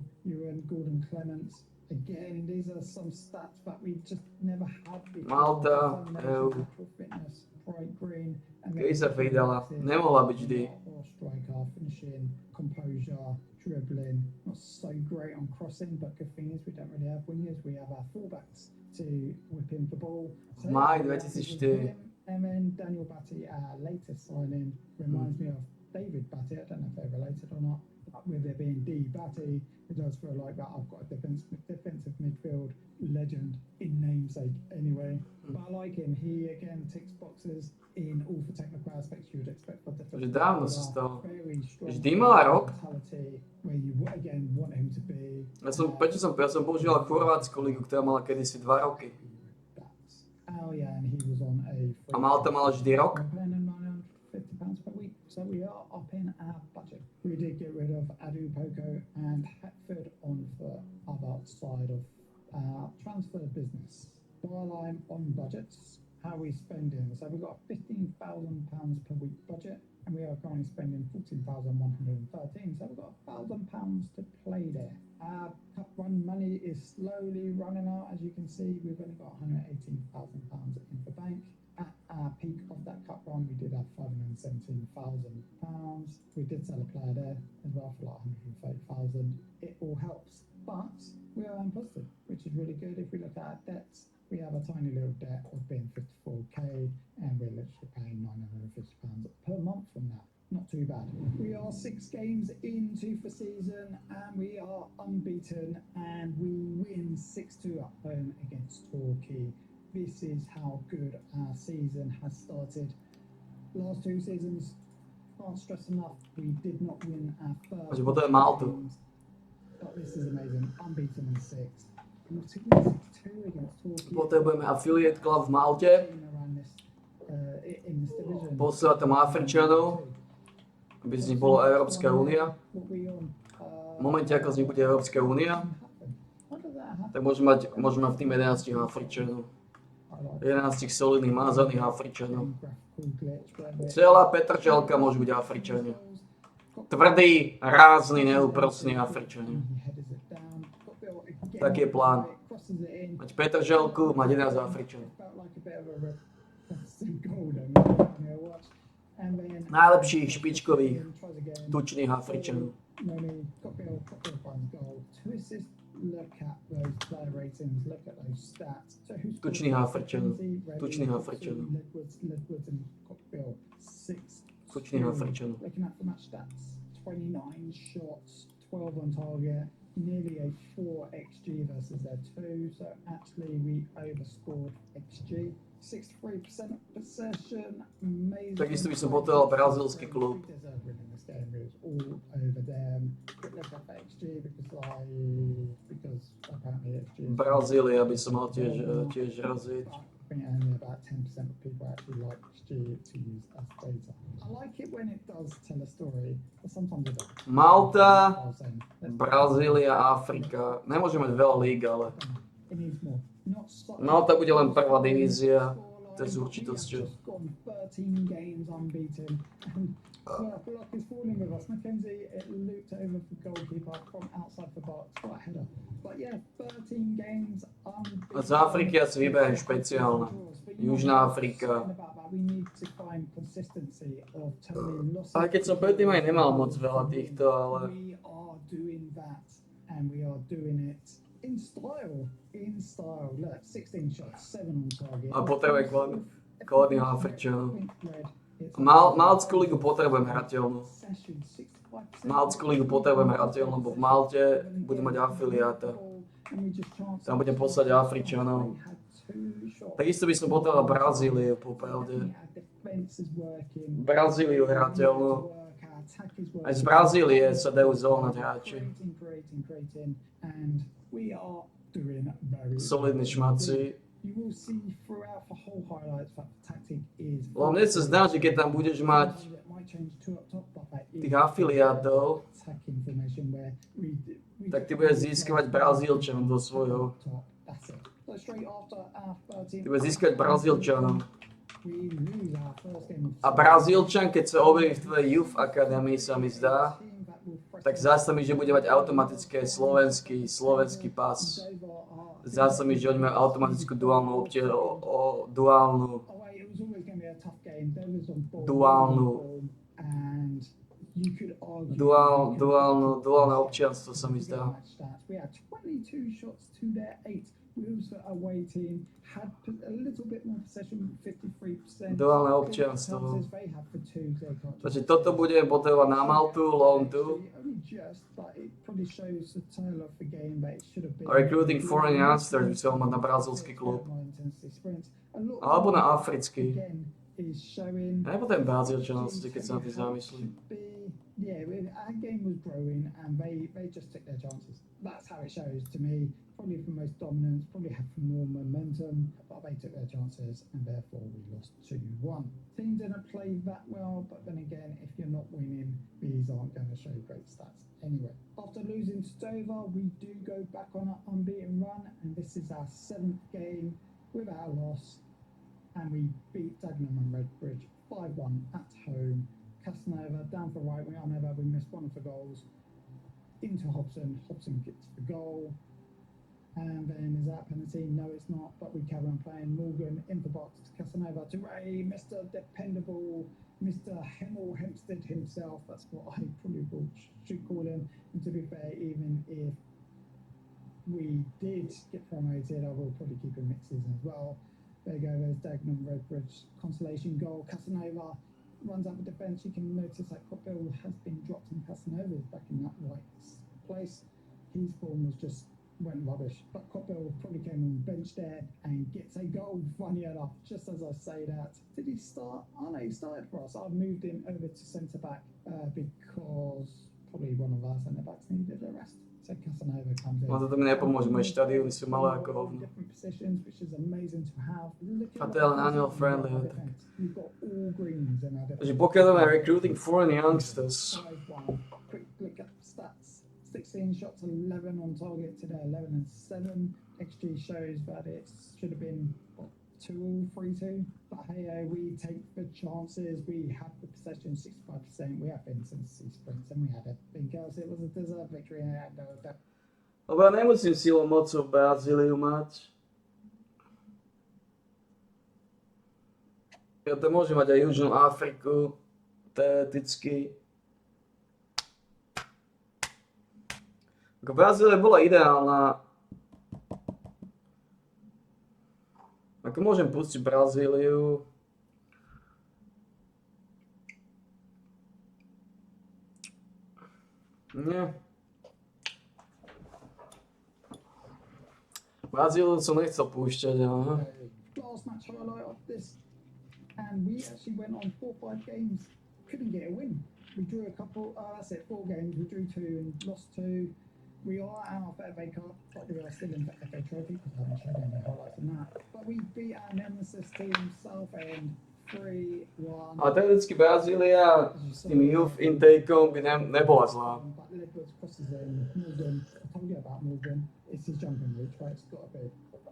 Gordon Clements. Again, these are some stats that we just never had before. Malta, Natural fitness, bright green. And Kedy sa pridala? Nemohla byť vždy. Or striker, finishing, composure, dribbling. Not so great on crossing, but good thing is we don't really have wingers. We have our fullbacks to whip in the ball. V máji 2004. And then Daniel Batty, our latest signing, reminds me of David Batty. I don't know if they're related or not. But with it being D Batty, it does feel like that I've got a defensive midfield legend in namesake anyway. But I like him. He again ticks boxes in all the technical aspects you would expect for defense. Už dávno sa stalo. Very strong Vždy mal rok. mentality where you again want him to be. Prečo som používal Chorvátsku ligu, ktorá mala kedysi 2 roky. Oh yeah, and he was on a A Malta mala vždy rok. We're paying him £950 per week, so we are upping our budget. We did get rid of Adu Poco and Hatford on the other side of our transfer business. While I'm on budgets, how are we spending? So we've got a £15,000 per week budget, and we are currently spending £14,113. So we've got £1,000 to play there. Our cup run money is slowly running out. As you can see, we've only got £118,000 in the bank. At our peak of that cup run, we did have £517,000. We did sell a player there as well for like £130,000. It all helps, but we are in positive, which is really good. If we look at our debts, we have a tiny little debt of being 54k, and we're literally paying £950 per month from that. Not too bad. We are 6 games into the season, and we are unbeaten, and we win 6-2 at home against Torquay. This is how good our season has started. Last 2 seasons, can't stress enough, we did not win our first. Takže potom je Maltu. games, but this is amazing. Unbeaten in 6. We're 6-2 against Torquay. Potrebujeme affiliate club v Malte, Around this, in this division. posielať tam Afričanov, aby z nich bola Európska únia. V momente, ako z nich bude Európska únia, tak môžeme mať v tým 11 Afričanov. 11 solidných mázaných Afričanov. Celá Petržalka môžu byť Afričania. Tvrdý, rázni, neúprosní Afričania. Taký je plán. Mať Petržalku, mať 11 Afričanov. Najlepších špičkových, tučných Afričanov. look at those player ratings, look at those stats. So who's Tučný Afričan. Tučný Afričan. Ledwoods and Cockbill, 6. Tučný Afričan. Looking at the match stats, 29 shots, 12 on target, nearly a 4 XG versus their 2. So actually we overscored XG. 63% possession, amazing. Takisto by som potreboval brazílsky klub. All over them. Look at XG because apparently XG. Brazília by som mal tiež raziť. I think only about 10% of people actually like XG to use as data. I like it when it does tell a story, but sometimes it doesn't. Malta, Brazília, Afrika. Nemôže mať veľa líg, ale It needs more. Malta bude len prvá divízia. To je s určitosťou. 13 games unbeaten. And Block is falling with us. Mackenzie, it looped over for goalkeeper from outside the box. Got a header. But yeah, 13 games unbeaten. A z Afriky asi vyberiem špeciálne. Južná Afrika. We need to find consistency of turning losses. Aj keď som predtým aj nemal moc veľa týchto, ale We are doing that, and we are doing it in style. In style. Look, 16 shots, 7 on target. a potrebujem kladných Afričanov. It's Maltskú ligu potrebujem hrateľnú. session, 65%. Maltskú ligu potrebujem hrateľnú, lebo v Malte budem mať afiliáta. And we just chanced Tam budem poslať Afričanov. they had 2 shots. Takisto by som potreboval Brazíliu, popravde. Our defense is working. Brazíliu hrateľnú. Work, our attack is working. Aj z Brazílie sa dajú zohnať hráči. Creating, and we are doing very Solidní šmaci. You will see throughout the whole highlights that the tactic is. Lebo mne sa zdá, že keď tam budeš mať It might change two up top, but that is tých afiliátov, attacking formation where we tak ty budeš získavať Brazílčanov do svojho. top. That's it. So straight after our 13, Ty budeš získať Brazílčanov. we lose our first game of A Brazílčan, keď sa objaví v tvojej Youth Academy, sa mi zdá, team that will press tak zdá sa mi, že bude mať automatické slovenský pas. Zdá sa mi, že oni majú automatickú duálnu duálnu away. It was always going to be a tough game. They was on ball, Duálnu. and you could argue duálne občianstvo sa mi zdá. We had 22 shots to their 8. Wolves for away team had a little bit more possession, 53%. Duálne občianstvo. Chances they had for 2, they got Takže toto budeme potrebovať na Maltu, Lone 2. only just, but it probably shows the tale of the game that it should have been. Recruiting foreign youngsters by som mať na brazílsky klub. Alebo na africký. Again, is showing Ja nepotrebujem Brazílčanov, keď sa na tým zamyslím. Yeah, our game was growing and they just took their chances. That's how it shows to me. Probably for most dominance, probably had more momentum, but they took their chances and therefore we lost 2-1. Team didn't play that well, but then again, if you're not winning, these aren't going to show great stats anyway. After losing to Dover, we do go back on an unbeaten run, and this is our 7th game without a loss, and we beat Dagenham and Redbridge 5-1 at home. Casanova down for right wing. We missed one of the goals into Hobson. Hobson gets the goal. And then is that a penalty? No, it's not. But we carry on playing. Morgan in the box. Casanova to Ray. Mr. Dependable. Mr. Hempstead himself. That's what I probably should call him. And to be fair, even if we did get promoted, I will probably keep him mixes as well. There you go. There's Dagenham Redbridge consolation goal. Casanova runs out the defence. You can notice that Cockbill has been dropped and Casanova is back in that right place. His form was just went rubbish. But Cockbill probably came on bench there and gets a goal, funny enough, just as I say that. Did he start? Oh no, he started for us. I've moved him over to centre back because probably one of our centre backs needed a rest. So Casanova comes in. No to mi nepomôže, moje štadióny sú malé ako hovno. Different positions, which is amazing to have. A to je len annual friendly. You've got all greens in our Takže defence. pokiaľ máme recruiting foreign youngsters, 5-1. Quick look at the stats. 16 shots, 11 on target today, 11 and 7. XG shows that it should have been 2-all, 3-2. But hey, we take the chances. We have the possession, 65%. We have inconsistency sprints, and we had everything else. It was a deserved victory, and I had no doubt. lebo ja nemusím silou mocou Brazíliu mať. Ja to môžem mať aj Južnú Afriku, teoreticky. Brazília bola ideálna. Ako môžem pustiť Brazíliu? Nie. Brazíliu som nechcel púšťať, aha. Last match highlight of this, and we actually went on 4-5 games, couldn't get a win. We drew a couple, that's it, 4 games, we drew 2 and lost 2. We are out of FA Cup, but we are still in the FA Trophy because I haven't showed any highlights on that. But we beat our nemesis team, Southend, 3-1. A teoreticky Brazília s tým youth intakeom by nebola zlá. But Liverpool's crosses in, Morgan, I told you about Morgan, it's his jumping reach, right? It's got to be.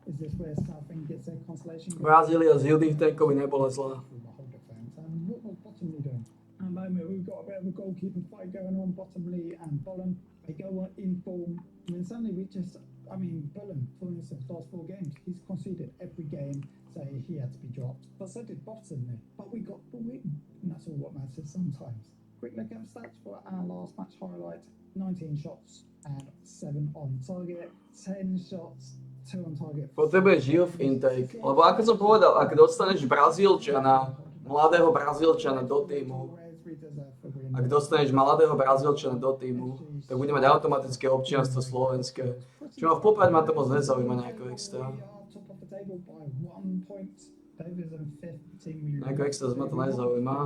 Is this where Southend gets their consolation goal? Brazília s youth intakeom by nebola zlá. Through the whole defence. And what was Bottomley doing? At the moment, we've got a bit of a goalkeeper fight going on. Bottomley and Bullen, they go on in form. And then suddenly we just, I mean, Bullen, for instance, last 4 games, he's conceded every game, so he had to be dropped. But so did Bottomley. But we got the win, and that's all what matters sometimes. Quick look at the stats for our last match highlight. 19 shots and 7 on target. 10 shots, 2 on target. Potrebuješ youth intake, lebo ako som povedal, ak dostaneš Brazílčana, mladého Brazílčana do týmu, ak dostaneš mladého Brazílčana do týmu, tak bude mať automatické občianstvo slovenské. Čo ma v Poprade ma to moc nezaujíma nejako extra. Nejako extra ma to nezaujíma.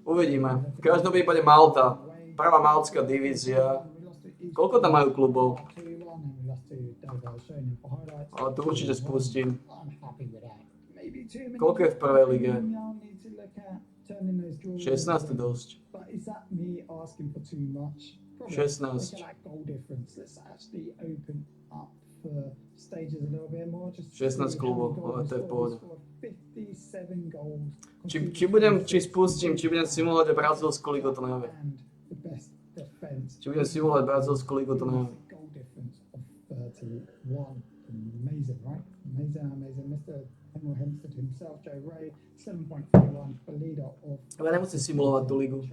Uvidíme. V každom prípade Malta, prvá maltská divízia. Koľko tam majú klubov? Ale to určite spustím. Koľko je v prvej lige? 16 dosť. 16. 16 klubov, ale to je v pohode. Či spustím, či budem simulovať brazílsku ligu, to neviem. Či budem simulovať brazílsku ligu, to neviem. Amazing, right? Amazing. Mr. Henry Hempstead himself, Joe Ray, 7.31 for leader of. Ale nemusím simulovať tú ligu.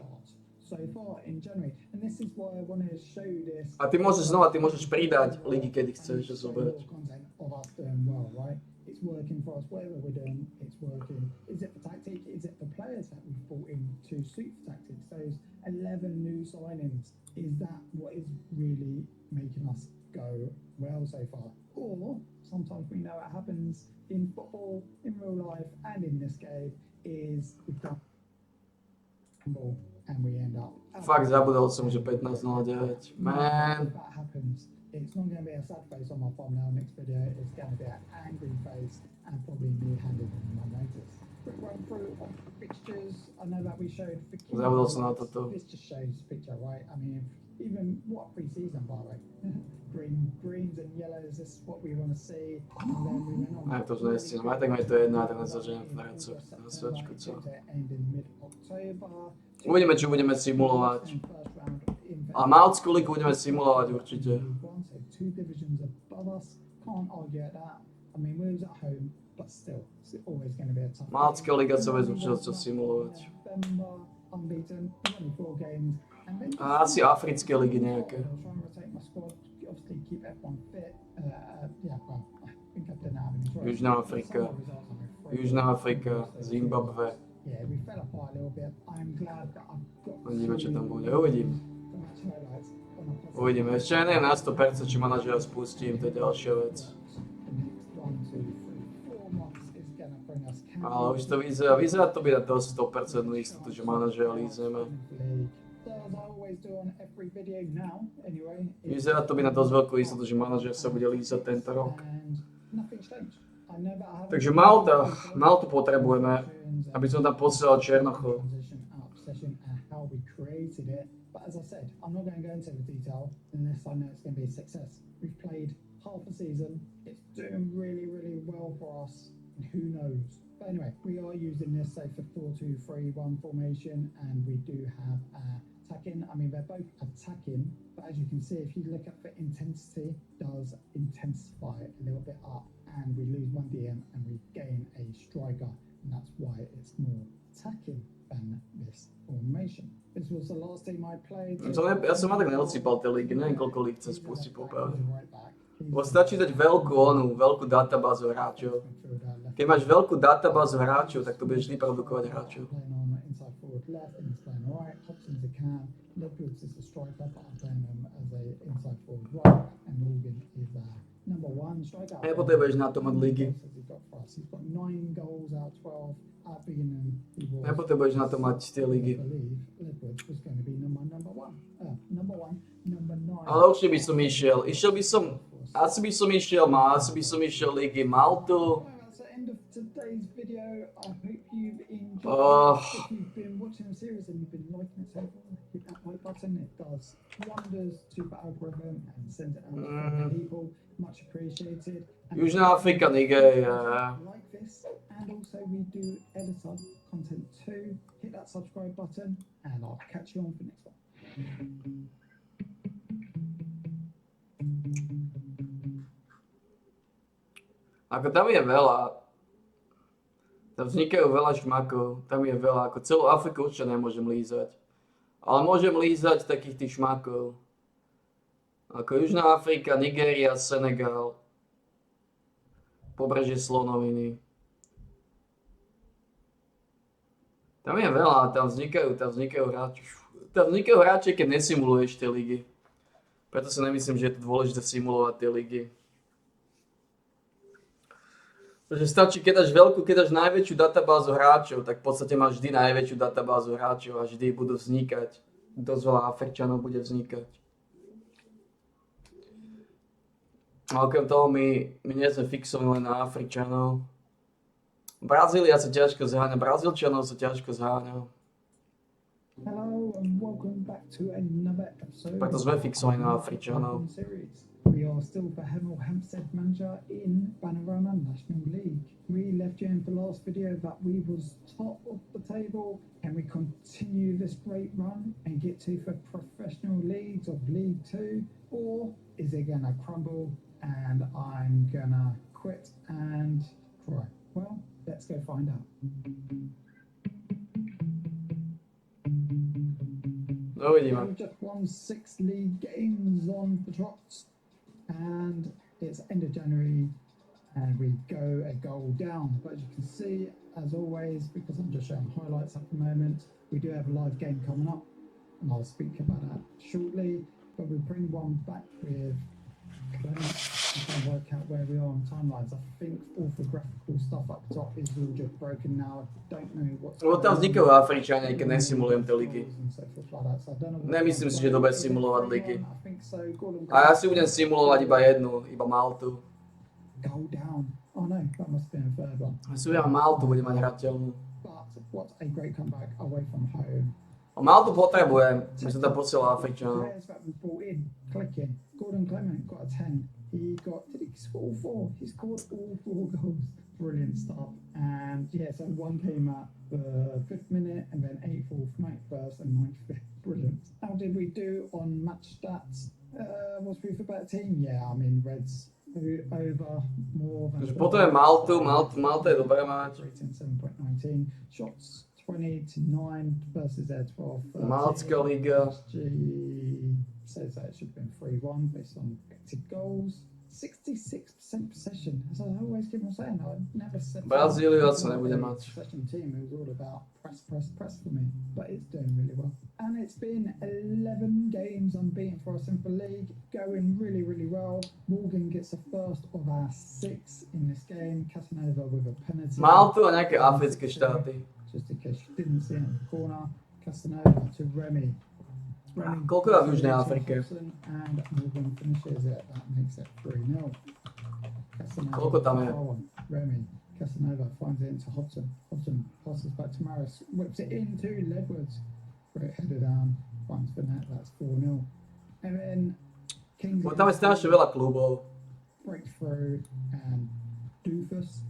So far in January, and this is why I want to show this. A ty môžeš pridať ligy, kedy chceš zobrať. Content of us doing well, right? It's working for us. Whatever we're doing, it's working. Is it the tactic? Is it the players that we've brought in to suit the tactics? Those 11 new signings. Is that what is really making us go well so far? Or sometimes we know it happens in football, in real life, and in this game is we gamble and we end up. Fakt zabudol som, že 15:09. Man. That happens. It's not going to be a sad face on my thumbnail next video. It's going to be an angry face and probably me handing in my notice. Quick run through of the fixtures. I know that we showed. Zabudol som na toto. This just shows the picture, right? I mean, even what pre-season, by the way. Greens and yellows. This is what we want to see. And then we went on. Aj to už nestíham, aj tak mi to je jedno, aj tak nezažijem v hracu na svačku, co. Uvidíme, či budeme simulovať. A Maltskú ligu budeme simulovať určite. Two divisions above us. Can't argue at that. I mean, we was at home, but still, it's always going to be a tough. Maltská liga sa bude určite simulovať. Unbeaten, 24 games. A asi africké ligy nejaké. Obviously keep everyone fit. Yeah, well, I think I've done that. Južná Afrika, Zimbabwe. Yeah, we fell apart a little bit. I'm glad that I've got. Uvidíme, čo tam bude. Uvidíme. Ešte aj neviem na 100%, či manažera spustím, to je ďalšia vec. Ale už to vyzerá to byť na to 100% istotu, že manažera lízeme. Vyzerá to byť na dosť veľkú istotu, že manažer sa bude lízať tento rok. Takže Maltu potrebujeme, aby sme tam posielali Černochov. But as I said, I'm not going to go into the detail unless I know it's going to be a success. We've played half a season. It's doing really, really well for us. And who knows? But anyway, we are using this, say, for 4-2-3-1 formation, and we do have attacking. I mean, they're both attacking, but as you can see, if you look at the intensity, does intensify a little bit up, and we lose one DM and we gain a striker, and that's why it's more attacking than this formation. This was the last team I played. Ja som ma tak neodsýpal tie lígy, neviem koľko líg chcem spustiť popravde. Right back. Bo stačí dať veľkú databázu hráčov. Keď máš veľkú databázu hráčov, tak to budeš vždy produkovať hráčov. Playing on inside forward left and he's playing right. Hobson's a cam. Ledwoods is a striker, but I'm playing him as a inside forward right. And Morgan is number one striker. Nepotrebuješ na to mať lígy. He's got 9 goals out of 12 at beginning. Nepotrebuješ na to mať tie lígy. Ledwoods was going to be number one. Number 9. Ale určite by som išiel. Asi by som išiel lígy Maltu. That's the end of today's video. I hope you've enjoyed it. If you've been watching the series and you've been liking it so far, hit that like button. It does wonders to the algorithm and sends it out to people. Much appreciated. And Južná Afrika, Nigéria. like this, and also we do editor content too. Hit that subscribe button, and I'll catch you on for the next one. Ako tam je veľa. Tam vznikajú veľa šmakov. Tam je veľa. Ako celú Afriku určite nemôžem lízať. Ale môžem lízať takých tých šmakov. Ako Južná Afrika, Nigéria, Senegal. Pobrežie Slonoviny. Tam je veľa. Tam vznikajú hráči. Tam vznikajú hráči, keď nesimuluješ tie ligy. Preto si nemyslím, že je to dôležité simulovať tie ligy. Takže stačí, keď dáš najväčšiu databázu hráčov, tak v podstate máš vždy najväčšiu databázu hráčov a vždy budú vznikať. Dosť veľa Afričanov bude vznikať. A okrem toho my nie sme fixovaní len na Afričanov. Brazília sa ťažko zháňa, Brazílčanov sa ťažko zháňa. Hello and welcome back to another episode. Preto sme fixovaní na Afričanov. We are still the Hemel Hempstead manager in Panorama National League. We left you in the last video that we was top of the table. Can we continue this great run and get to the professional leagues of League 2? Or is it going to crumble and I'm going to quit and cry? Well, let's go find out. No vidíme. We've just won 6 league games on the trot. And it's end of January and we go a goal down, but as you can see, as always, because I'm just showing highlights at the moment, we do have a live game coming up and I'll speak about that shortly, but we bring one back with Clement and try and work out where we are on timelines. I think all the graphical stuff up top is all just broken now. I don't know what's Lebo tam vznikajú Afričania, keď nesimulujem tie ligy. Nemyslím si, že je dobre simulovať ligy. A ja si budem simulovať iba jednu, iba Maltu. Go down. Oh no, that must have been a third one. Ja si budem Maltu, budem mať hrateľnú. But what a great comeback away from home. A Maltu potrebujem, my som tam posielal Afričanov. Players that we brought in, clicking. Gordon Clement got a 10. Did he score all 4? He scored all 4 goals. Brilliant stuff. And yeah, so one came at the 5th minute and then 84th, 91st and 95th. Brilliant. How did we do on match stats? Was we the better team? Yeah, I mean, Reds over more than... Takže potom je Malta je dobré mať. 7.19. Shots 20 to 9 versus their 12. Maltská liga. Says that it should have been 3-1 based on expected goals. 66% possession. As I always keep on saying, I never said Brazíliu asi nebude mať. possession team. It was all about press for me, but it's doing really well. And it's been 11 games unbeaten for us in the league, going really, really well. Morgan gets the first of our 6 in this game. Casanova with a penalty. Maltu a nejaké africké štáty. Just in case you didn't see it in the corner. Casanova to Remy. Koľko dá v Južnej Afrike? And Morgan finishes it. That makes it 3-0. Koľko tam je? Remy. Casanova finds it into Hobson. Hobson passes back to Maris. Whips it into Ledwoods. Great header down. Finds the net. That's 4-0. And then Kings. Bo tam je strašne veľa klubov. Breakthrough and Doofus.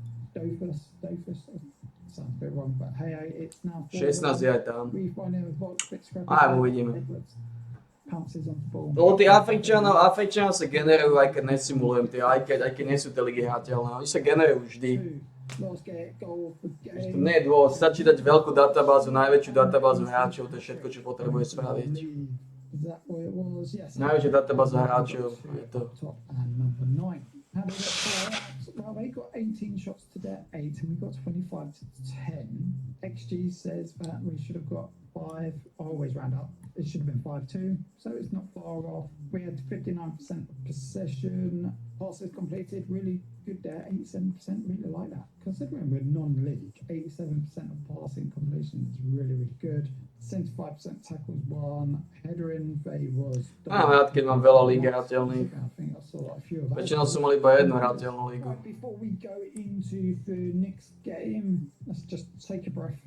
Sounds a bit wrong, but hey, it's now 16 je aj tam. We find him a box, bit scrappy. Aj, uvidíme. Pounces on the ball. Lebo tí Afričanov sa generujú, aj keď nesimulujem tie, aj keď nie sú tie ligy hrateľné. Oni sa generujú vždy. Last goal of the To game. nie je dôvod, stačí dať veľkú databázu, najväčšiu databázu hráčov, to je všetko, čo potrebuje spraviť. Is that what it was? Yes. Najväčšia databáza hráčov, je to. Top and number 9. How did it play out? Well, they got 18 shots to their 8, and we got 25 to 10. XG says that we should have got 5. I always round up. It should have been 5-2, so it's not far off. We had 59% possession. Passes completed, really good there. 87%, really like that. Considering we're non-league, 87% of passing completion is really, really good. 75% tackles won. Header in they was. Mám rád, keď mám veľa líg hrateľných. I think I saw a few of those. Väčšinou som mal iba jednu hrateľnú lígu. Right, before we go into the next game, let's just take a breath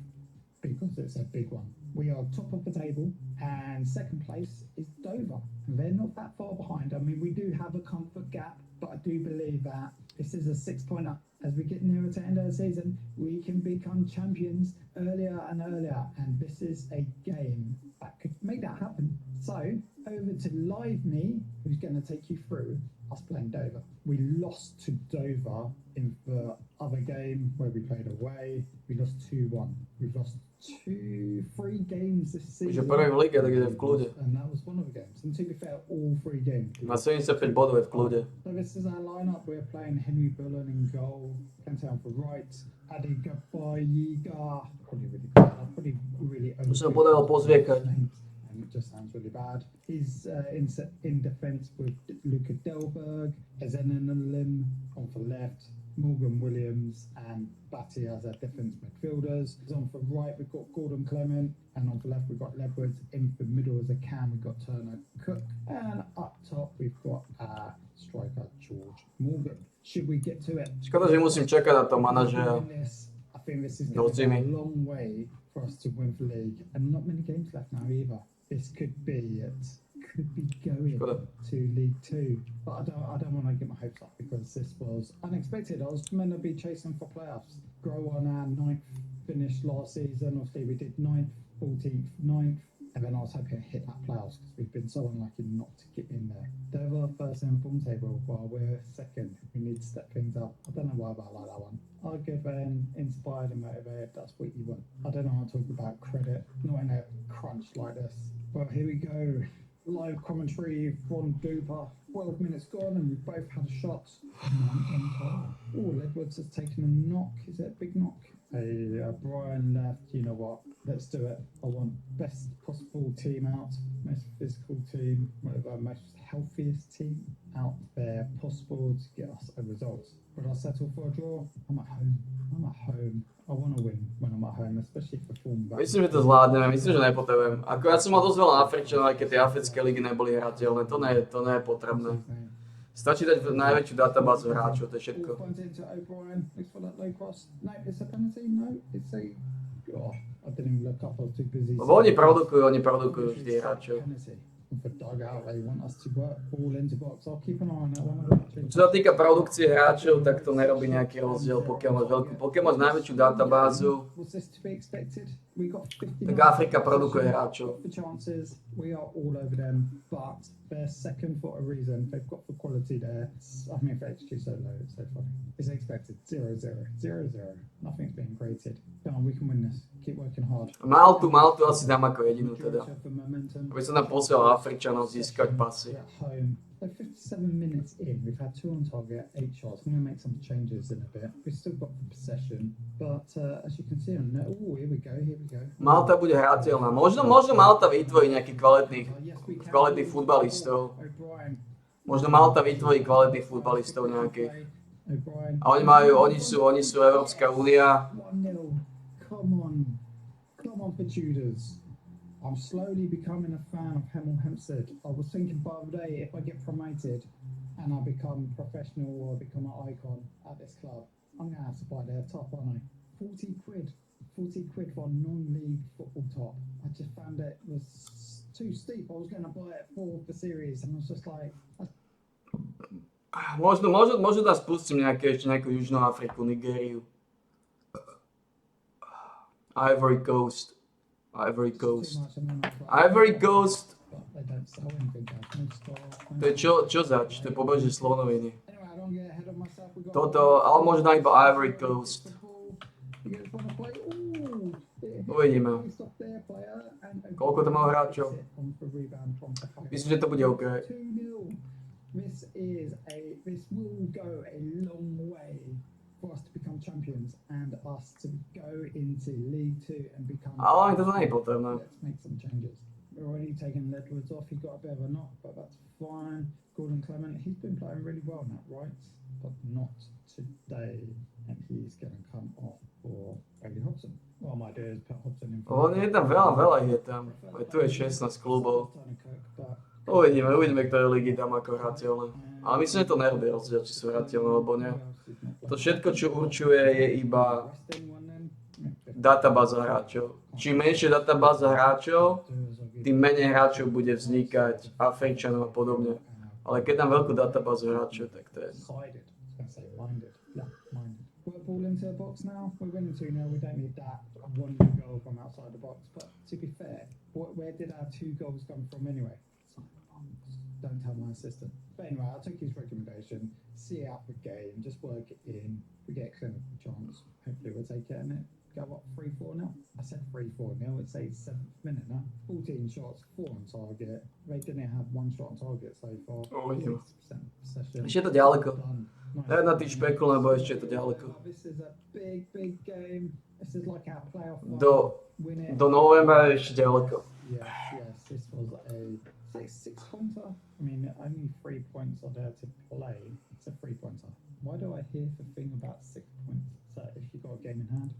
because it's a big one. We are top of the table, and second place is Dover. They're not that far behind. I mean, we do have a comfort gap, but I do believe that this is a 6-pointer. As we get nearer to the end of the season, we can become champions earlier and earlier, and this is a game that could make that happen. So, over to Lively, who's going to take you through us playing Dover. We lost to Dover in the other game where we played away. We lost 2-1. We've lost 3 games this Čiže season. prvý v lige, tak ide v kľude. And that was one of the games. And to be fair, all 3 games. Má 75 bodov, je v kľude. So this is our lineup. We're playing Henry Bullen in goal, Kentown for right, Adi Gabayiga. Probably really. Už sa podarilo pozviekať. And it just sounds really bad. He's in defence with Luca Delberg, Ezenen Lim on for left, Morgan Williams and Batty as our defence midfielders. On for right we've got Gordon Clement, and on for left we've got Ledwards. In the middle as a cam we've got Turner Cook, and up top we've got striker George Morgan. Should we get to it? Škoda, že musím čakať na toho manažera. I think this is going to Jimmy. be a long way for us to win the league, and not many games left now either. This could be it. Could be going Škoda. to League Two, but I don't want to get my hopes up because this was unexpected. I was meant to be chasing for playoffs. Grow on our 9th finish last season. Obviously, we did 9th, 14th, 9th, and then I was hoping to hit that playoffs because we've been so unlucky not to get in there. They were first in the form table while we're second. We need to step things up. I don't know why, but I like that one. I'll give inspired and motivated. That's what you want. I don't know how to talk about credit, not in a crunch like this. Well, here we go. Live commentary from Duper. 12 minutes gone and we've both had shots. Oh, Ledwards has taken a knock. Is it a big knock? Hey, Brian left. You know what? Let's do it. I want best possible team out, most physical team, whatever, most healthiest team out there possible to get us a result. Would I settle for a draw? I'm at home. I'm at home. I want to win when I'm at home, especially for form back. Myslím, že to zvládneme, myslím, že nepotrebujem. Ako ja som mal dosť veľa Afričanov, aj keď tie africké ligy neboli hrateľné, to nie je potrebné. Stačí dať najväčšiu databázu hráčov, to je všetko. Ball pointed to O'Brien. Looks for that low cross. No, it's a penalty. No, it's a. Oh, I didn't even look up. I was too busy. Lebo oni produkujú vždy hráčov. Penalty. For dugout, they want us to work ball into box. I'll keep an eye on that one. Čo sa týka produkcie hráčov, tak to nerobí nejaký rozdiel, pokiaľ máš najväčšiu databázu, Was this to be expected? We got 59. tak Afrika produkuje hráčov. The chances, we are all over them, but they're second for a reason. They've got the quality there. I mean, for XG so low, it's so funny. It's expected 0-0, 0-0. Nothing's being created. Come on, we can win this. Keep working hard. Maltu asi dám ako jedinú teda. Majority of the momentum. Aby sa nám posielal Afričanov získať pasy. At home. So 57 minutes in, we've had 2 on target, 8 shots. I'm going to make some changes in a bit. We've still got the possession, but as you can see on there, here we go. Malta bude hrateľná. Možno Malta vytvorí nejakých kvalitných futbalistov. Možno Malta vytvorí kvalitných futbalistov nejakých. A oni sú Európska únia. 1-0. Come on for Tudors. I'm slowly becoming a fan of Hemel Hempstead. I was thinking the other day, if I get promoted and I become professional or become an icon at this club, I'm going to have to buy their top, aren't I? 40 quid. 40 quid for a non-league football top. I just found it was too steep. I was going to buy it for the series and I was just like... Možno nás pustím ešte nejakú Južnú Afriku, Nigériu. Ivory Coast. To je čo zač? To je pobrežie Slonoviny. Anyway, I don't get ahead of Toto, ale možno iba Ivory Coast. Uvidíme. Koľko to má hráčov? Myslím, že to bude OK. This will go a long way for us to become champions and us to go into League 2 and become. Ale ani to nie je potrebné. Let's make some changes. We're already taking Ledwards off. He got a bit of a knock, but that's fine. Gordon Clement, he's been playing really well now, right? But not today, and he's going to come off for Bailey Hobson. Well, my idea is put Hobson in. On je tam veľa je tam. Aj tu je 16 klubov. Uvidíme, ktoré ligy tam ako hrateľné. Ale myslím, že to nerobí rozdiel, či sú hrateľné alebo nie. To všetko, čo určuje, je iba databáza hráčov. Čím menšia databáza hráčov, tým menej hráčov bude vznikať Afričanov a podobne. Ale keď dám veľkú databázu hráčov, tak to je... Ball into the box now. We're winning 2-0. We don't need that one goal from outside the box. But to be fair, where did our 2 goals come from anyway? Don't tell my assistant. But anyway, I took his recommendation. See out the game. Just work it in. We get a clinical chance. Hopefully we'll take it and it go up 3-4 now. I said 3-4 now. It's 87th minute now. 14 shots, 4 on target. They didn't have 1 shot on target so far. 60% possession. Ešte je to ďaleko. Ja na tým špekulujem, lebo ešte je to ďaleko. This is a big game. This is like our playoff. Do novembra je ešte ďaleko. Yes. This was a 6-pointer. I mean, only 3 points are there to play. It's a 3-pointer. Why do I hear the thing about 6 points? So if you got a game in hand.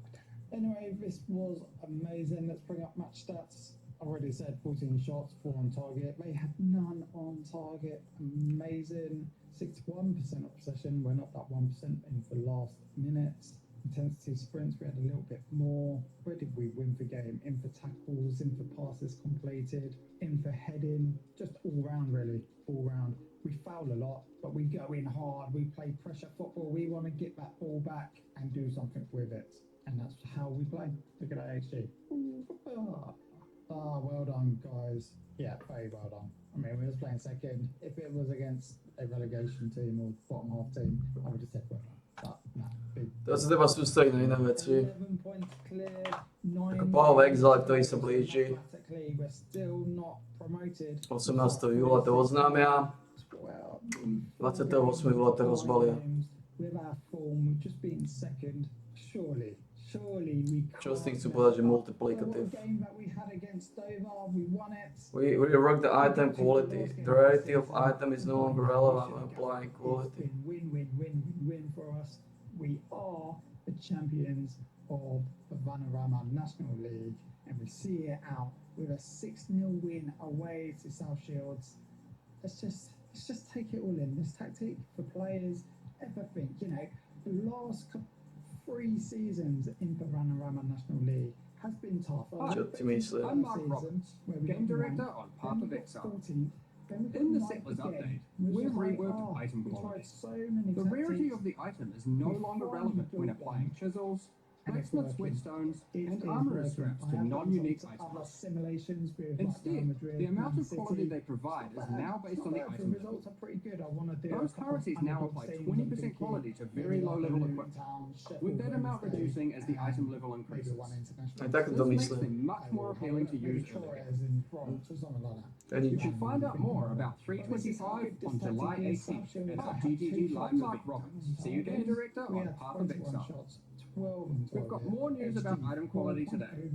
Anyway, this was amazing. Let's bring up match stats. I already said 14 shots, 4 on target. They had none on target. Amazing. 61% of possession. Went up that 1% in the last minutes. Intensity sprints, we had a little bit more. Where did we win the game? In for tackles, in for passes completed, in for heading. Just all round, really. All round. We foul a lot, but we go in hard. We play pressure football. We want to get that ball back and do something with it. And that's how we play. Look at that XG. Well done, guys. Yeah, very well done. I mean, we were playing second. If it was against a relegation team or bottom half team, I would have said well done. But, nah, big. Teraz sa treba sústrediť na iné veci. Ako Pavel Exal, ktorý sa blíži. 18. júla to oznámia. 28. júla to rozbalia. Čo s tým chcú povedať, že multiplicative? We rework the item quality. The rarity of item is no longer relevant when applying quality. Win for us. We are the champions of the Vanarama National League, and we see it out with a 6-0 win away to South Shields. Let's just take it all in. This tactic for players, everything. You know, the last 3 seasons in the Vanarama National League has been tough. Čo ty myslíš? I'm Mark Roberts, Game Director on Path of Exile. In the Settlers update, we've reworked item quality. The rarity of the item is no longer relevant when applying chisels, blacksmith whetstones, and armorer's straps to non-unique items. Instead, the amount of quality they provide is now based on the item level. Those currencies now apply 20% quality to very low-level equipment, with that amount reducing as the item level increases. Aj tak to This makes myslím. them much more appealing to use early game. Ani You can find out more about 325 on July 18th at our GGG Live event. See you, Game Director, on Path of Exile. We've got more news about item quality today.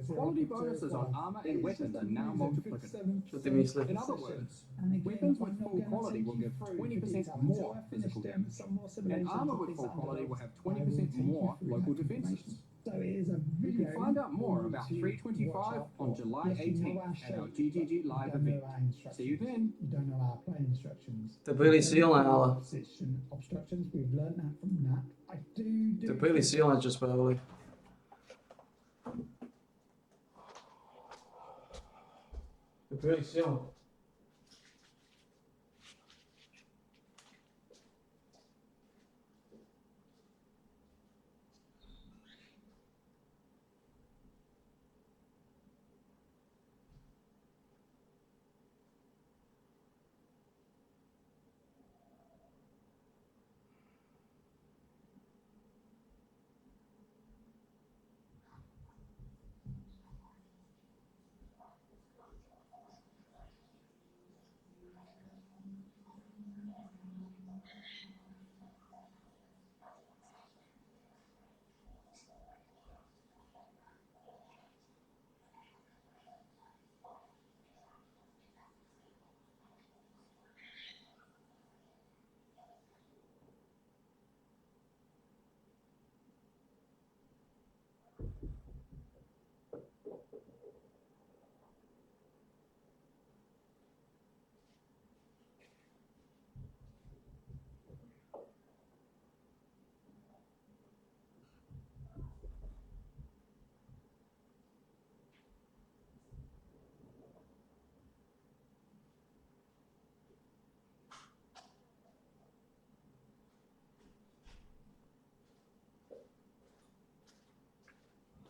Quality bonuses on armor and weapons are now multiplicative. Čo ty myslíš? In other words, weapons with full quality will give 20% more physical damage, and armor with full quality will have 20% more local defenses. You can find out more about 325 on July 18th at our GGG Live event. See you then. You don't know our play instructions. To je príliš silné, ale Position obstructions. We've learned that from Nap. I do. to je príliš silné, čo spravili. To je príliš silné.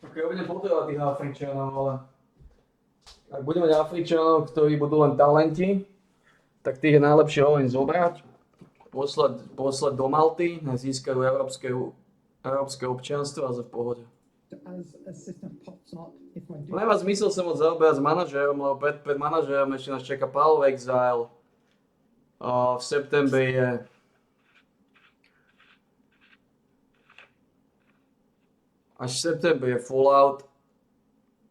Ok, budem potrebovať tých Afričanov, ale ak budeme mať Afričanov, ktorí budú len talenti, tak tých je najlepšie len zobrať, poslať do Malty, získajú európske občianstvo a sme v pohode. As a system pops up, if I do Nemá zmysel sa moc zaoberať s manažérom, lebo pred manažérom ešte nás čaká Palo Exile. V septembri je až v septembri je Fallout,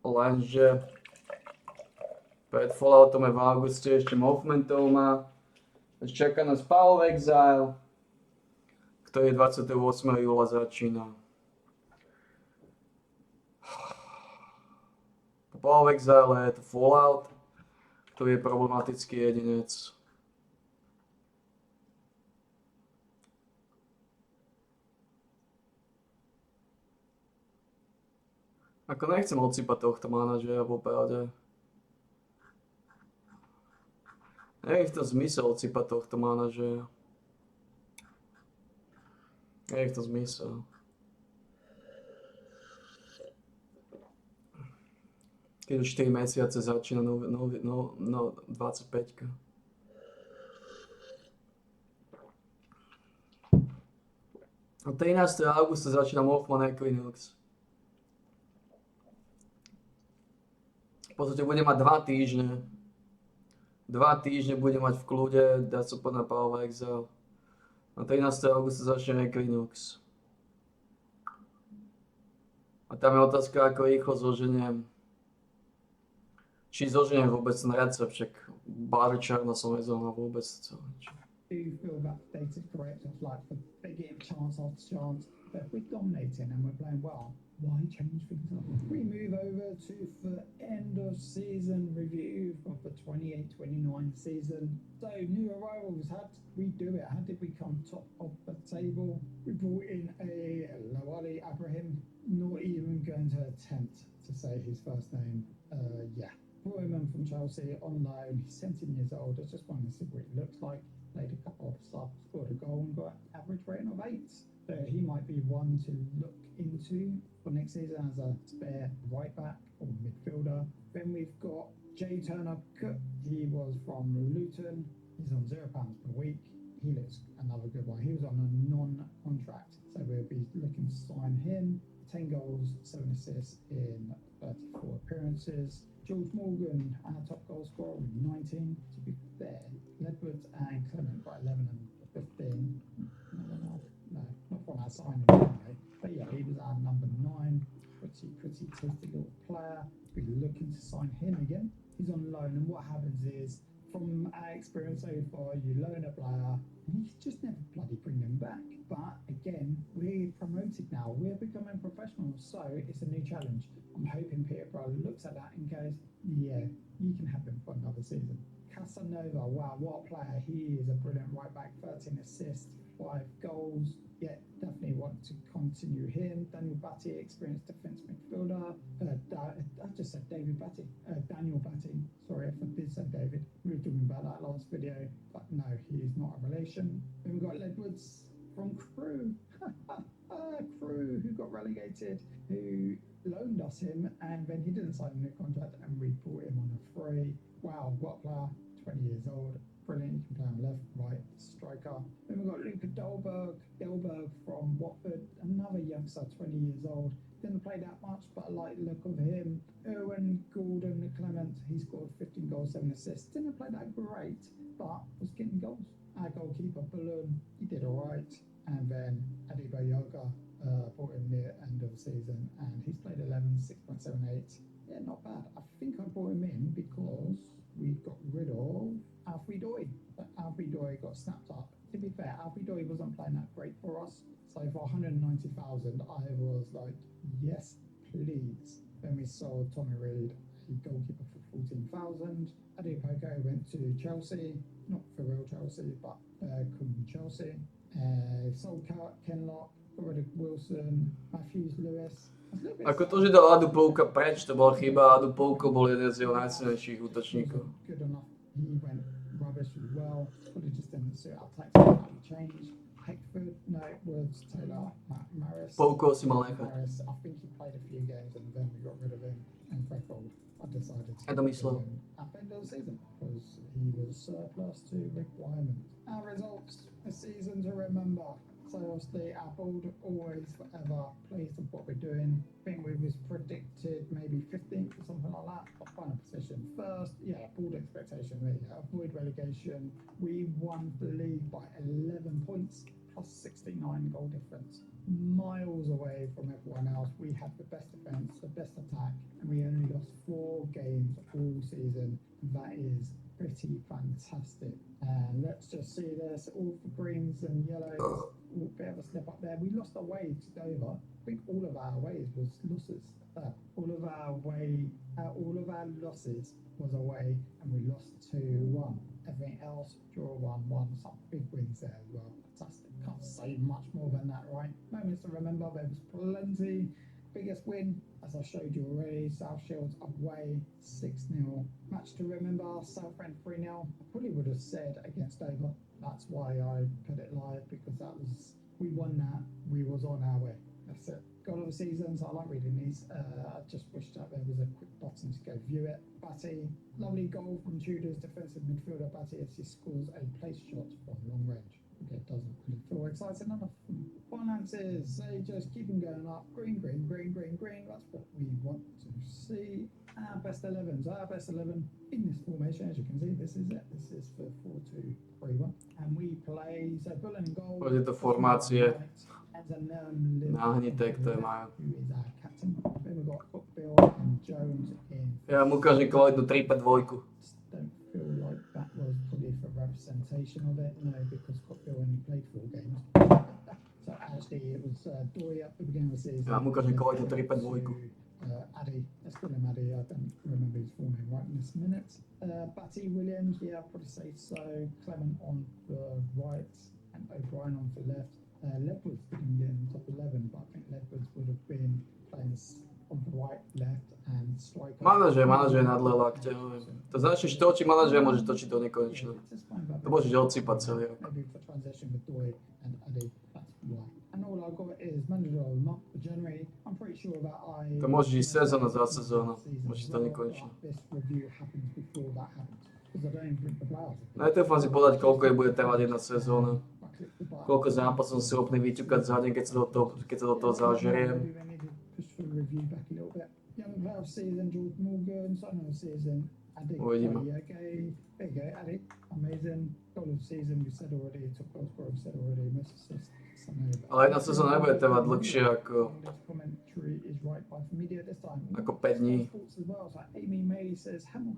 lenže pred Falloutom je v auguste ešte Movementov má. Čaká nás Palo Exile, ktorý 28. júla začína. Po Palo Exile je to Fallout, ktorý je problematický jedinec. Ako nechcem odsypať tohto manažera, popravde. Nie je to zmysel odsypať tohto manažera. Nie je to zmysel. Keď už 4 mesiace začína 25. A 13. augusta začína Mothman Equinox. V podstate bude mať 2 týždne. 2 týždne bude mať v kľude, dať sa pod na Power Exile. A 13. augusta začne Equinox. A tam je otázka, ako rýchlo zoženiem. Či zoženiem vôbec ten recept, však Barry Čarna som nezóna vôbec celé. do feel that data's correct of like the big chance after chance, but if we're dominating and we're playing well, why change things up? We move over to the end of season review of the 28-29 season. So new arrivals, how did we do it? How did we come top of the table? We brought in a Lawali Abraham, not even going to attempt to say his first name. Brought him in from Chelsea on loan. He's 17 years old. I just wanted to see what he looks like. Played a couple of stuff, scored a goal and got average rating of 8. So he might be one to look into for next season as a spare right back or midfielder. Then we've got Jay Turner Cook. He was from Luton. He's on £0 per week. He looks another good one. He was on a non-contract, so we'll be looking to sign him. 10 goals, 7 assists in 34 appearances. George Morgan, our top goal scorer, with 19. To be fair, Ledward and Clement got 11 and 15. No, not from our signing anyway. But yeah, he was our number 9. Pretty tasty little player. We're looking to sign him again. He's on loan, and what happens is, from our experience so far, you loan a player, and you just never bloody bring them back. But again, we're promoted now. We're becoming professionals, so it's a new challenge. I'm hoping Peterborough looks at that and goes, yeah, you can have him for another season. Casanova, wow, what a player. He is a brilliant right back, 13 assists, 5 goals. Yeah, definitely want to continue him. Daniel Batty, experienced defence midfielder. I just said David Batty. Daniel Batty. Sorry if I did say David. We were talking about that last video, but no, he is not a relation. Then we've got Ledwards from Crew. Crew, who got relegated, who loaned us him, and then he didn't sign a new contract, and we bought him on a free. Wow, what a player, 20 years old, brilliant, you can play on left, right, striker. Then we've got Luca Delberg from Watford, another youngster, 20 years old, didn't play that much, but I like the look of him. Erwin Gordon Clement, he scored 15 goals, 7 assists, didn't play that great, but was getting goals. Our goalkeeper, Balloon, he did alright. And then Adiba Yoga brought him near end of the season, and he's played 11, 6.78. Yeah, not bad. I think I brought him in because we got rid of Alfie Doy. But Alfie Doy got snapped up. To be fair, Alfie Doy wasn't playing that great for us. So for 190,000, I was like, yes, please. Then we sold Tommy Reid, a goalkeeper, for 14,000. Adipoko went to Chelsea, not for real Chelsea, but Chelsea. Sold Kenlock, got rid of Wilson, Matthews, Lewis. Ako to, že dal Adu Pouka preč, to bola chyba. Adu Pouko bol jeden z jeho najsilnejších útočníkov. Good enough. He went rubbish as well. Probably just didn't suit our tactical change. Pickford, no, it was Taylor Maris. Pouko si mal nechať. Maris, I think he played a few games and then we got rid of him. And Freckhold, I decided to Ja to myslel. at the end of the season because he was surplus to requirement. Our results, a season to remember. So obviously our board always forever pleased with what we're doing. I think we was predicted maybe 15th or something like that. But final position first, yeah, board expectation really. Avoid relegation. We won the league by 11 points plus 69 goal difference. Miles away from everyone else. We had the best defence, the best attack, and we only lost 4 games all season. That is pretty fantastic. And let's just see this, all for greens and yellows. A bit of a step up there. We lost away to Dover. I think all of our ways was losses. All of our losses was away, and we lost 2-1. Everything else, draw 1-1. Some big wins there as well. Fantastic. Can't say much more than that, right? Moments to remember. There was plenty. Biggest win, as I showed you already, South Shields away 6-0. Match to remember, Southend 3-0. I probably would have said against Dover. That's why I put it live, because we won that. We was on our way. That's it. Goal of the seasons. I like reading these. I just wish that there was a quick button to go view it. Batty, lovely goal from Tudor's defensive midfielder Batty as he scores a place shot from long range. Okay, it doesn't really feel exciting enough. Finances, they just keep them going up. Green, green, green, green, green. That's what we want to see. Our best 11s. Our best 11 in this formation, as you can see, this is it. This is for 4-2-3-1. And we play, so Bullen in goal. Pôjde to formácie And náhnité, ktoré majú. who is our captain. Then we've got Cookbill and Jones in. Ja mu ukážem kvalitnú 3-5-2. Don't feel like that was probably for representation of it, no, because Cookbill only played 4 games. So actually it was Doy at the beginning of the season. Ja mu ukážem kvalitnú 3-5-2. Addy, let's call him Addy, I don't remember his full name right in this minute. Batty Williams, yeah, I'd probably say so. Clement on the right and O'Brien on the left. Ledward's didn't get in top 11, but I think Ledward's would have been playing on the right, left and striker. Manažer na dle lakte, neviem. To značí, že točí manažer, môže točiť do nekonečna. To môžeš odsypať celý rok. Maybe for transition with Doy and Addy, that's why. And all I've got is manager of the month for January. I'm pretty sure that I. To môžeš ísť sezóna za sezóna. Môžeš to nekonečne. This review happens before that happens. Because I don't think the players. Najtrúfam si povedať, koľko je bude trvať jedna sezóna. Koľko zápasov som schopný vyťukať za deň, keď sa do toho zažeriem. Uvidíme. Ale jedna sezóna nebude trvať dlhšie ako 5 dní.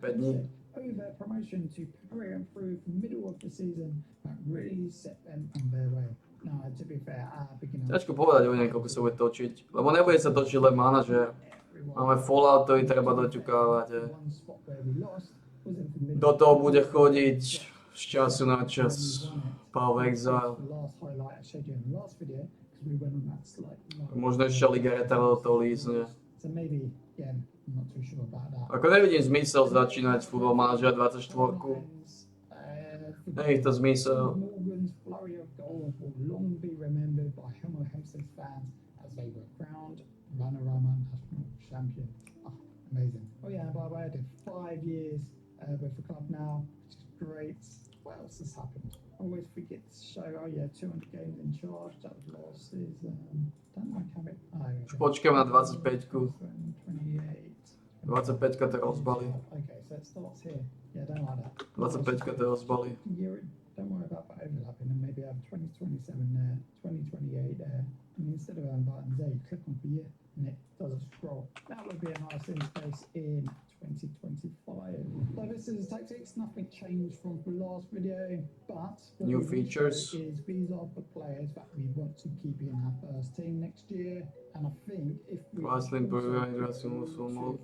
5 dní. Over promotion to career and through the middle of the season that really set them on their way. No, to be fair, beginner. Ťažko povedať, uvidím, koľko sa bude točiť. Lebo nebude sa točiť len manažer. Máme Fallout, ktorý treba doťukávať. Do toho bude chodiť z času na čas Path of Exile. Možno ešte Liga Retailer do toho lízne. Ako nevidím zmysel začínať Football Manager 24. Nie je to zmysel. Morgan's flurry of goals will long be remembered by Hemel Hempstead fans as they were crowned Vanarama national champions. Oh, amazing. Oh yeah, by the way, I did 5 years with the club now, which is great. What else has happened? I always forget to show, oh yeah, 200 games in charge, that was last season. Don't like have it. Počkám na 25-ku. 28. 25-ka to rozbalí. Okay, so it starts here. Yeah, don't like that. 25-ka to rozbalí. Year, don't worry about that overlapping, and maybe have 2027 there, 2028 there. And instead of having buttons there, you click on the year, and it does a scroll. That would be a nice interface in 2025. So this is tactics. Nothing changed from the last video, but New features. These are the players that we want to keep in our first team next year. And I think if we Vastly improving mode,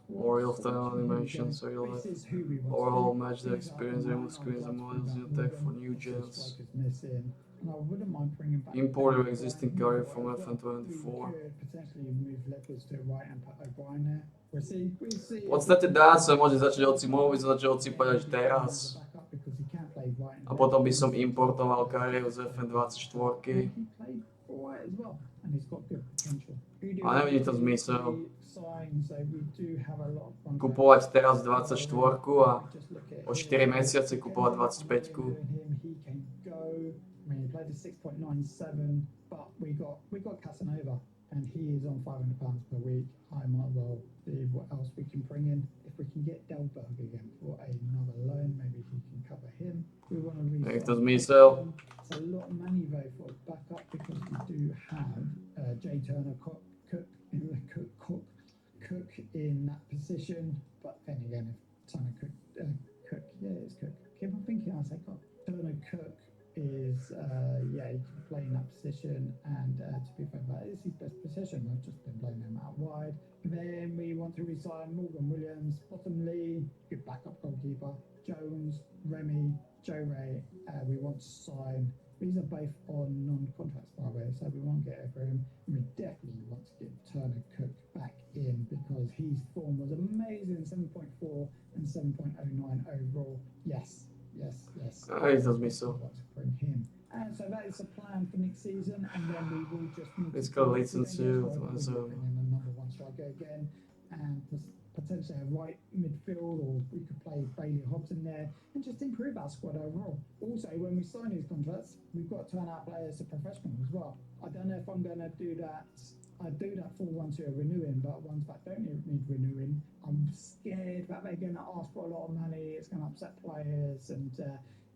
more real-time animations, overhaul match the experience, remove screens and models in tech for new gens. Import your existing carrier from FN24. V podstate dá sa, môže začať odsymovať, sa začať odsypať až teraz. played right. A potom by som importoval kariéru z FN24. He played alright as well, and he's got good potential. A nevidí to zmysel So we do have a lot of contracts. kupovať teraz 24 a o 4 mesiace kupovať 25. He can go. I mean, he played a 6.97, but we got Casanova, and he is on £500 per week. I might as well see what else we can bring in. If we can get Delberg again for another loan, maybe he can cover him. We want to Nech to zmysel. It's a lot of money though for backup because we do have Jay Turner Cook in that position. But then again, if Turner Cook, it's Cook. Keep on thinking, I say Cook. Turner Cook is he can play in that position, and to be fair, that is his best position. I've just been playing him out wide. Then we want to resign Morgan Williams, Bottomley, good backup goalkeeper, Jones, Remy, Joe Ray. We want to sign. These are both on non-contracts, by the way, so we won't get over him. And we definitely want to get Turner Cook back in because his form was amazing, 7.4 and 7.09 overall. Yes. Aj to zmysel. Bring him. And so that is the plan for next season, and then we will just need Získal licenciu. bring in a number one striker again, and potentially a right midfield, or we could play Bailey Hobbs in there and just improve our squad overall. Also, when we sign these contracts, we've got to turn our players to professional as well. I don't know if I'm going to do that. I do that for ones who are renewing, but ones that don't need renewing, I'm scared that they're going to ask for a lot of money. It's going to upset players, and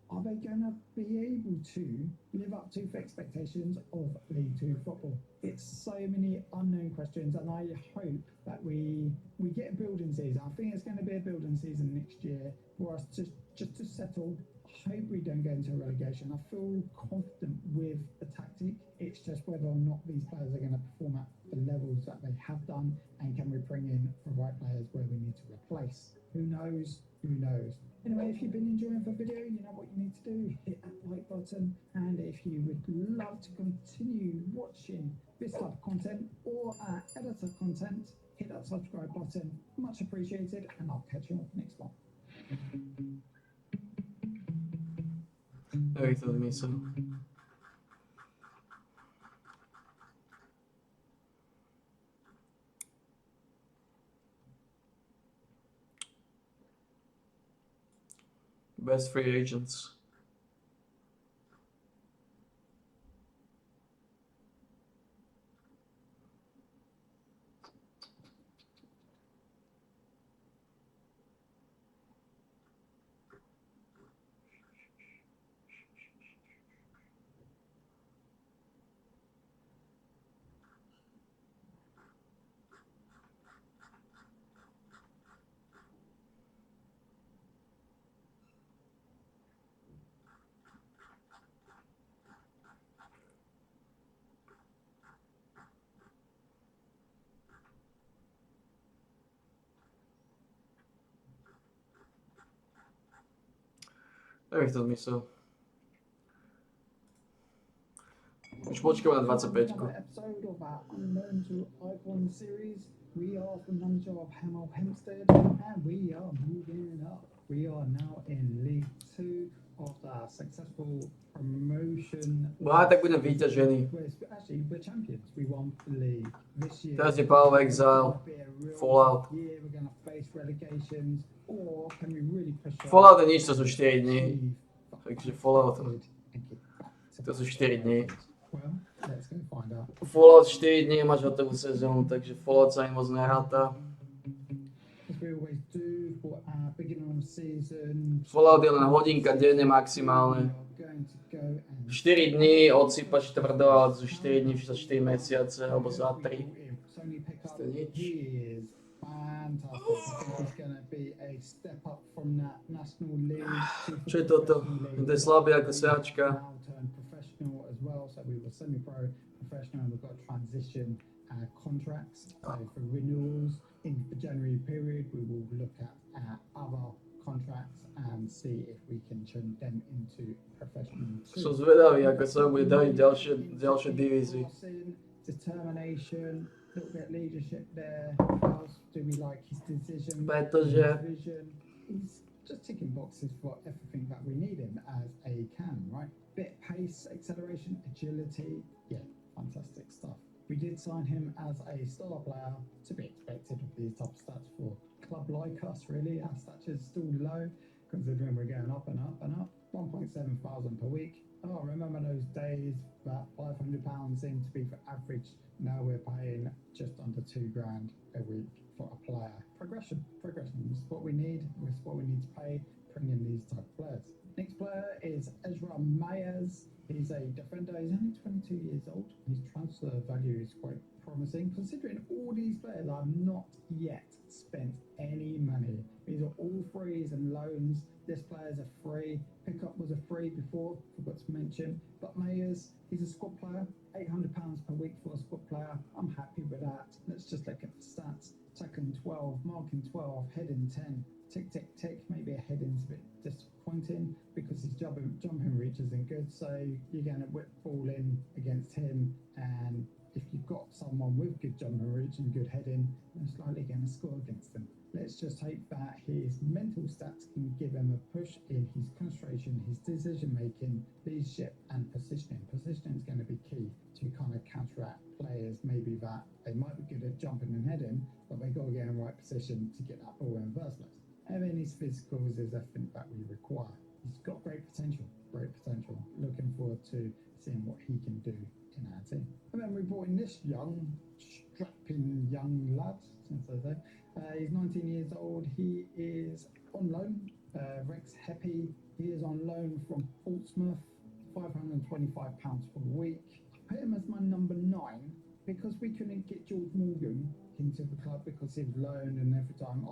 are they going to be able to live up to the expectations of League Two football? It's so many unknown questions, and I hope that we get a building season. I think it's going to be a building season next year for us to just to settle. I hope we don't go into relegation. I feel confident with the tactic. It's just whether or not these players are going to perform at the levels that they have done, and can we bring in the right players where we need to replace? Who knows? Anyway, if you've been enjoying the video, you know what you need to do. Hit that like button, and if you would love to continue watching this type of content or our editor content, hit that subscribe button. Much appreciated, and I'll catch you on the next one. Aj to zmysel. Best free agents. Aj to zmysel. Už počkám na 25. Another episode of our Unknown to Icon series. We are the manager of Hemel Hempstead, and we are moving up. We are now in League 2 after our successful promotion. Tak budem vyťažený. We're champions. We won the league this year. Teraz je Path of Exile, Fallout. We're going to face relegations, or can we really push Fallout je nič, to sú 4 dní. Takže Fallout, to sú 4 dní. Well, let's go find out. Fallout 4 dní máš hotovú sezónu, takže Fallout sa im moc neráta. As we always do for our beginning of season. Fallout je len hodinka denne maximálne. 4 dní odsypaš tvrdo, ale to sú 4 dní za 4 mesiace, alebo za 3. To je nič. Čo je toto? To je slabé ako sáčka. In the January period, we will look at other contracts and see if we can turn them into professional. Som zvedavý, ako sa bude dať ďalšie divízie. Determination, a little bit of leadership there. How else do we like his decision? Pretože He's just ticking boxes for everything that we need him. right? Bit pace, acceleration, agility. Yeah, fantastic stuff. We did sign him as a star player, to be expected with these type of stats for a club like us, really. Our stature's still low, considering we're going up and up and up. 1.7 thousand per week. Oh, remember those days that £500 seemed to be for average. Now we're paying just under £2,000 a week for a player. Progression is what we need. It's what we need to pay, bring in these type of players. Next player is Ezra Mayers. He's a defender. He's only 22 years old. His transfer value is quite promising, considering all these players have not yet spent any money. These are all frees and loans. This player's a free. Pickup was a free before, forgot to mention. But Mayers, he's a squad player. £800 per week for a squad player. I'm happy with that. Let's just look at the stats. Tackling 12, marking 12, heading 10. Tick, tick, tick. Maybe a heading's a bit disappointing because his jumping reach isn't good. So you're going to whip ball in against him, and if you've got someone with good jumping reach and good heading, most likely going to score against them. Let's just hope that his mental stats can give him a push in his concentration, his decision making, leadership, and positioning. Positioning is going to be key to kind of counteract players maybe that they might be good at jumping and heading, but they got to get in the right position to get that ball in the first place. And then his physicals is everything that we require. He's got great potential, Looking forward to seeing what he can do in our team. And then we brought in this strapping young lad, since I say. He's 19 years old. He is on loan. Rex Heppy. He is on loan from Portsmouth. £525 per week. I put him as my number 9 because we couldn't get George Morgan into the club because he was loaned, and every time,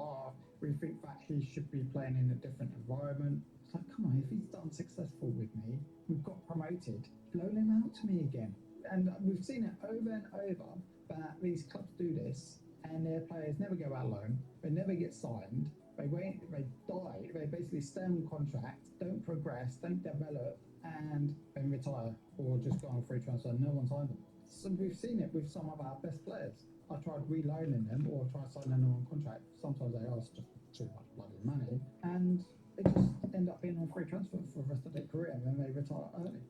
we think that he should be playing in a different environment. It's like, come on, if he's done successful with me, we've got promoted, loan him out to me again. And we've seen it over and over that these clubs do this, and their players never go out loan, they never get signed, they die, they basically stay on contract, don't progress, don't develop, and then retire or just go on free transfer. No one signed them. So we've seen it with some of our best players. I tried reloaning them or tried signing them on contract. Sometimes they ask just too much bloody money, and they just end up being on free transfer for the rest of their career, and then they retire early.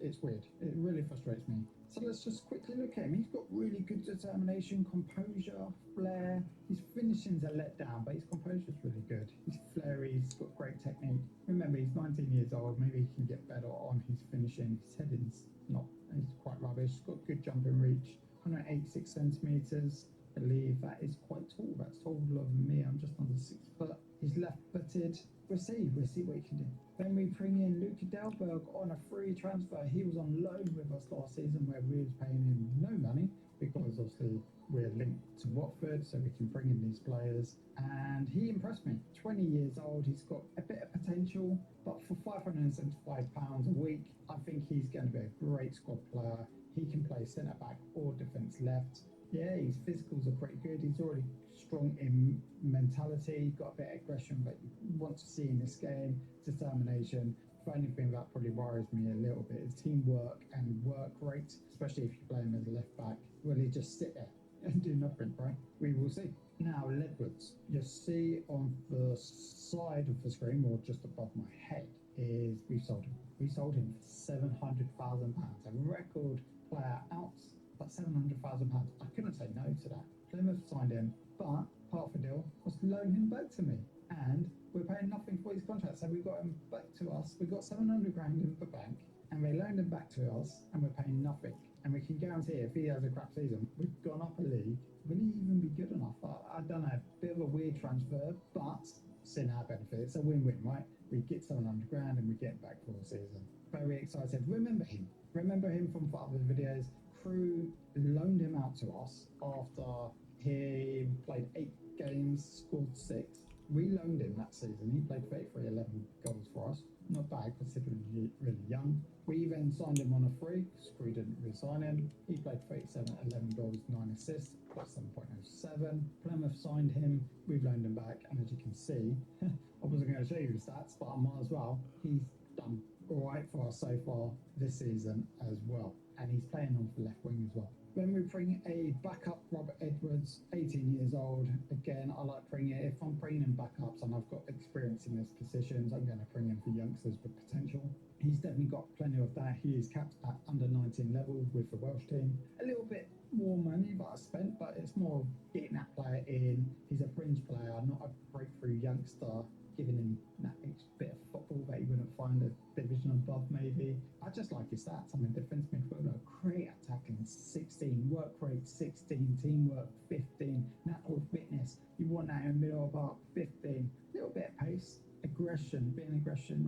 It's weird. It really frustrates me. So let's just quickly look at him. He's got really good determination, composure, flair. His finishing's a letdown, but his composure's really good. He's flary, he's got great technique. Remember, he's 19 years old. Maybe he can get better on his finishing. His heading's not, he's quite rubbish. He's got good jumping reach, 186 centimetres. I believe that is quite tall. That's taller than me. I'm just under 6 foot. He's left-footed. We'll see what he can do. Then we bring in Luke Delberg on a free transfer. He was on loan with us last season, where we was paying him no money because obviously we're linked to Watford, so we can bring in these players. And he impressed me. 20 years old. He's got a bit of potential, but for £575 a week, I think he's going to be a great squad player. He can play centre back or defence left. Yeah, his physicals are pretty good. He's already strong in mentality, got a bit of aggression that you want to see in this game, determination. The only thing that probably worries me a little bit is teamwork and work rate, especially if you play him as a left back. Will he just sit there and do nothing, right? We will see. Now, Ledwoods, you see on the side of the screen, or just above my head, is we sold him. We sold him for £700,000. A record player out. But £700,000. I couldn't say no to that. Plymouth signed him, but part of the deal was to loan him back to me, and we're paying nothing for his contract. So we got him back to us. We got £700,000 in the bank, and they loaned him back to us, and we're paying nothing. And we can guarantee if he has a crap season, we've gone up a league. Will he even be good enough? I don't know. Bit of a weird transfer, but it's in our benefit. It's a win-win, right? We get £700,000 and we get him back for a season. Very excited. Remember him. Remember him from other videos. Crew loaned him out to us after he played 8 games, scored 6. We loaned him that season. He played 33, 11 goals for us. Not bad considering he's really young. We then signed him on a free because Crew didn't re-sign him. He played 37, 11 goals, 9 assists, plus 7.07. Plymouth signed him. We've loaned him back, and as you can see, I wasn't going to show you the stats, but I might as well. He's done all right for us so far this season as well. And he's playing on the left wing as well. Then we bring a backup, Robert Edwards, 18 years old. Again, I like bringing it. If I'm bringing in backups and I've got experience in those positions, I'm going to bring in for youngsters with potential. he's definitely got plenty of that. He is capped at under 19 level with the Welsh team. A little bit more money that I spent, but it's more getting that player in. He's a fringe player, not a breakthrough youngster, giving him that extra bit of football that you wouldn't find a division above maybe. I just like his stats. I mean, defense midfielder, great attacking, 16, work rate 16, teamwork 15, natural fitness. You want that in the middle of our 15, little bit of pace. Aggression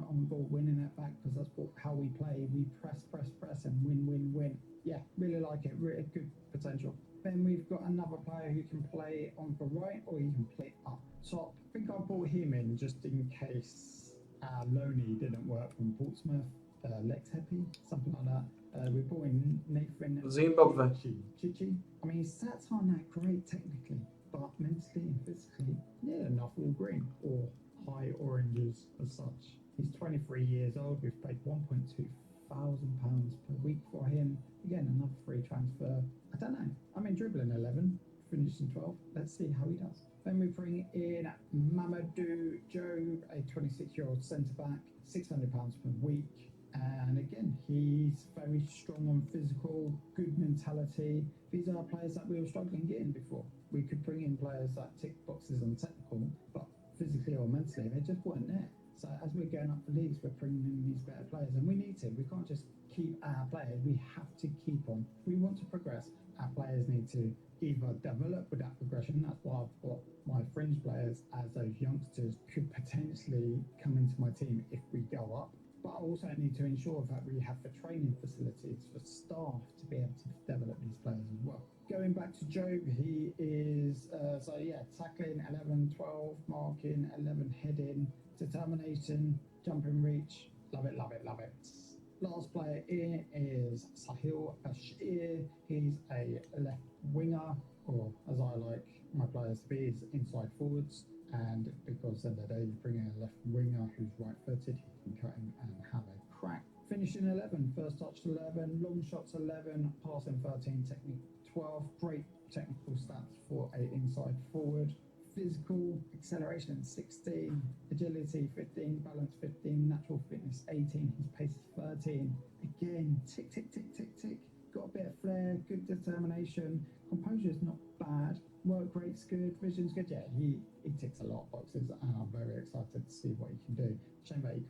on ball, winning it back, because that's how we play. We press, and win. Yeah, really like it. Really good potential. Then we've got another player who can play on the right, or he can play up top. I think I brought him in just in case Loney didn't work from Portsmouth. Lex Heppy, something like that. We brought in Nathan Zimbabwe. Chichi. I mean, his stats aren't that great technically, but mentally and physically, yeah, enough all green or high oranges as such. He's 23 years old. We've paid £1.2 thousand per week for him. Again, another free transfer. I don't know. I mean, dribbling 11, finishing 12. Let's see how he does. Then we bring in Mamadou Joe, a 26-year-old centre-back, £600 per week. And again, he's very strong and physical, good mentality. These are players that we were struggling getting before. We could bring in players that tick boxes on technical, but physically or mentally, they just weren't there. So as we're going up the leagues, we're bringing in these better players, and we need to. We can't just keep our players. We have to keep on. If we want to progress, our players need to either develop with that progression. That's why I've got my fringe players as those youngsters could potentially come into my team if we go up. But I also need to ensure that we have the training facilities for staff to be able to develop these players as well. Going back to Job, he is, tackling 11, 12, marking, 11, heading, determination, jumping reach. Love it. Last player in is Sahil Bashir. He's a left winger, or as I like my players to be, is inside forwards. And because in the day you bring in a left winger who's right-footed, he can cut in and have a crack. Finishing 11, first touch 11, long shots 11, passing 13, technique 12. Great technical stats for a inside forward. Physical acceleration 16, agility 15, balance 15, natural fitness 18, his pace is 13. Again, tick. Got a bit of flair, good determination. Composure's not bad. Work rate's good, vision's good. Yeah, he ticks a lot of boxes, and I'm very excited to see what he can do. Shame that he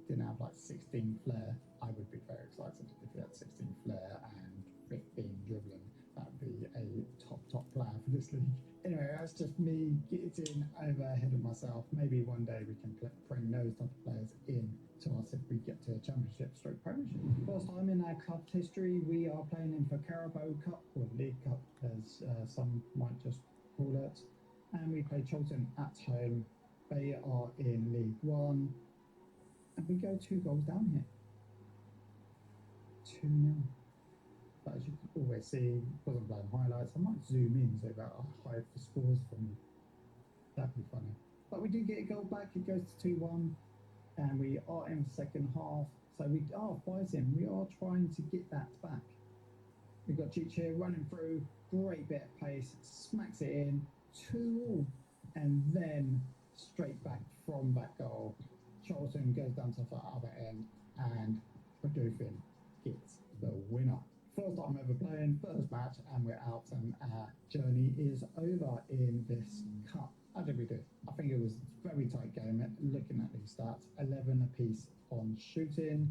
didn't have like 16 flair. I would be very excited if he had 16 flair and 15 dribbling. That would be a top player for this league. Anyway, that's just me getting over ahead of myself. Maybe one day we can bring those type of players in to us if we get to a championship/premiership. First time in our club's history, we are playing in for Carabao Cup, or League Cup as some might just call it. And we play Charlton at home. They are in League One. And we go 2 goals down here. 2-0. But as you can always see, because I'm playing highlights, I might zoom in so that I hide the scores from you. That'd be funny. But we do get a goal back. It goes to 2-1. And we are in the second half. So we are fighting. We are trying to get that back. We've got Cheech here running through. Great bit of pace. Smacks it in. 2-2. And then straight back from that goal. Charlton goes down to the other end. And Padufin gets the winner. First time ever playing, first match, and we're out, and our journey is over in this cup. How did we do? I think it was a very tight game. Looking at these stats, 11 apiece on shooting.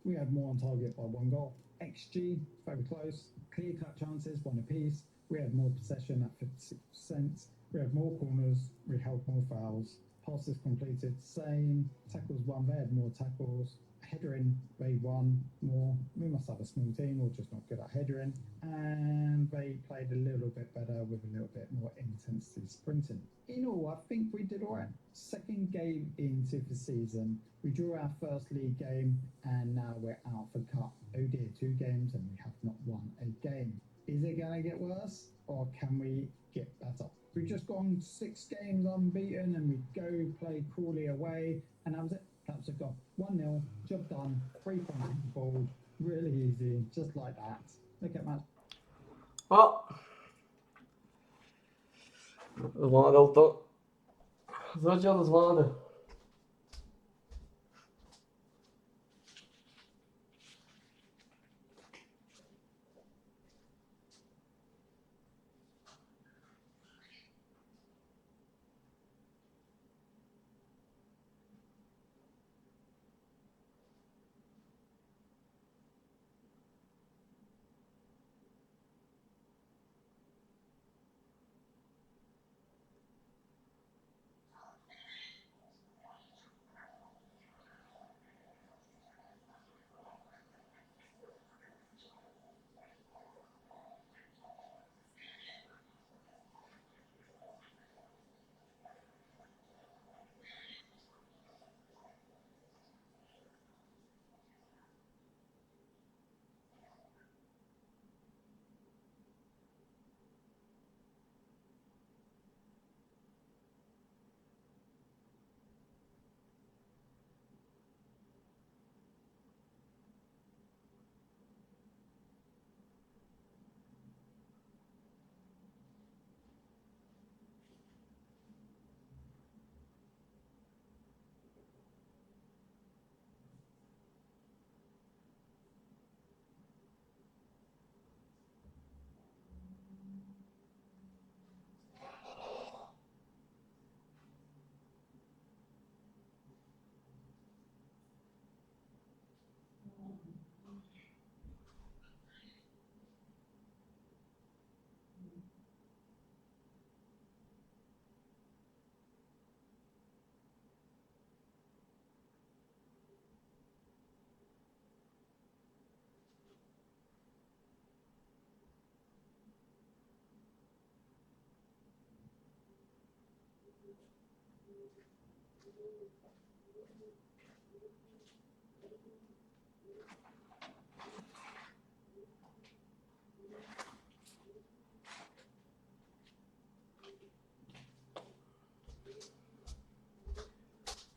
We had more on target by 1 goal. XG, very close. Clear-cut chances, 1 apiece. We had more possession at 56%. We had more corners. We held more fouls. Passes completed, same. Tackles won, they had more tackles. Headering, they won more. We must have a small team, or just not good at headering. And they played a little bit better with a little bit more intensity sprinting. In all, I think we did all right. Second game into the season, we drew our first league game, and now we're out for cup. Oh dear, 2 games, and we have not won a game. Is it going to get worse, or can we get better? We've just gone 6 games unbeaten, and we go play Crawley away, and that was it. That was a goal. 1-0, job done, 3 points on the board, really easy, just like that. Look at that. A zvládal to. Začal to zvládat.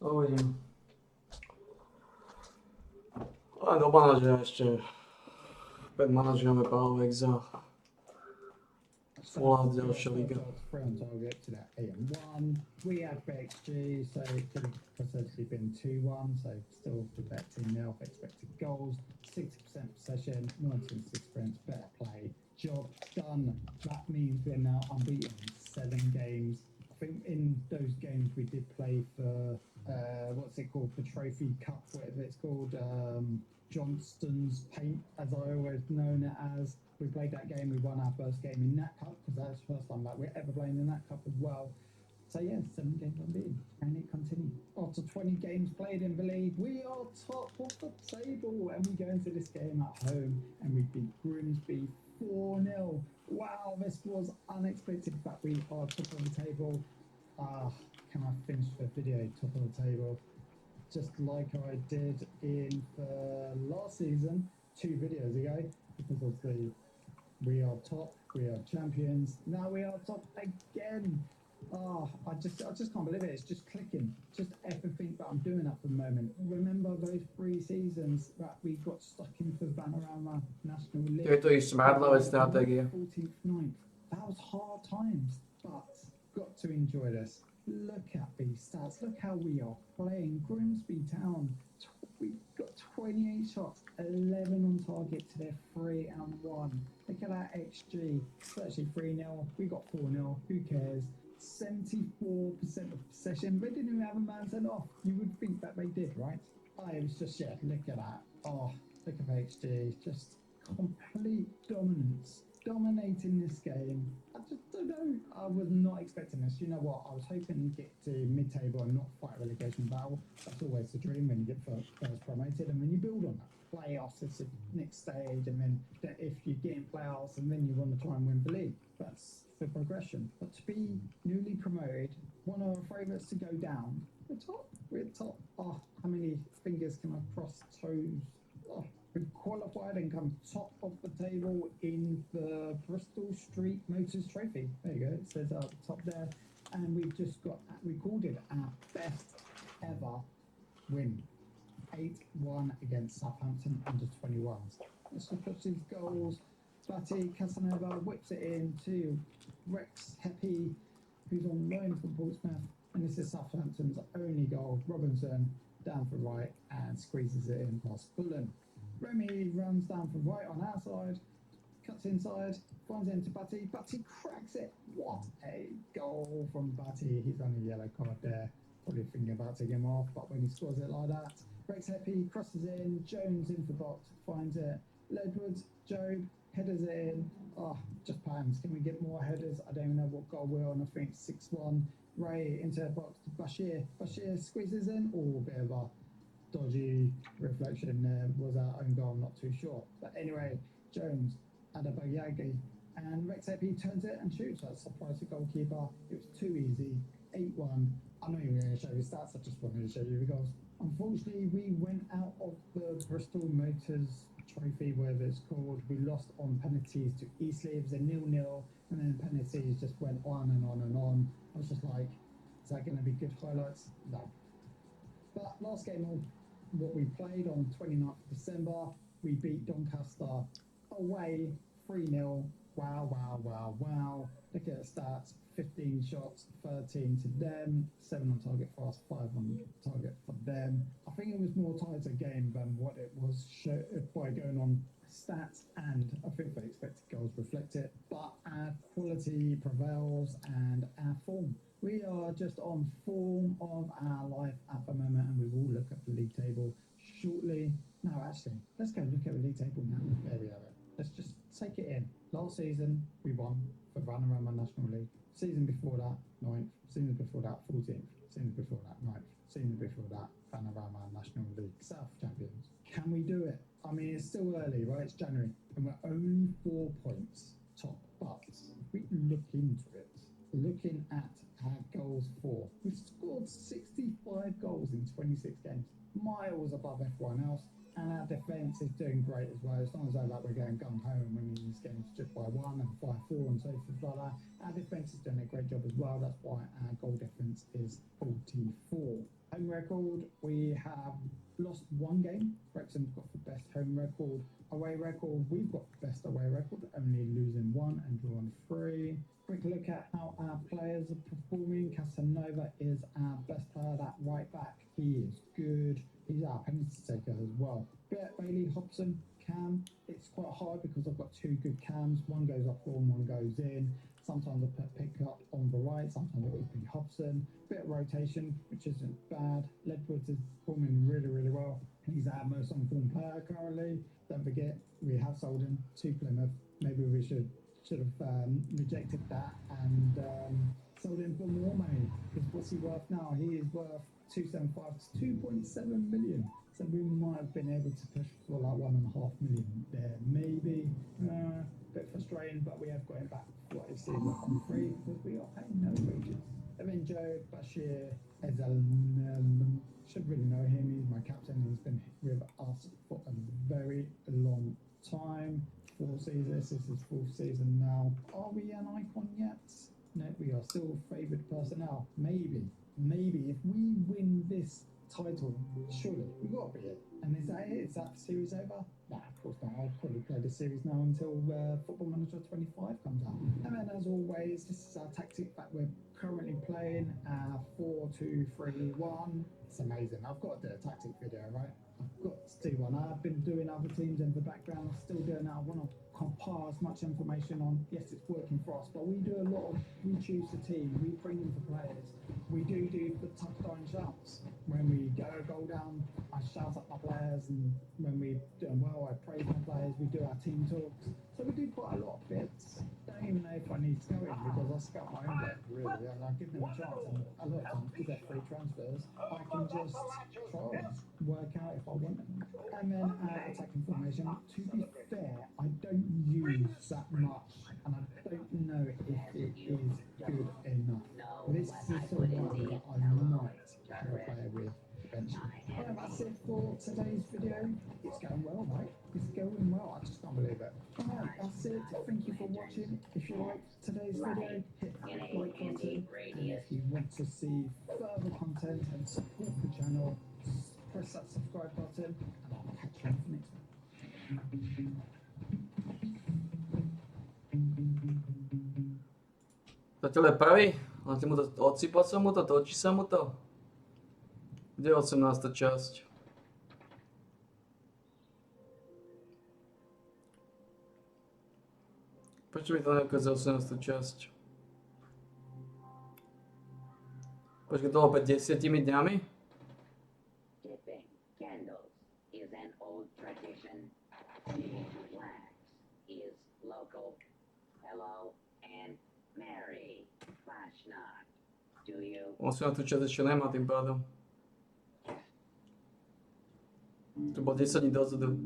No uvidím. Ale do manažera ešte 5 manažujeme Palovex a Fallout ďalšia liga. 3 on target to that 8 and 1. We had XG, so it could have potentially been 2-1, so still the bet team now for expected goals, 60% possession, 19 sprints, better play, job done. That means we're now unbeaten in 7 games. I think in those games we did play for what's it called, the Trophy Cup, whatever it's called, Johnston's Paint, as I always known it as. We played that game, we won our first game in that cup, because that was the first time that we're ever playing in that cup as well. So yeah, 7 games unbeaten, and it continued. After 20 games played in the league, we are top of the table, and we go into this game at home, and we beat Grimsby 4-0. Wow, this was unexpected, but we are top of the table. Can I finish the video top of the table? Just like I did in the last season, 2 videos ago, because of the we are top, we are champions, now we are top again. I just can't believe it. It's just clicking, just everything that I'm doing at the moment. Remember those 3 seasons that we got stuck in for Vanarama National League? To je to i smradlavé stratégie. 14th, 9th. That was hard times, but got to enjoy this. Look at these stats. Look how we are playing. Grimsby Town, we got 28 shots, 11 on target to their 3 and 1. Look at that XG. It's actually 3-0. We got 4-0. Who cares? 74% of possession. They didn't even have a man sent off. You would think that they did, right? It was just, yeah, look at that. Look at the XG. Just complete dominance. Dominating this game. I just don't know. I was not expecting this. You know what? I was hoping to get to mid-table and not fight relegation battle. That's always the dream when you get first promoted, and then you build on that. Playoffs is the next stage, and then if you get in playoffs, and then you want to try and win the league. That's the progression. But to be newly promoted, one of our favourites to go down, we're top. We're top. How many fingers can I cross? Toes. We qualified and come top of the table in the Bristol Street Motors Trophy. There you go, it says at the top there. And we've just got recorded our best ever win. 8-1 against Southampton under 21s. Let's look at these goals. Batty Casanova whips it in to Rex Heppy, who's on loan from Portsmouth. And this is Southampton's only goal. Robinson down for right and squeezes it in past Bullen. Remy runs down from right on our side, cuts inside, finds it into Batty. Batty cracks it. What a goal from Batty. He's on a yellow card there. Probably thinking about taking him off, but when he scores it like that, Rex Heppy crosses in, Jones into the box, finds it. Ledwards, Job, headers it in. Just pans. Can we get more headers? I don't even know what goal we're on. I think 6-1. Ray into the box to Bashir. Bashir squeezes in. Bit of a dodgy reflection there. Was our own goal? I'm not too sure. But anyway, Jones, Adebayogi, and Rex Heppy turns it and shoots. That surprised the goalkeeper. It was too easy. 8-1. I'm not even going to show you stats. I just wanted to show you the goals. Unfortunately, we went out of the Bristol Motors Trophy, whatever it's called. We lost on penalties to Eastleigh. It was a 0-0, and then penalties just went on and on and on. I was just like, is that going to be good highlights? No. But last game of what we played on 29th of December, we beat Doncaster away 3-0. Wow, wow, wow, wow. Look at the stats. 15 shots, 13 to them, 7 on target for us, 5 on target for them. I think it was more tighter game than what it was by going on stats, and I think the expected goals reflect it. But our quality prevails and our form. We are just on form of our life at the moment, and we will look at the league table shortly. Now, actually, let's go look at the league table now. There we have it. Let's just take it in. Last season, we won for Vanarama National League. Season before that, 9th. Season before that, 14th. Season before that, 9th. Season before that, Vanarama National League South champions. Can we do it? I mean, it's still early, right? It's January, and we're only 4 points top. But if we look into it, looking at our goals for, we've scored 65 goals in 26 games, miles above everyone else. And our defence is doing great as well. It's not as though like we're going gung-ho and winning these games just by 1 and 5-4 and so forth like that. Our defence is doing a great job as well. That's why our goal difference is 44. Home record, we have lost 1 game. Wrexham's got the best home record. Away record, we've got the best away record, only losing 1 and drawing 3. Quick look at how our players are performing. Casanova is our best player, that right back. He is good. He's our penalty taker as well. Bailey, Hobson, Cam. It's quite hard because I've got 2 good cams. One goes up and one goes in. Sometimes I put pick up on the right, sometimes it would be Hobson. Bit of rotation, which isn't bad. Ledwoods is performing really, really well. He's our most on-form player currently. Don't forget, we have sold him to Plymouth. Maybe we should have rejected that and sold him for more money. Because what's he worth now? He is worth 275 to 2.7 million. So we might have been able to push for like 1.5 million there. Maybe a bit frustrating, but we have got him back for what he's seen on free because we are paying no wages. And then Joe Bashir should really know him. He's my captain. He's been with us for a very long time. 4 seasons. This is his 4th season now. Are we an icon yet? No, we are still favoured personnel. Maybe if we win this title, surely we got to be it. And is that it? Is that series over? Nah, of course not. I'll probably play the series now until Football Manager 25 comes out. And then, as always, this is our tactic that we're currently playing. 4-2-3-1. It's amazing. I've got to do a tactic video, right? I've got to do one. I've been doing other teams in the background. I'm still doing that. I want to compile as much information on. Yes, it's working for us, but we do a lot of. We choose the team. We bring in the players. We do the touchdown shouts. When we go a goal down, I shout at my players, and when we do well, I praise my players. We do our team talks. So we do quite a lot of bits. Don't even know if I need to go in because I scout my own work really, and I give them a chance. And a lot of times, because they're free transfers, I can just try and work out if I want them. And then attacking formation. To be fair, I don't use that much, and I don't know if it is good enough. This is someone that I might have a player with eventually. Well, that's it for today's video. It's going well, mate. It's going well. I just can't believe it. Alright, that's it. Thank you for watching. If you liked today's video, hit that like button. And if you want to see further content and support the channel, press that subscribe button, and I'll catch you on the next one. Zatiaľ je pravý, máte mu to odsypať sa mu to, točí sa mu to. Kde je 18. časť? Prečo mi to neukazuje 18. časť? Počkaj, to opäť 10 dňami? Tipping candles is an old tradition. Seeing flags is local. Hello and Merry Fashnacht. Do you? 18. časť ešte nemá tým pádom. To bolo 10 dní dozadu. The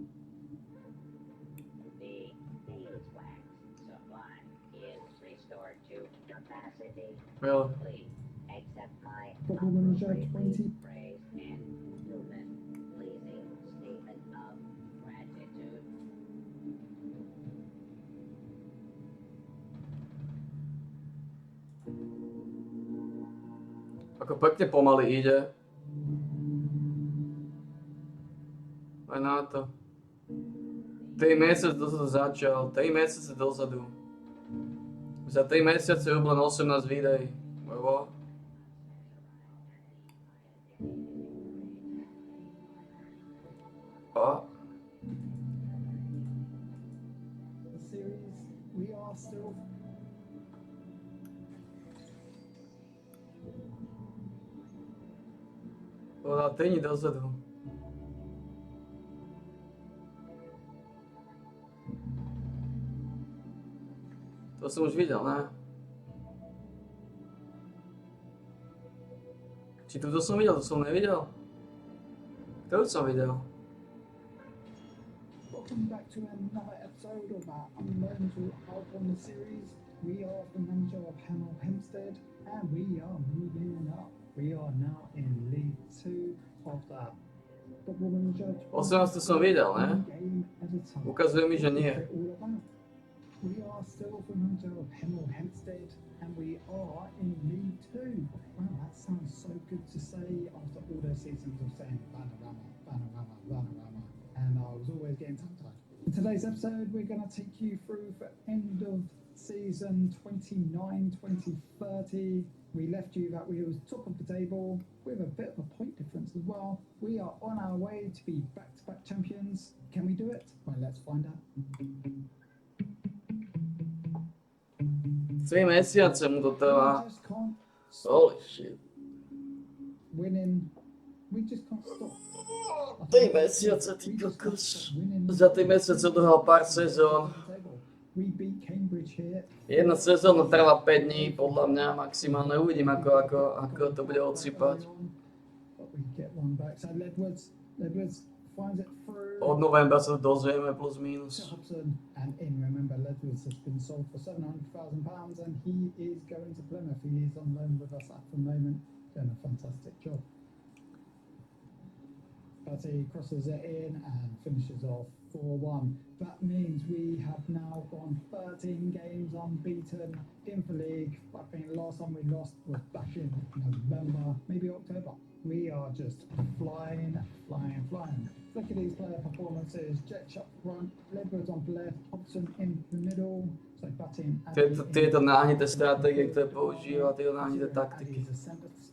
beeswax supply is restored to capacity. Well, Please accept my Football Manager appropriately 20. praised and human pleasing statement of gratitude. ako pekne pomaly ide. Aj na to. 3 mesiace dozadu začal, 3 mesiace dozadu. Za 3 mesiace je len 18 videí. Lebo? A? The series, we are still. Bolo 3 dní dozadu. To jsem už viděl, ne? Či to jsem viděl, to jsem neviděl. To jsem viděl. Welcome back to another episode of our Unknown to Outcome series. We are the manager of Hemel Hempstead and we are moving up. We are now in League 2 of the Women's Judge. 18 jsem viděl, ne? Game at a time. Ukazuje mi, že nie. We are still the manager of Hemel Hempstead and we are in League 2. Wow, that sounds so good to say after all those seasons of saying Vanarama, Vanarama, Vanarama. And I was always getting tongue-tied. In today's episode, we're going to take you through for end of season 29-2030. We left you that we was top of the table with a bit of a point difference as well. We are on our way to be back-to-back champions. Can we do it? Well, let's find out. 3 mesiace mu to We trvá. just can't stop Holy shit. winning. We just can't stop. 3 mesiace, ty kokos. Za 3 mesiace dohral pár sezón. We beat Cambridge here. Jedna sezóna trvá 5 dní, podľa mňa maximálne. Uvidím, ako to bude odsypať. But we get one back. So Ledwards finds it through. Od novembra sa dozvieme plus minus. Hobson and in. Remember, Ledwards has been sold for £700,000 and he is going to Plymouth. He is on loan with us at the moment. Doing a fantastic job. But he crosses it in and finishes off 4-1. That means we have now gone 13 games unbeaten in the league. I think last time we lost was back in November, maybe October. We are just flying. Look at these player performances. Jetch up front, Ledwards on left, Hobson in the middle. So batting. Tieto náhnité stratégie, ktoré používa, tieto náhnité taktiky. He's a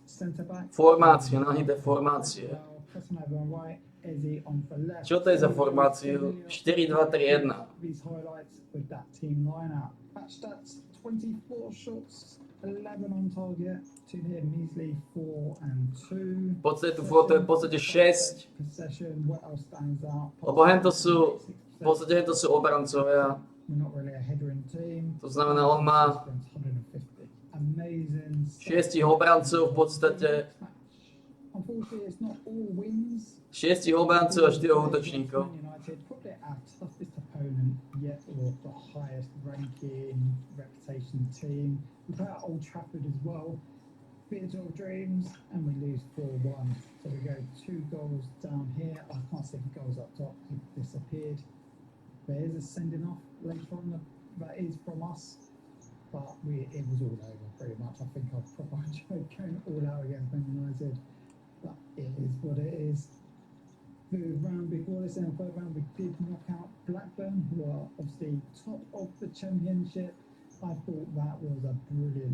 centre back. Formácie, náhnité formácie. Pressing over on right, Ezzy on the left. Čo to je za formáciu? 4-2-3-1. These highlights with that team lineup. Match stats: 24 shots, 11 on target, to hit measly 4 and 2. V podstate tu foto je v podstate 6, Possession, what else stands out? lebo hento sú, v podstate hento sú obrancovia. We're not really a headering team. To znamená, on má 150. Amazing. 6 obrancov v podstate, Unfortunately, it's not all wins. 6 obrancov a 4 útočníkov. Man United probably our toughest opponent yet, or the highest ranking reputation team. We play at Old Trafford as well. Theatre of Dreams, and we lose 4-1. So we go 2 goals down here. I can't see the goals up top. They've disappeared. There is a sending off later on that is from us, but it was all over pretty much. I think I've probably enjoyed going all out against Man United. But it is what it is. The round before this, in the third round, we did knock out Blackburn, who are obviously top of the championship. I thought that was a brilliant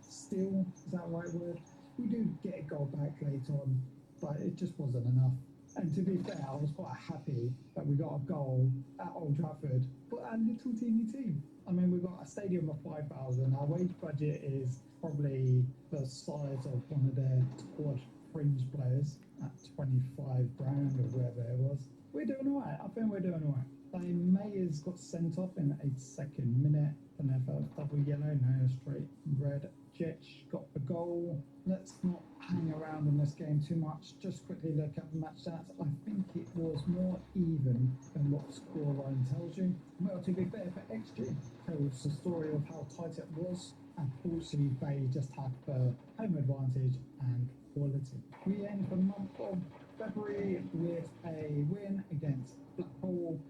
steal. Is that the right word? We do get a goal back later on, but it just wasn't enough. And to be fair, I was quite happy that we got a goal at Old Trafford, but a little teeny team. I mean, we've got a stadium of 5,000. Our wage budget is probably the size of one of their squad fringe players at 25 grand or wherever it was. We're doing all right. I think we're doing all right. Mayers got sent off in the 82nd minute. And they felt double yellow, no, straight red. Jetch got the goal. Let's not hang around on this game too much. Just quickly look at the match stats. I think it was more even than what the scoreline tells you. Well, to be fair, for XG, tells the story of how tight it was. Unfortunately, they just had the home advantage and quality. We end the month of February with a win against Blackpool,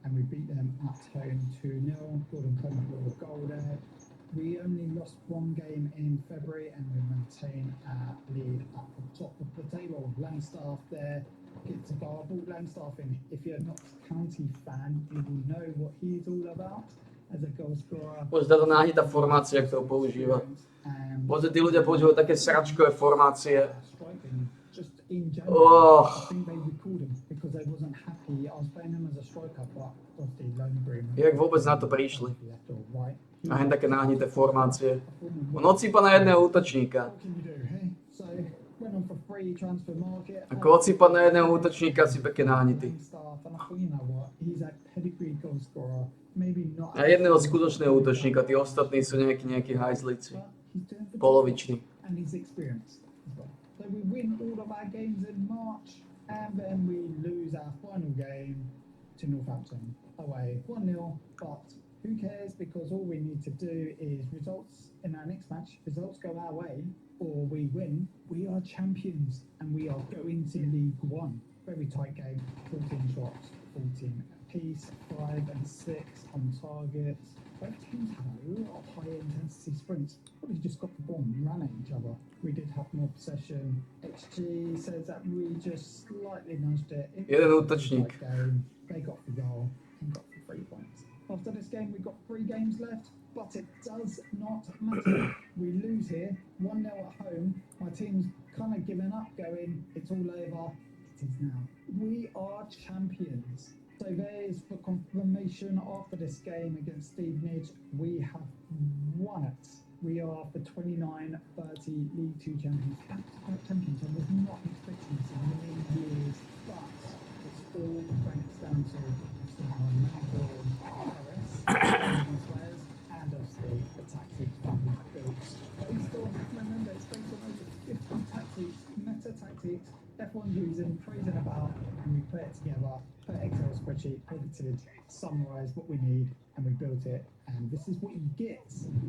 and we beat them at home 2-0. Gordon Clement with a goal there. We only lost 1 game in February, and we maintain our lead at the top of the table. Langstaff there gets a goal. I brought Langstaff in. If you're not a County fan, you will know what he's all about as a goal scorer. Poďte táto náhnitá formácia, ktorú používa. Poďte tí ľudia používajú také sračkové formácie. Just in general, Oh. I think they recalled him because they wasn't happy. I was playing him as a striker, but obviously lone agreement. Jak vôbec na to prišli? Left or right. A hen také náhnité formácie. On odsýpa na jedného útočníka. What can you do, hey? So went on for free free transfer market. Ako odsypať na jedného útočníka si pekne nahnitý. Staff, and I thought, you know what, he's a pedigree goal scorer. Maybe not. Na jedného skutočného útočníka, tí ostatní sú nejakí hajzlici. But he's doing the job. Poloviční. And he's experienced as well. So we win all of our games in March, and then we lose our final game to Northampton away 1-0. But who cares? Because all we need to do is results in our next match. Results go our way, or we win. We are champions, and we are going to League One. Very tight game. 14 shots, 14 apiece, 5 and 6 on target. Both teams had a lot of high intensity sprints. Probably just got the ball and ran at each other. We did have more possession. XG says that we just slightly nudged it. Jeden útočník. They got the goal and got the 3 points. After this game, we've got 3 games left, but it does not matter. We lose here, 1-0 at home. My team's kind of given up, going, it's all over. It is now. We are champions. So there's the confirmation after this game against Stevenage. We have won it. We are the 29-30 League 2 champions. Back-to-back champions. I was not expecting this in many years, but it's all thanks down to our mentor, Paris, these players, and obviously the tactics that we built. Based on, remember, it's based on over 50 tactics, meta tactics, F1 using, praising about, and we put it together, put Excel spreadsheet, pivoted, summarised what we need, and we built it. And this is what you get.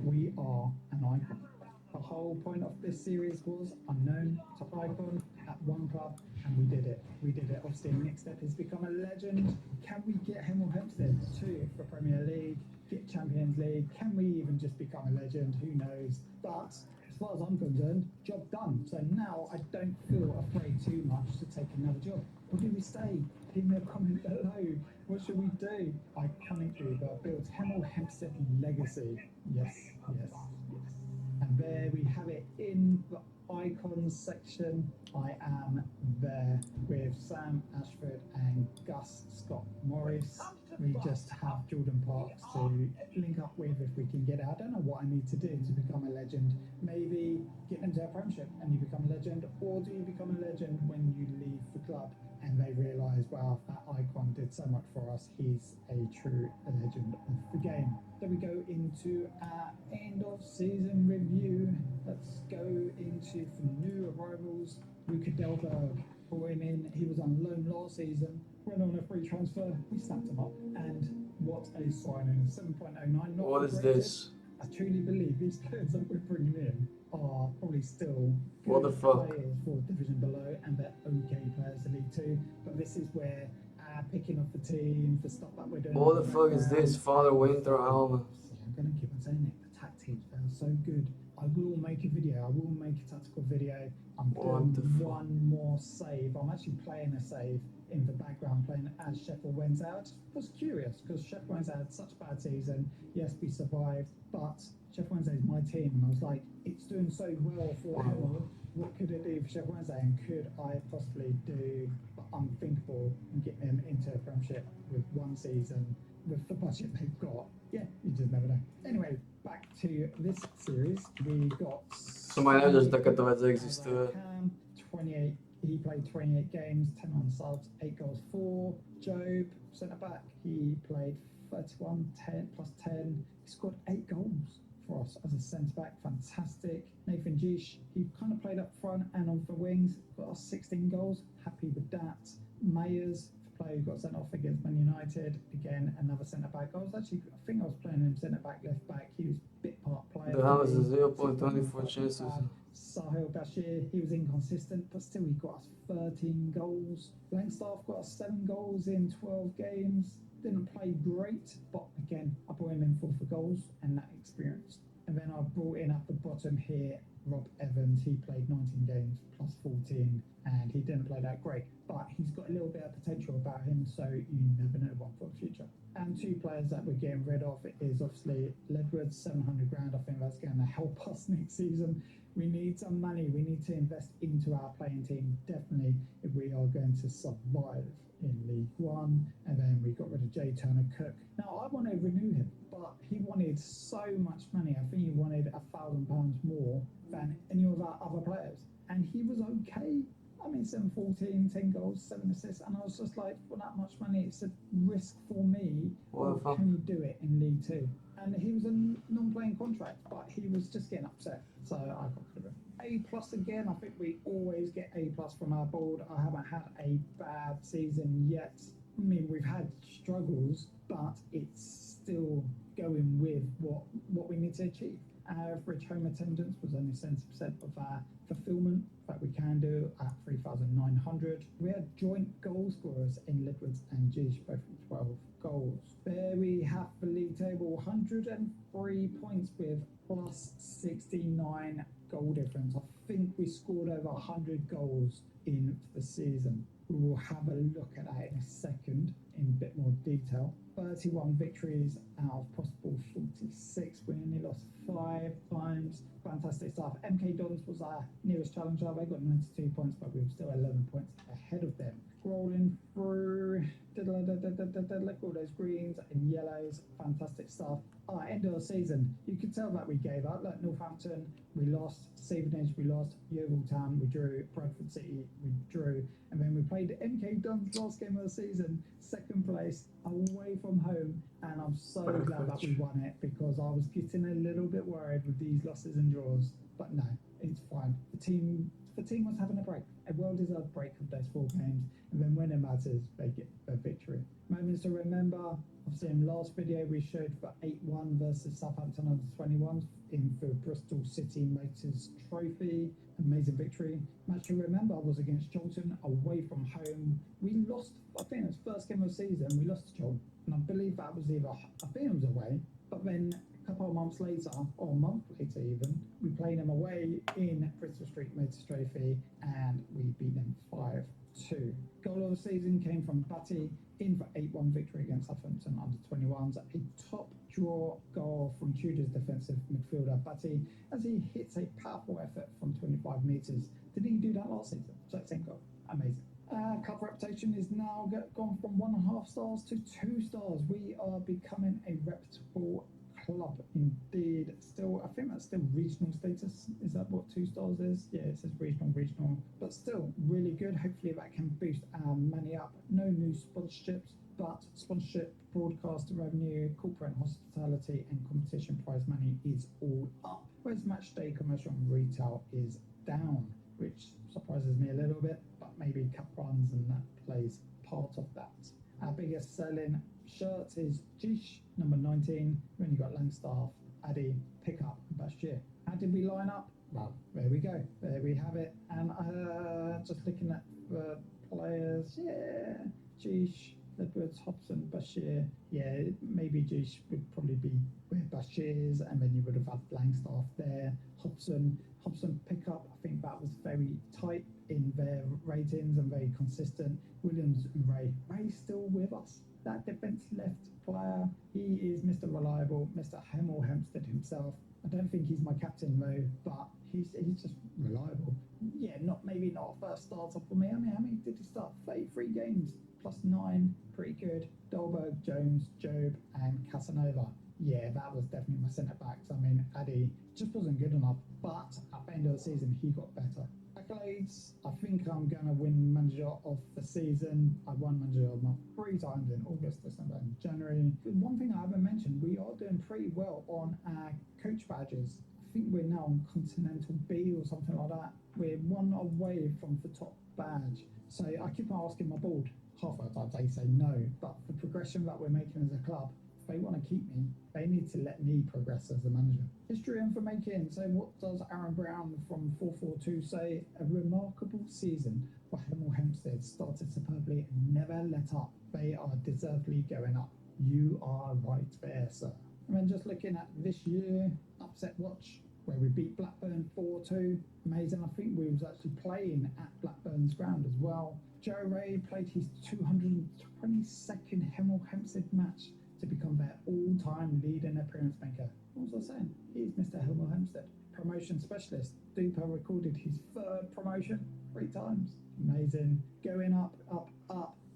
We are an icon. The whole point of this series was unknown to icon at one club, and we did it. We did it. Obviously, the next step is become a legend. Can we get Hemel Hempstead to the Premier League, get Champions League? Can we even just become a legend? Who knows? But as far as I'm concerned, job done. So now I don't feel afraid too much to take another job. Or do we stay? Leave me a comment below. What should we do? Iconic Uber builds Hemel Hempstead legacy. Yes, yes, yes. And there we have it in the icons section. I am there with Sam Ashford and Gus Scott Morris. We just have Jordan Parks to link up with if we can get it. I don't know what I need to do to become a legend. Maybe get into a Premiership and you become a legend, or do you become a legend when you leave the club and they realise, wow, that icon did so much for us, he's a true legend of the game. So we go into our end of season review. Let's go into some new arrivals. Luka Delberg brought him in. He was on loan last season, went on a free transfer. We snapped him up, and what a signing! 7.09. What is this? I truly believe these players that we're bringing in are probably still What the good fuck? players for division below, and they're okay players for League 2. But this is where picking up the team, the stuff that we're doing. What the fuck is this? Father Winter Helmet. I'm gonna keep on saying it. The tactics are so good. I will make a video. I will make a tactical video. I'm What the doing fuck? one more save. I'm actually playing a save in the background, playing as Sheffield Wednesday. I just was curious because Sheffield Wednesday had such a bad season. Yes, we survived, but Sheffield Wednesday is my team, and I was like, it's doing so well for Hemel. What could it do for Sheffield Wednesday, and could I possibly do the unthinkable and get them into a Premiership with one season with the budget they've got? Yeah, you just never know. Anyway, back to this series. We got. Som aj nevedel, že takáto vec existuje. Cam, 28. He played 28 games, 10 on subs, 8 goals, 4. Job, centre back. He played 31, 10 plus 10. He scored 8 goals for us as a centre back. Fantastic. Nathan Gish, he kind of played up front and on the wings. Got us 16 goals. Happy with that. Mayers, player who got sent off against Man United. Again, another centre back. I think I was playing him centre back, left back. He was bit part player. The Hammers is 0.24 chances. Sahil Bashir, he was inconsistent, but still he got us 13 goals. Langstaff got us 7 goals in 12 games. Didn't play great, but again, I brought him in for goals and that experience. And then I brought in at the bottom here, Rob Evans. He played 19 games plus 14, and he didn't play that great, but he's got a little bit of potential about him, so you never know one for the future. And 2 players that we're getting rid of is obviously Ledward, 700 grand. I think that's going to help us next season. We need some money. We need to invest into our playing team, definitely, if we are going to survive in League One. And then we got rid of Jay Turner Cook. Now, I want to renew him, but he wanted so much money. I think he wanted £1,000 more than any of our other players. And he was okay I mean, 7 14, 10 goals, 7 assists, and I was just like, for that much money, it's a risk for me. What the fuck? Can you do it in League Two? And he was a non-playing contract, but he was just getting upset. So I got rid of him. A plus again. I think we always get A plus from our board. I haven't had a bad season yet. I mean, we've had struggles, but it's still going with what we need to achieve. Our average home attendance was only 70% of our fulfillment that we can do at 3,900. We had joint goal scorers in Lidwards and Gish, both with 12 goals. There we have the league table, 103 points with plus 69 goal difference. I think we scored over 100 goals in the season. We will have a look at that in a second in a bit more detail. 31 victories out of possible 46. We only lost 5 times. Fantastic stuff. MK Dons was our nearest challenger. They got 92 points, but we were still 11 points ahead of them. Scrolling through, look all those greens and yellows. Fantastic stuff. End of the season, you could tell that we gave up. Like Northampton, we lost. Stevenage, we lost. Yeovil Town, we drew. Bradford City, we drew. And then we played MK Dons last game of the season, second place, away from home. And I'm so glad that we won it, because I was getting a little bit worried with these losses and draws. But no, it's fine. The team was having a break, a well-deserved break of those 4 games, and then when it matters, they get a victory. Moments to remember. Obviously, in last video we showed for 8-1 versus Southampton under 21s in the Bristol City Motors Trophy. Amazing victory. Match to remember was against Charlton away from home. We lost, I think it was first game of the season, we lost to Charlton, and I believe that was either, I think it was away, but then a couple of months later, or a month later even, we played them away in Bristol Street Motors Trophy, and we beat them 5-2. Goal of the season came from Batty in for 8-1 victory against Southampton under 21s. A top draw goal from Tudor's defensive midfielder Batty as he hits a powerful effort from 25 metres. Did he do that last season? So same goal. Amazing. Club reputation is now gone from 1.5 stars to 2 stars. We are becoming a reputable club indeed. Still, I think that's still regional status. Is that what 2 stars is? Yeah, it says regional, but still really good. Hopefully that can boost our money up. No new sponsorships, but sponsorship, broadcast revenue, corporate hospitality and competition prize money is all up, whereas match day commercial and retail is down, which surprises me a little bit, but maybe cup runs and that plays part of that. Our biggest selling shirt is Gish, number 19. Then you got Langstaff, Addy, Pickup, and Bashir. How did we line up? Well, there we go. There we have it. And just looking at the players, yeah, Gish, Edwards, Hobson, Bashir. Yeah, maybe Gish would probably be where Bashir is, and then you would have had Langstaff there. Hobson, Pickup. I think that was very tight in their ratings and very consistent. Williams and Ray. Ray's still with us. That defence left player, he is Mr. Reliable, Mr. Hemel Hempstead himself. I don't think he's my captain though, but he's just reliable. Yeah, maybe not a first starter for me. I mean, how many did he start? 33 games, +9, pretty good. Dolberg, Jones, Job, and Casanova. Yeah, that was definitely my centre backs. I mean, Addy just wasn't good enough, but at the end of the season, he got better. Accolades, I think I'm going to win Manager of the Season. I won Manager of the Month 3 times in August, December, and January. But one thing I haven't mentioned, we are doing pretty well on our coach badges. I think we're now on Continental B or something like that. We're one away from the top badge. So I keep on asking my board. Half of the time they say no, but the progression that we're making as a club, if they want to keep me, they need to let me progress as a manager. History and for making. So what does Aaron Brown from 442 say? A remarkable season for Hemel Hempstead. Started superbly and never let up. They are deservedly going up. You are right there, sir. And then just looking at this year, upset watch, where we beat Blackburn 4-2. Amazing. I think we was actually playing at Blackburn's ground as well. Joe Ray played his 222nd Hemel Hempstead match to become their all-time leading appearance maker. What was I saying? He's Mr. Hemel Hempstead. Promotion specialist. Duper recorded his 3rd promotion 3 times. Amazing. Going up.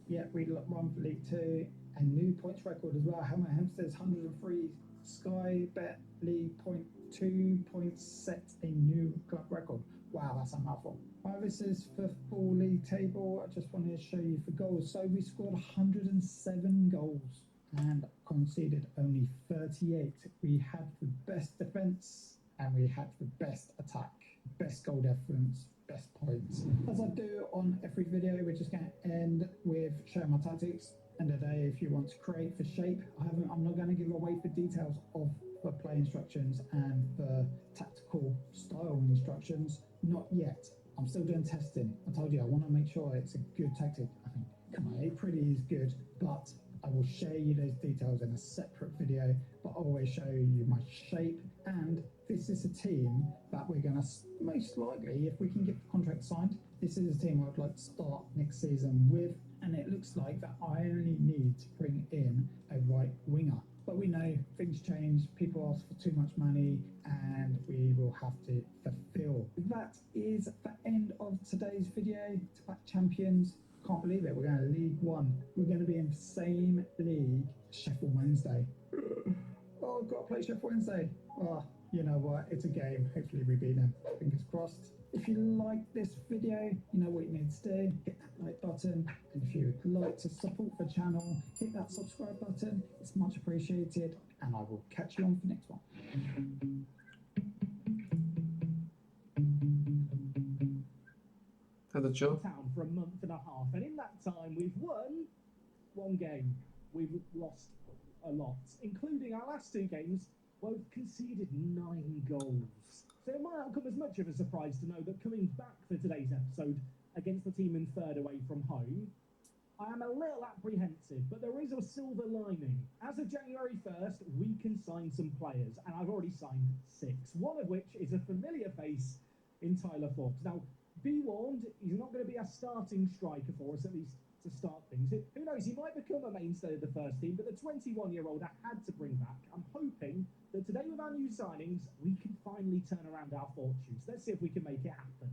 Yeah, we won for League 2. And new points record as well. Hemel Hempstead's 103 Sky Bet League point 2 points set a new club record. Wow, that's a mouthful. This is for full league table. I just wanted to show you for goals. So we scored 107 goals and conceded only 38. We had the best defence and we had the best attack, best goal difference, best points. As I do on every video, we're just going to end with showing my tactics. End of the day, if you want to create for shape, I'm not going to give away the details of the play instructions and the tactical style instructions, not yet. I'm still doing testing. I told you I want to make sure it's a good tactic. I think, come on, it pretty is good, but I will share you those details in a separate video, but I'll always show you my shape. And this is a team that we're going to, most likely, if we can get the contract signed, this is a team I'd like to start next season with. And it looks like that I only need to bring in a right winger. But we know things change, people ask for too much money, and we will have to fulfill. That is the end of today's video. To back champions, can't believe it, we're going to League One. We're going to be in the same league as Sheffield Wednesday. Oh, I've got to play Sheffield Wednesday. Oh, you know what, it's a game. Hopefully we beat them. Fingers crossed. If you like this video, you know what you need to do. Hit that like button. And if you would like to support the channel, hit that subscribe button. It's much appreciated. And I will catch you on the next one. Town for a month and a half, and in that time we've won one game. We've lost a lot, including our last two games. Both conceded 9 goals. So it might not come as much of a surprise to know that coming back for today's episode against the team in third away from home, I am a little apprehensive, but there is a silver lining. As of January 1st, we can sign some players, and I've already signed 6, one of which is a familiar face in Tyler Forbes. Now, be warned, he's not going to be a starting striker for us, at least to start things. Who knows, he might become a mainstay of the first team, but the 21-year-old I had to bring back. I'm hoping that today with our new signings, we can finally turn around our fortunes. Let's see if we can make it happen.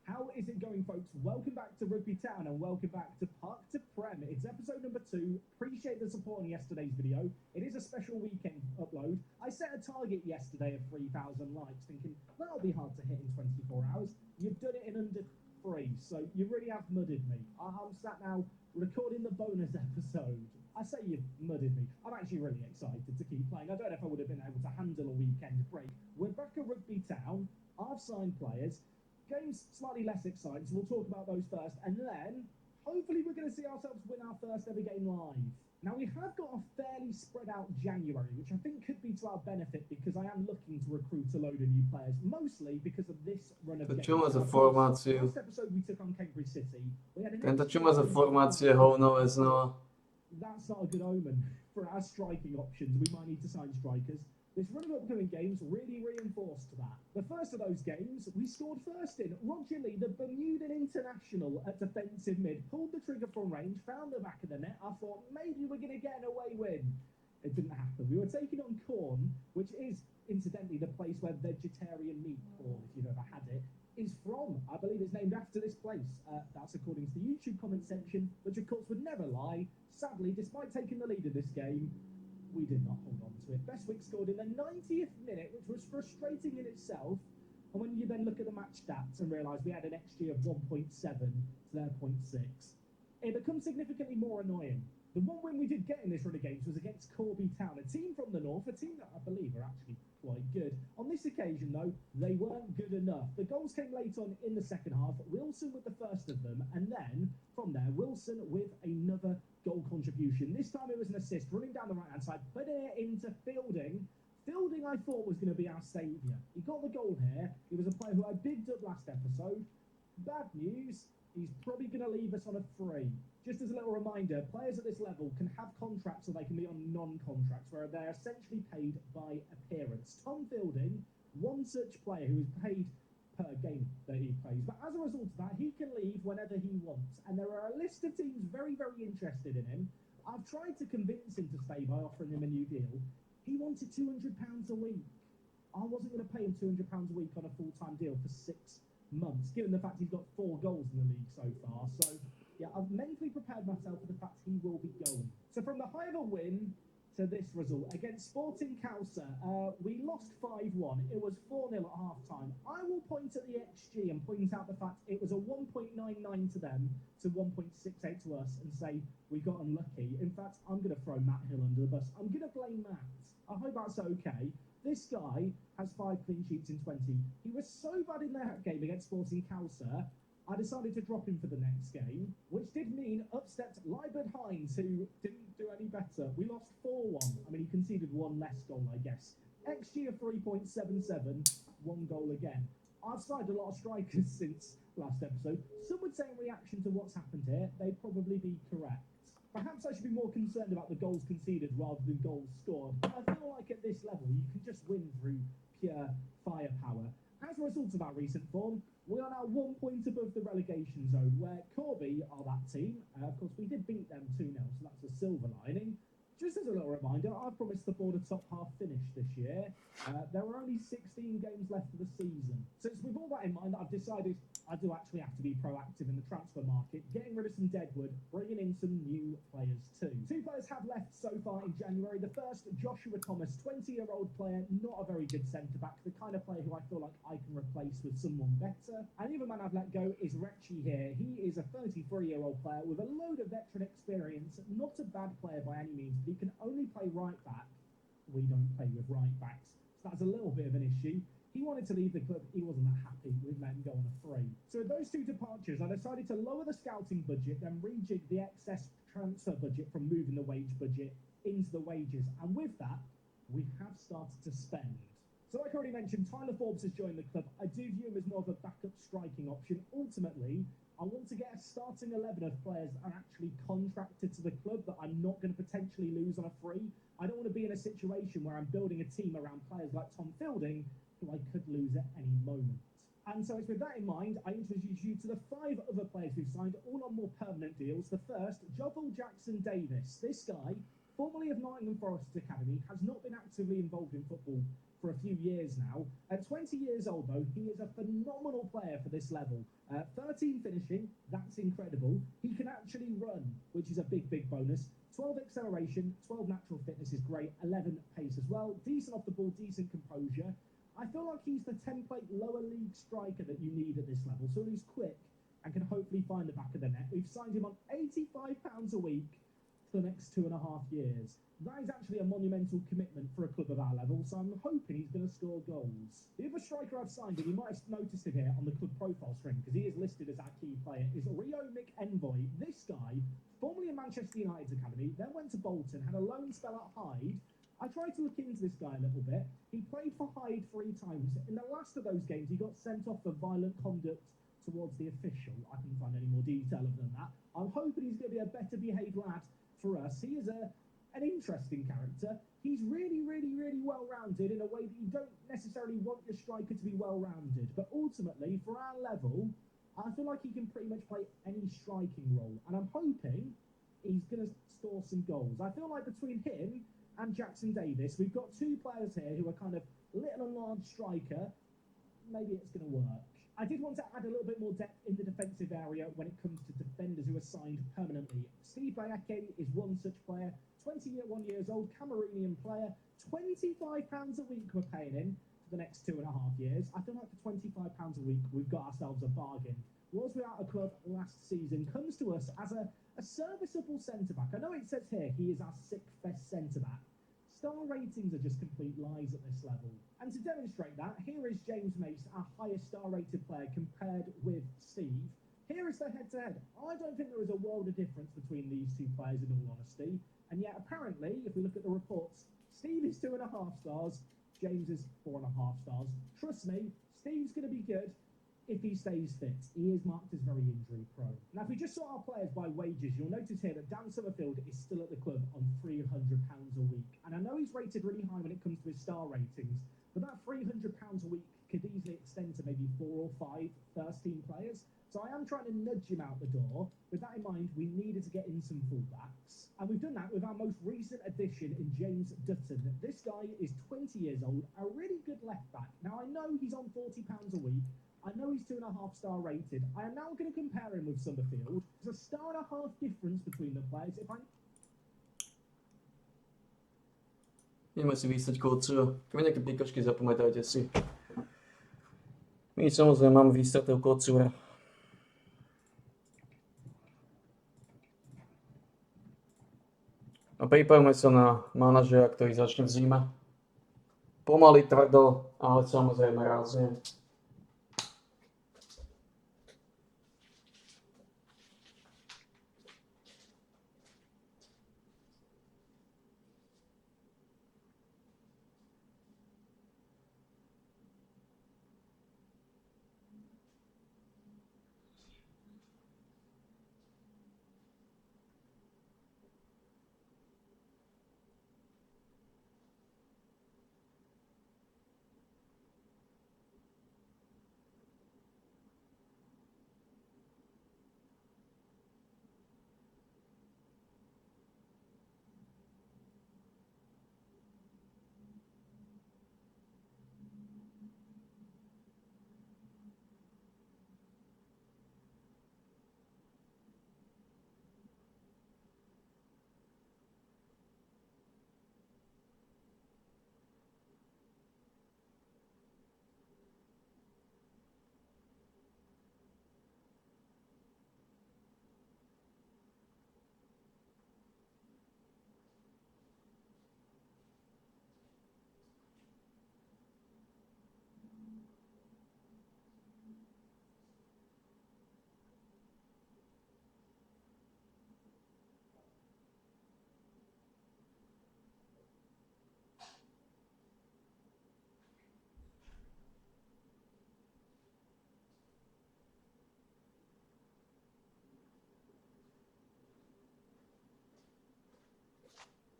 How is it going, folks? Welcome back to Rugby Town and welcome back to Park to Prem. It's episode number 2. Appreciate the support on yesterday's video. It is a special weekend upload. I set a target yesterday of 3,000 likes, thinking that'll be hard to hit in 24 hours. You've done it in under 3, so you really have mudded me. I'm sat now recording the bonus episode. I say you've mudded me. I'm actually really excited to keep playing. I don't know if I would have been able to handle a weekend break. We're back at Rugby Town. I've signed players. Games slightly less exciting, so we'll talk about those first, and then hopefully we're going to see ourselves win our first ever game live. Now, we have got a fairly spread out January, which I think could be to our benefit because I am looking to recruit a load of new players, mostly because of this run of games. Čuma za formáciu. Last episode we took on Cambridge City. We had an Tento čuma za formácie hovnové znova. That's not a good omen for our striking options. We might need to sign strikers. This run of upcoming games really reinforced that. The first of those games, we scored first in. Roger Lee, the Bermudan international at defensive mid, pulled the trigger from range, found the back of the net. I thought maybe we're going to get an away win. It didn't happen. We were taking on Corn, which is, incidentally, the place where vegetarian meat, or if you've ever had it, is from. I believe it's named after this place. That's according to the YouTube comment section, which of course would never lie. Sadly, despite taking the lead in this game, we did not hold on to it. Bestwick scored in the 90th minute, which was frustrating in itself. And when you then look at the match stats and realise we had an XG of 1.7 to their 0.6, it becomes significantly more annoying. The one win we did get in this run of games was against Corby Town, a team from the north, a team that I believe are actually quite good. On this occasion, though, they weren't good enough. The goals came late on in the second half. Wilson with the first of them, and then from there, Wilson with another goal contribution. This time it was an assist, running down the right-hand side, putting it into Fielding. Fielding, I thought, was going to be our saviour. He got the goal here. He was a player who I bigged up last episode. Bad news, he's probably going to leave us on a free. Just as a little reminder, players at this level can have contracts or they can be on non-contracts, where they're essentially paid by appearance. Tom Fielding, one such player who is paid per game that he plays. But as a result of that, he can leave whenever he wants. And there are a list of teams very, very interested in him. I've tried to convince him to stay by offering him a new deal. He wanted £200 a week. I wasn't going to pay him £200 a week on a full-time deal for 6 months, given the fact he's got 4 goals in the league so far. So Yeah, I've mentally prepared myself for the fact he will be going. So from the high of a win to this result against Sporting Causa, we lost 5-1. It was 4-0 at half-time. I will point at the XG and point out the fact it was a 1.99 to them to 1.68 to us and say we got unlucky. In fact, I'm going to throw Matt Hill under the bus. I'm going to blame Matt. I hope that's okay. This guy has 5 clean sheets in 20. He was so bad in that game against Sporting Causa, I decided to drop him for the next game, which did mean up stepped Libert Hines, who didn't do any better. We lost 4-1. I mean, he conceded one less goal, I guess. XG of 3.77, 1 goal again. I've signed a lot of strikers since last episode. Some would say in reaction to what's happened here, they'd probably be correct. Perhaps I should be more concerned about the goals conceded rather than goals scored. I feel like at this level, you can just win through pure firepower. As a result of our recent form, we are now 1 point above the relegation zone, where Corby are that team. Of course, we did beat them 2-0, so that's a silver lining. Just as a little reminder, I promised the board a top half finish this year. There are only 16 games left of the season. So with all that in mind, I've decided I do actually have to be proactive in the transfer market, getting rid of some deadwood, bringing in some new players too. 2 players have left so far in January. The first, Joshua Thomas, 20-year-old player, not a very good centre-back, the kind of player who I feel like I can replace with someone better. And the other man I've let go is Recchi here. He is a 33-year-old player with a load of veteran experience, not a bad player by any means, but he can only play right back. We don't play with right backs, so that's a little bit of an issue. He wanted to leave the club. He wasn't that happy. We'd let him go on a free. So with those 2 departures, I decided to lower the scouting budget, then rejig the excess transfer budget from moving the wage budget into the wages. And with that, we have started to spend. So like I already mentioned, Tyler Forbes has joined the club. I do view him as more of a backup striking option. Ultimately, I want to get a starting 11 of players that are actually contracted to the club that I'm not going to potentially lose on a free. I don't want to be in a situation where I'm building a team around players like Tom Fielding, who I could lose at any moment. And so it's with that in mind, I introduce you to the 5 other players who've signed all on more permanent deals. The first, Jovel Jackson Davis. This guy, formerly of Nottingham Forest Academy, has not been actively involved in football for a few years now. At 20 years old, though, he is a phenomenal player for this level. 13 finishing, that's incredible. He can actually run, which is a big, big bonus. 12 acceleration, 12 natural fitness is great, 11 pace as well. Decent off the ball, decent composure. I feel like he's the template lower league striker that you need at this level. So he's quick and can hopefully find the back of the net. We've signed him on £85 a week for the next 2.5 years. That is actually a monumental commitment for a club of our level, so I'm hoping he's going to score goals. The other striker I've signed, and you might have noticed him here on the club profile string, because he is listed as our key player, is Rio McEnvoy. This guy, formerly in Manchester United's academy, then went to Bolton, had a loan spell at Hyde. I tried to look into this guy a little bit. He played for Hyde 3 times. In the last of those games, he got sent off for violent conduct towards the official. I couldn't find any more detail other than that. I'm hoping he's going to be a better behaved lad for us. He is an interesting character. He's really, really, really well-rounded in a way that you don't necessarily want your striker to be well-rounded. But ultimately, for our level, I feel like he can pretty much play any striking role. And I'm hoping he's going to score some goals. I feel like between him and Jackson Davis, we've got 2 players here who are kind of little and large striker. Maybe it's going to work. I did want to add a little bit more depth in the defensive area when it comes to defenders who are signed permanently. Steve Bayake is one such player, 21 years old, Cameroonian player. £25 a week we're paying him for the next 2.5 years. I feel like for £25 a week, we've got ourselves a bargain. Was without a club last season, comes to us as a serviceable centre-back. I know it says here he is our 6th best centre-back. Star ratings are just complete lies at this level. And to demonstrate that, here is James Mace, our highest star-rated player compared with Steve. Here is the head-to-head. I don't think there is a world of difference between these 2 players, in all honesty. And yet, apparently, if we look at the reports, Steve is 2.5 stars, James is 4.5 stars. Trust me, Steve's going to be good if he stays fit. He is marked as very injury prone. Now, if we just sort our players by wages, you'll notice here that Dan Summerfield is still at the club on £300 a week. And I know he's rated really high when it comes to his star ratings, but that £300 a week could easily extend to maybe 4 or 5 first-team players. So I am trying to nudge him out the door. With that in mind, we needed to get in some fullbacks. And we've done that with our most recent addition in James Dutton. This guy is 20 years old, a really good left-back. Now, I know he's on £40 a week. I know he's 2.5-star rated. I am now going to compare him with Summerfield. There's a 1.5-star difference between the players. If I Ideme si vysať kóciu. Keď nejaké pikočky, zapamätajte si. My samozrejme máme vystatého kóciura. A pripravme sa na manažera, ktorý začne v zime. Pomaly, tvrdo, ale samozrejme rázne.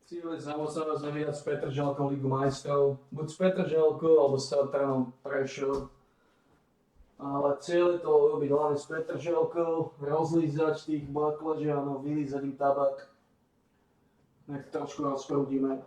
Cíle samozrejme vyhrať s Petržalkou Ligu majstrov. Buď s Petržalkou alebo s Tatranom Prešov. Ale cieľ je to robiť hlavne s Petržalkou, rozlízať tých baklažianov, vylízať im tabak. Nech trošku rozprúdime.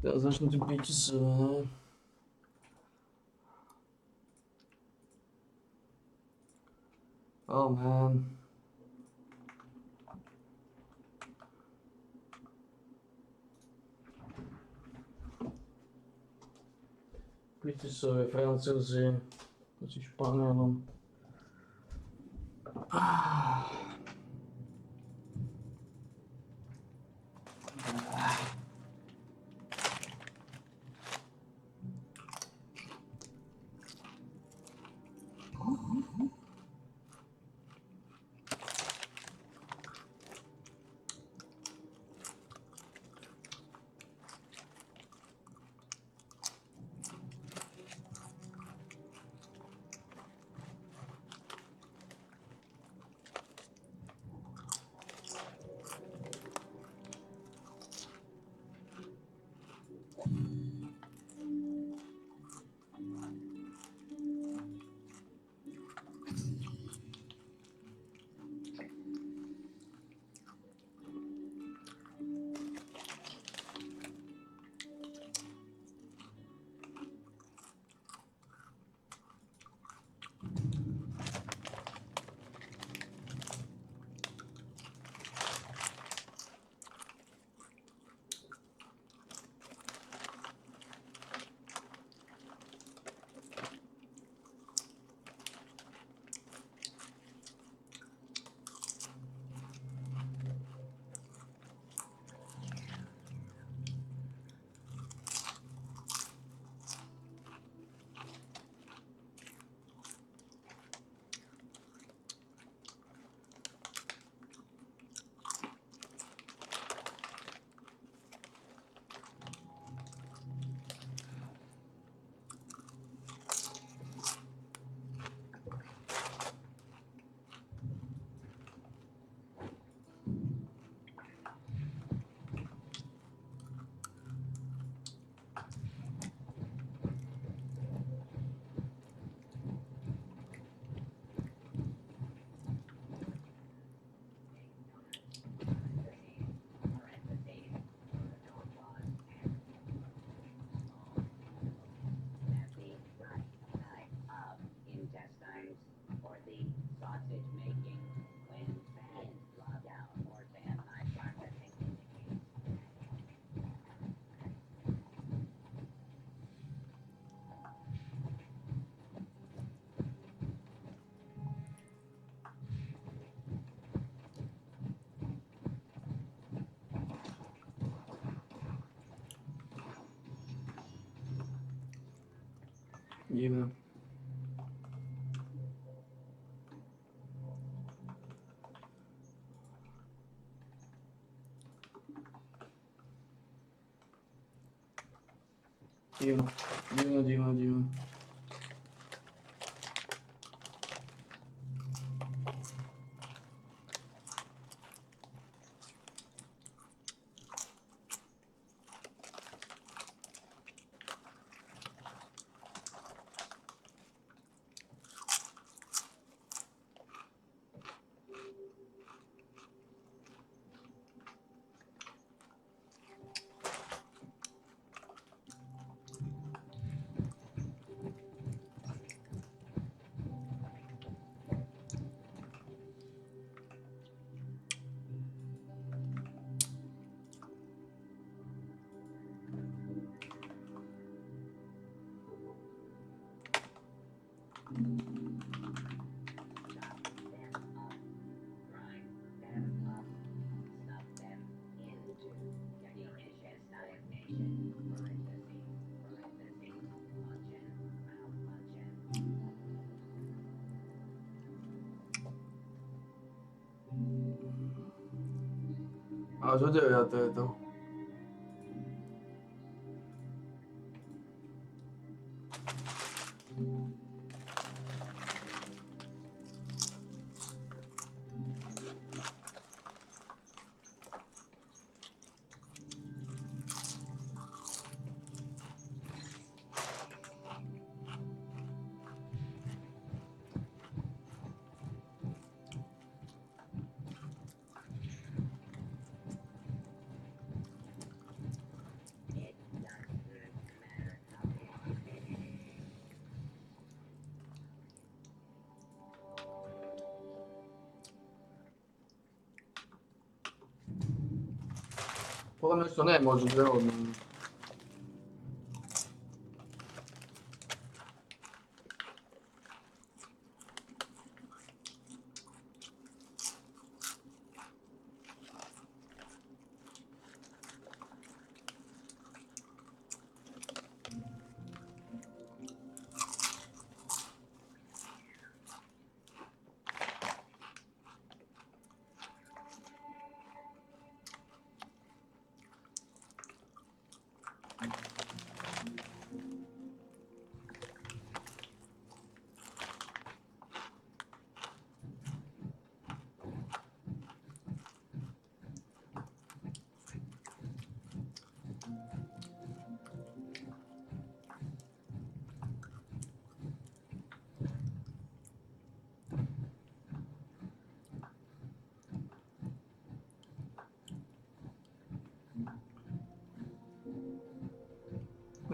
Teraz začnu ty piči, ne? Oh man. Piči, Francúzi, proti Španielom. Divné. Divné. A čo 9. je to? Podľa mňa už to nemôže veľmi.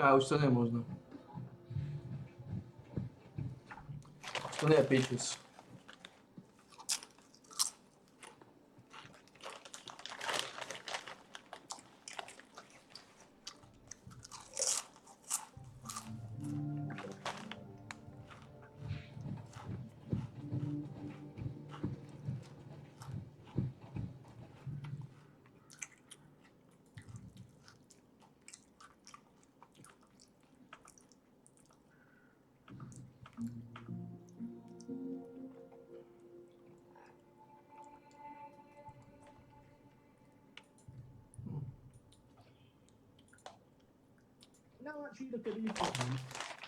Už to nemôžno. To nie je pičus. Now actually look at the equipment.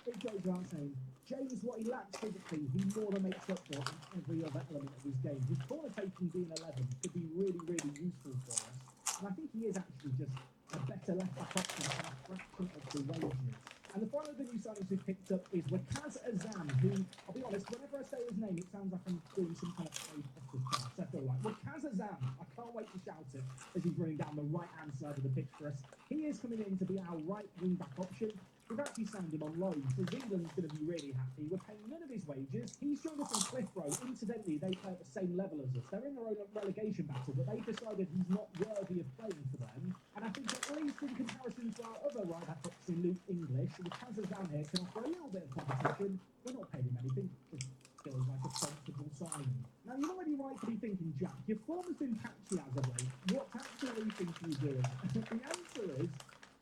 It goes without saying, James, what he lacks physically, he more than makes up for in every other element of his game. His corner taking being 11 could be really, really useful for us. And I think he is actually just a better left-back option at a fraction of the wages. And the final of the new signings we've picked up is Waqaz Azam, who, I'll be honest, whenever I say his name, it sounds like I'm doing some kind of Harry Potter class. I feel like Waqaz Azam, I can't wait to shout it as he's running down the right-hand side of the pitch for us. He is coming in to be our right wing-back option. We've actually signed him on loan, so England's going to be really happy. We're paying none of his wages. He's joined us in Clitheroe. Incidentally, they play at the same level as us. They're in their own relegation battle, but they've decided he's not worthy of playing for them. And I think at least in comparison to our other right-back option, Luke English, with Kazazan here can offer a little bit of competition. We're not paying him anything. It feels like a sensible signing. Now, you're already right to be thinking, Jack, your form has been patchy as of late. What tactical rethink are you doing? The answer is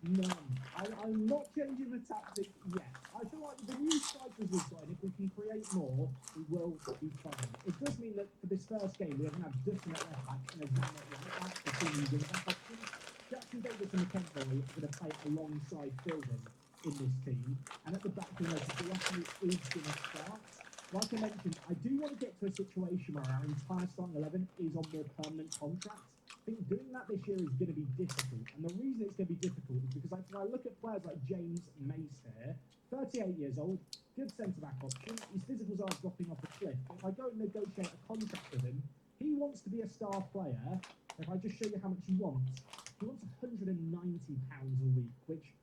none. I'm not changing the tactic yet. I feel like the new strikers we've got, and if we can create more, we will be fine. It does mean that for this first game, we're going to have Dutton at left back and a Zan at right back, the two new wing back options. Jackson Davis and McKenzie are going to play alongside Philbin in this team. And at the back, you know, Gillespie is going to start. Like I mentioned, I do want to get to a situation where our entire starting 11 is on more permanent contracts. I think doing that this year is going to be difficult. And the reason it's going to be difficult is because if I look at players like James Mace here, 38 years old, good centre-back option. His physicals are dropping off a cliff. If I go and negotiate a contract with him, he wants to be a star player. If I just show you how much he wants £190 a week, which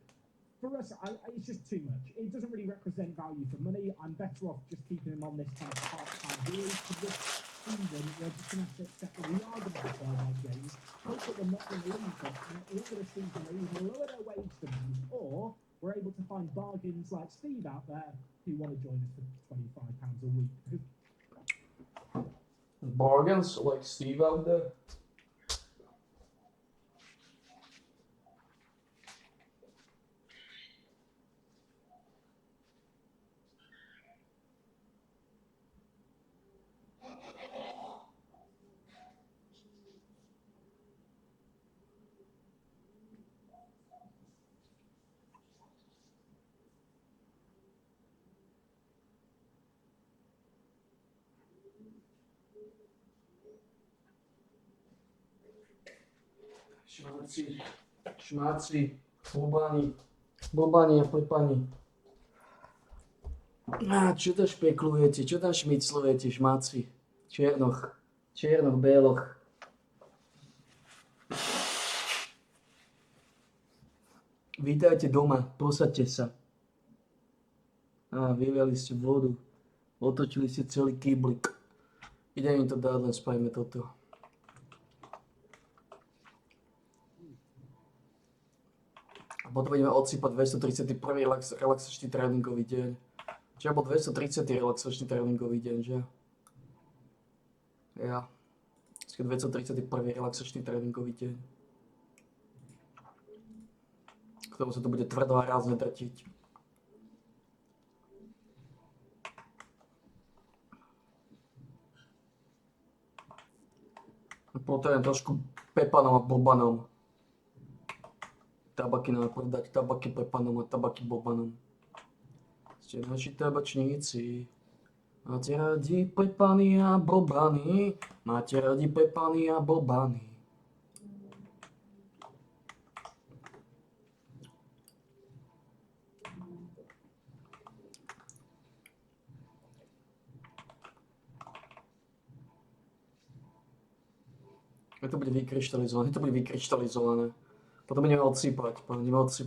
for us, it's just too much. It doesn't really represent value for money. I'm better off just keeping him on this kind of part-time deal. For this season, we're just going to have to accept that we are going to have like James. Hope that we're not going to lose them. And at the end of the season, they either lower their wage demands or we're able to find bargains like Steve out there who want to join us for £25 a week. Bargains like Steve out there. Šmáci, blbani a plepani. Čo to špeklujete, čo tam šmiclujete, šmáci? Černoch, béloch. Vítajte doma, posaďte sa. Vyliali ste vodu, otočili ste celý kýblik. Idem im to dať, len spajme toto. Potom ideme odsypať 231. relaxačný tréningový deň. Čiže bol 230. relaxačný tréningový deň, že? Ja. 231. relaxačný tréningový deň. K tomu sa to bude tvrdo a rázne drtiť. Potrebujem trošku pepanom a bobanom. Tabaky nám prodať, tabaky pepanom a tabaky bobanom. Ste naši tabačníci. Máte radi pepany a bobany. Máte radi pepany a bobany. To bude vykryštalizované. Potom ideme odsypať.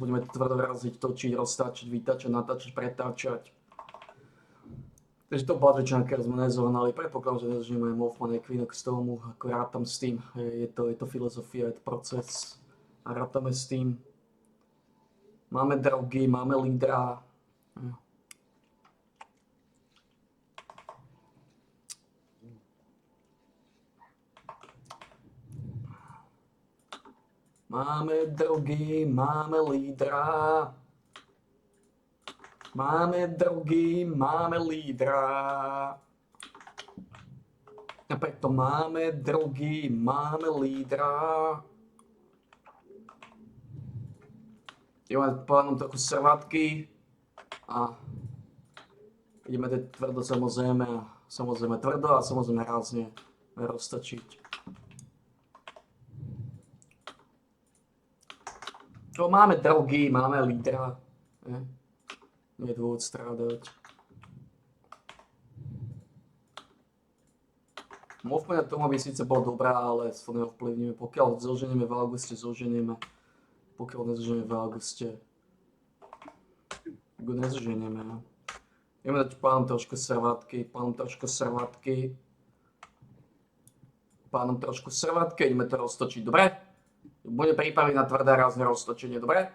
Budeme tvrdo raziť, točiť, roztáčať, vytáčať, natáčať, pretáčať. Takže to Badžečanka sme nezohnali. Predpokladám, že nezožneme aj Mothman, Equinox tomu, ako rátam s tým. Je to filozofia, je to proces. A rátame s tým. Máme drogy, máme lídra. Máme drogy, máme lídra. Máme drogy, máme lídra. A preto máme drogy, máme lídra. Ideme pánom trochu servátky. A ideme tvrdo samozrejme tvrdo a samozrejme rázne roztočiť. Máme drogy, máme lídra. Nie je dôvod strádať. Mothman tomu by síce bol dobrá, ale to neovplyvníme. Pokiaľ zoženieme v auguste, zoženieme. Pokiaľ nezoženieme v auguste, go nezoženieme. Ideme dať pánom trošku servátky, ideme to roztočiť, dobre? Bude pripraviť na tvrdé rázne roztočenie, dobre?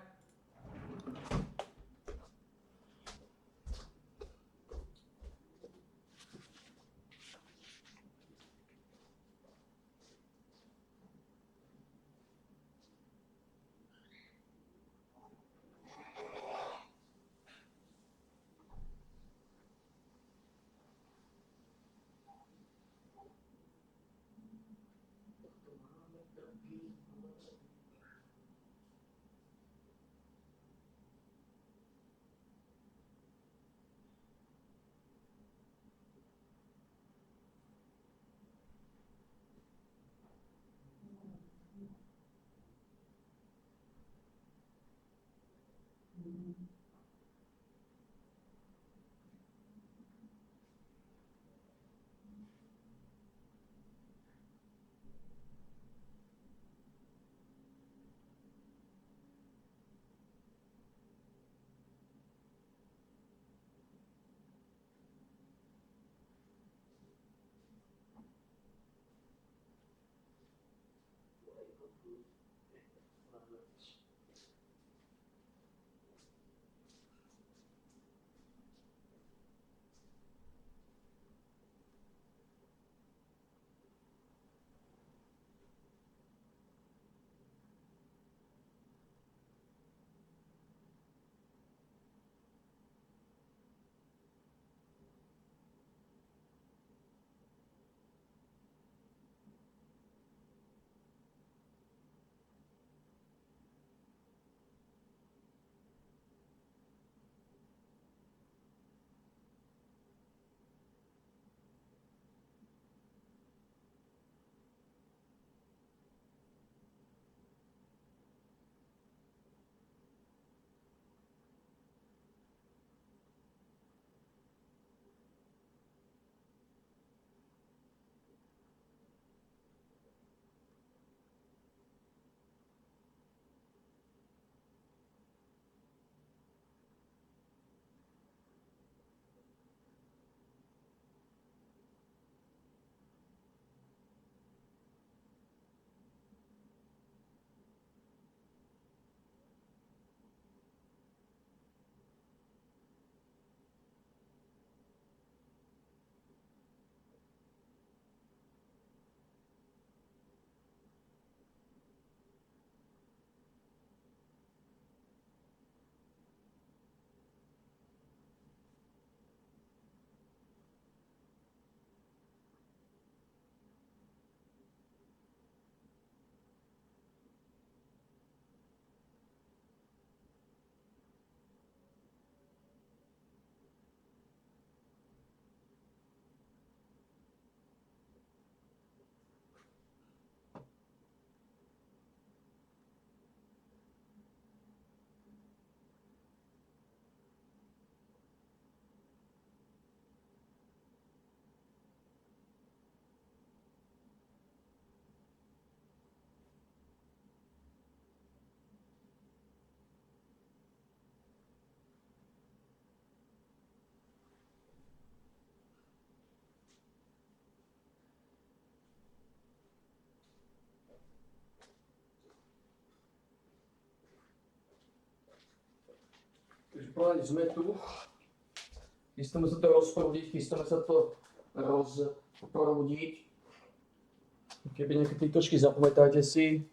Pripravili sme tu. Chystáme sa to rozprúdiť, chystáme sa to rozprúdiť. Keby nejaké týtočky, zapamätajte si.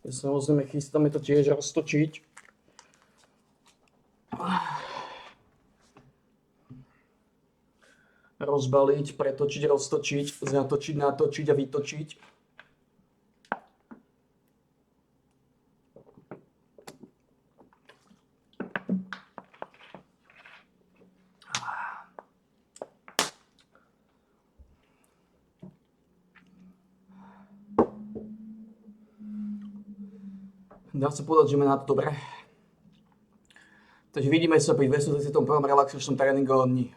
Samozrejme, chystáme to tiež roztočiť. Rozbaliť, pretočiť, roztočiť, zatočiť, natočiť a vytočiť. Dá sa povedať, že máme na to dobre. Takže vidíme sa pri 231. relaxačnom tréningu.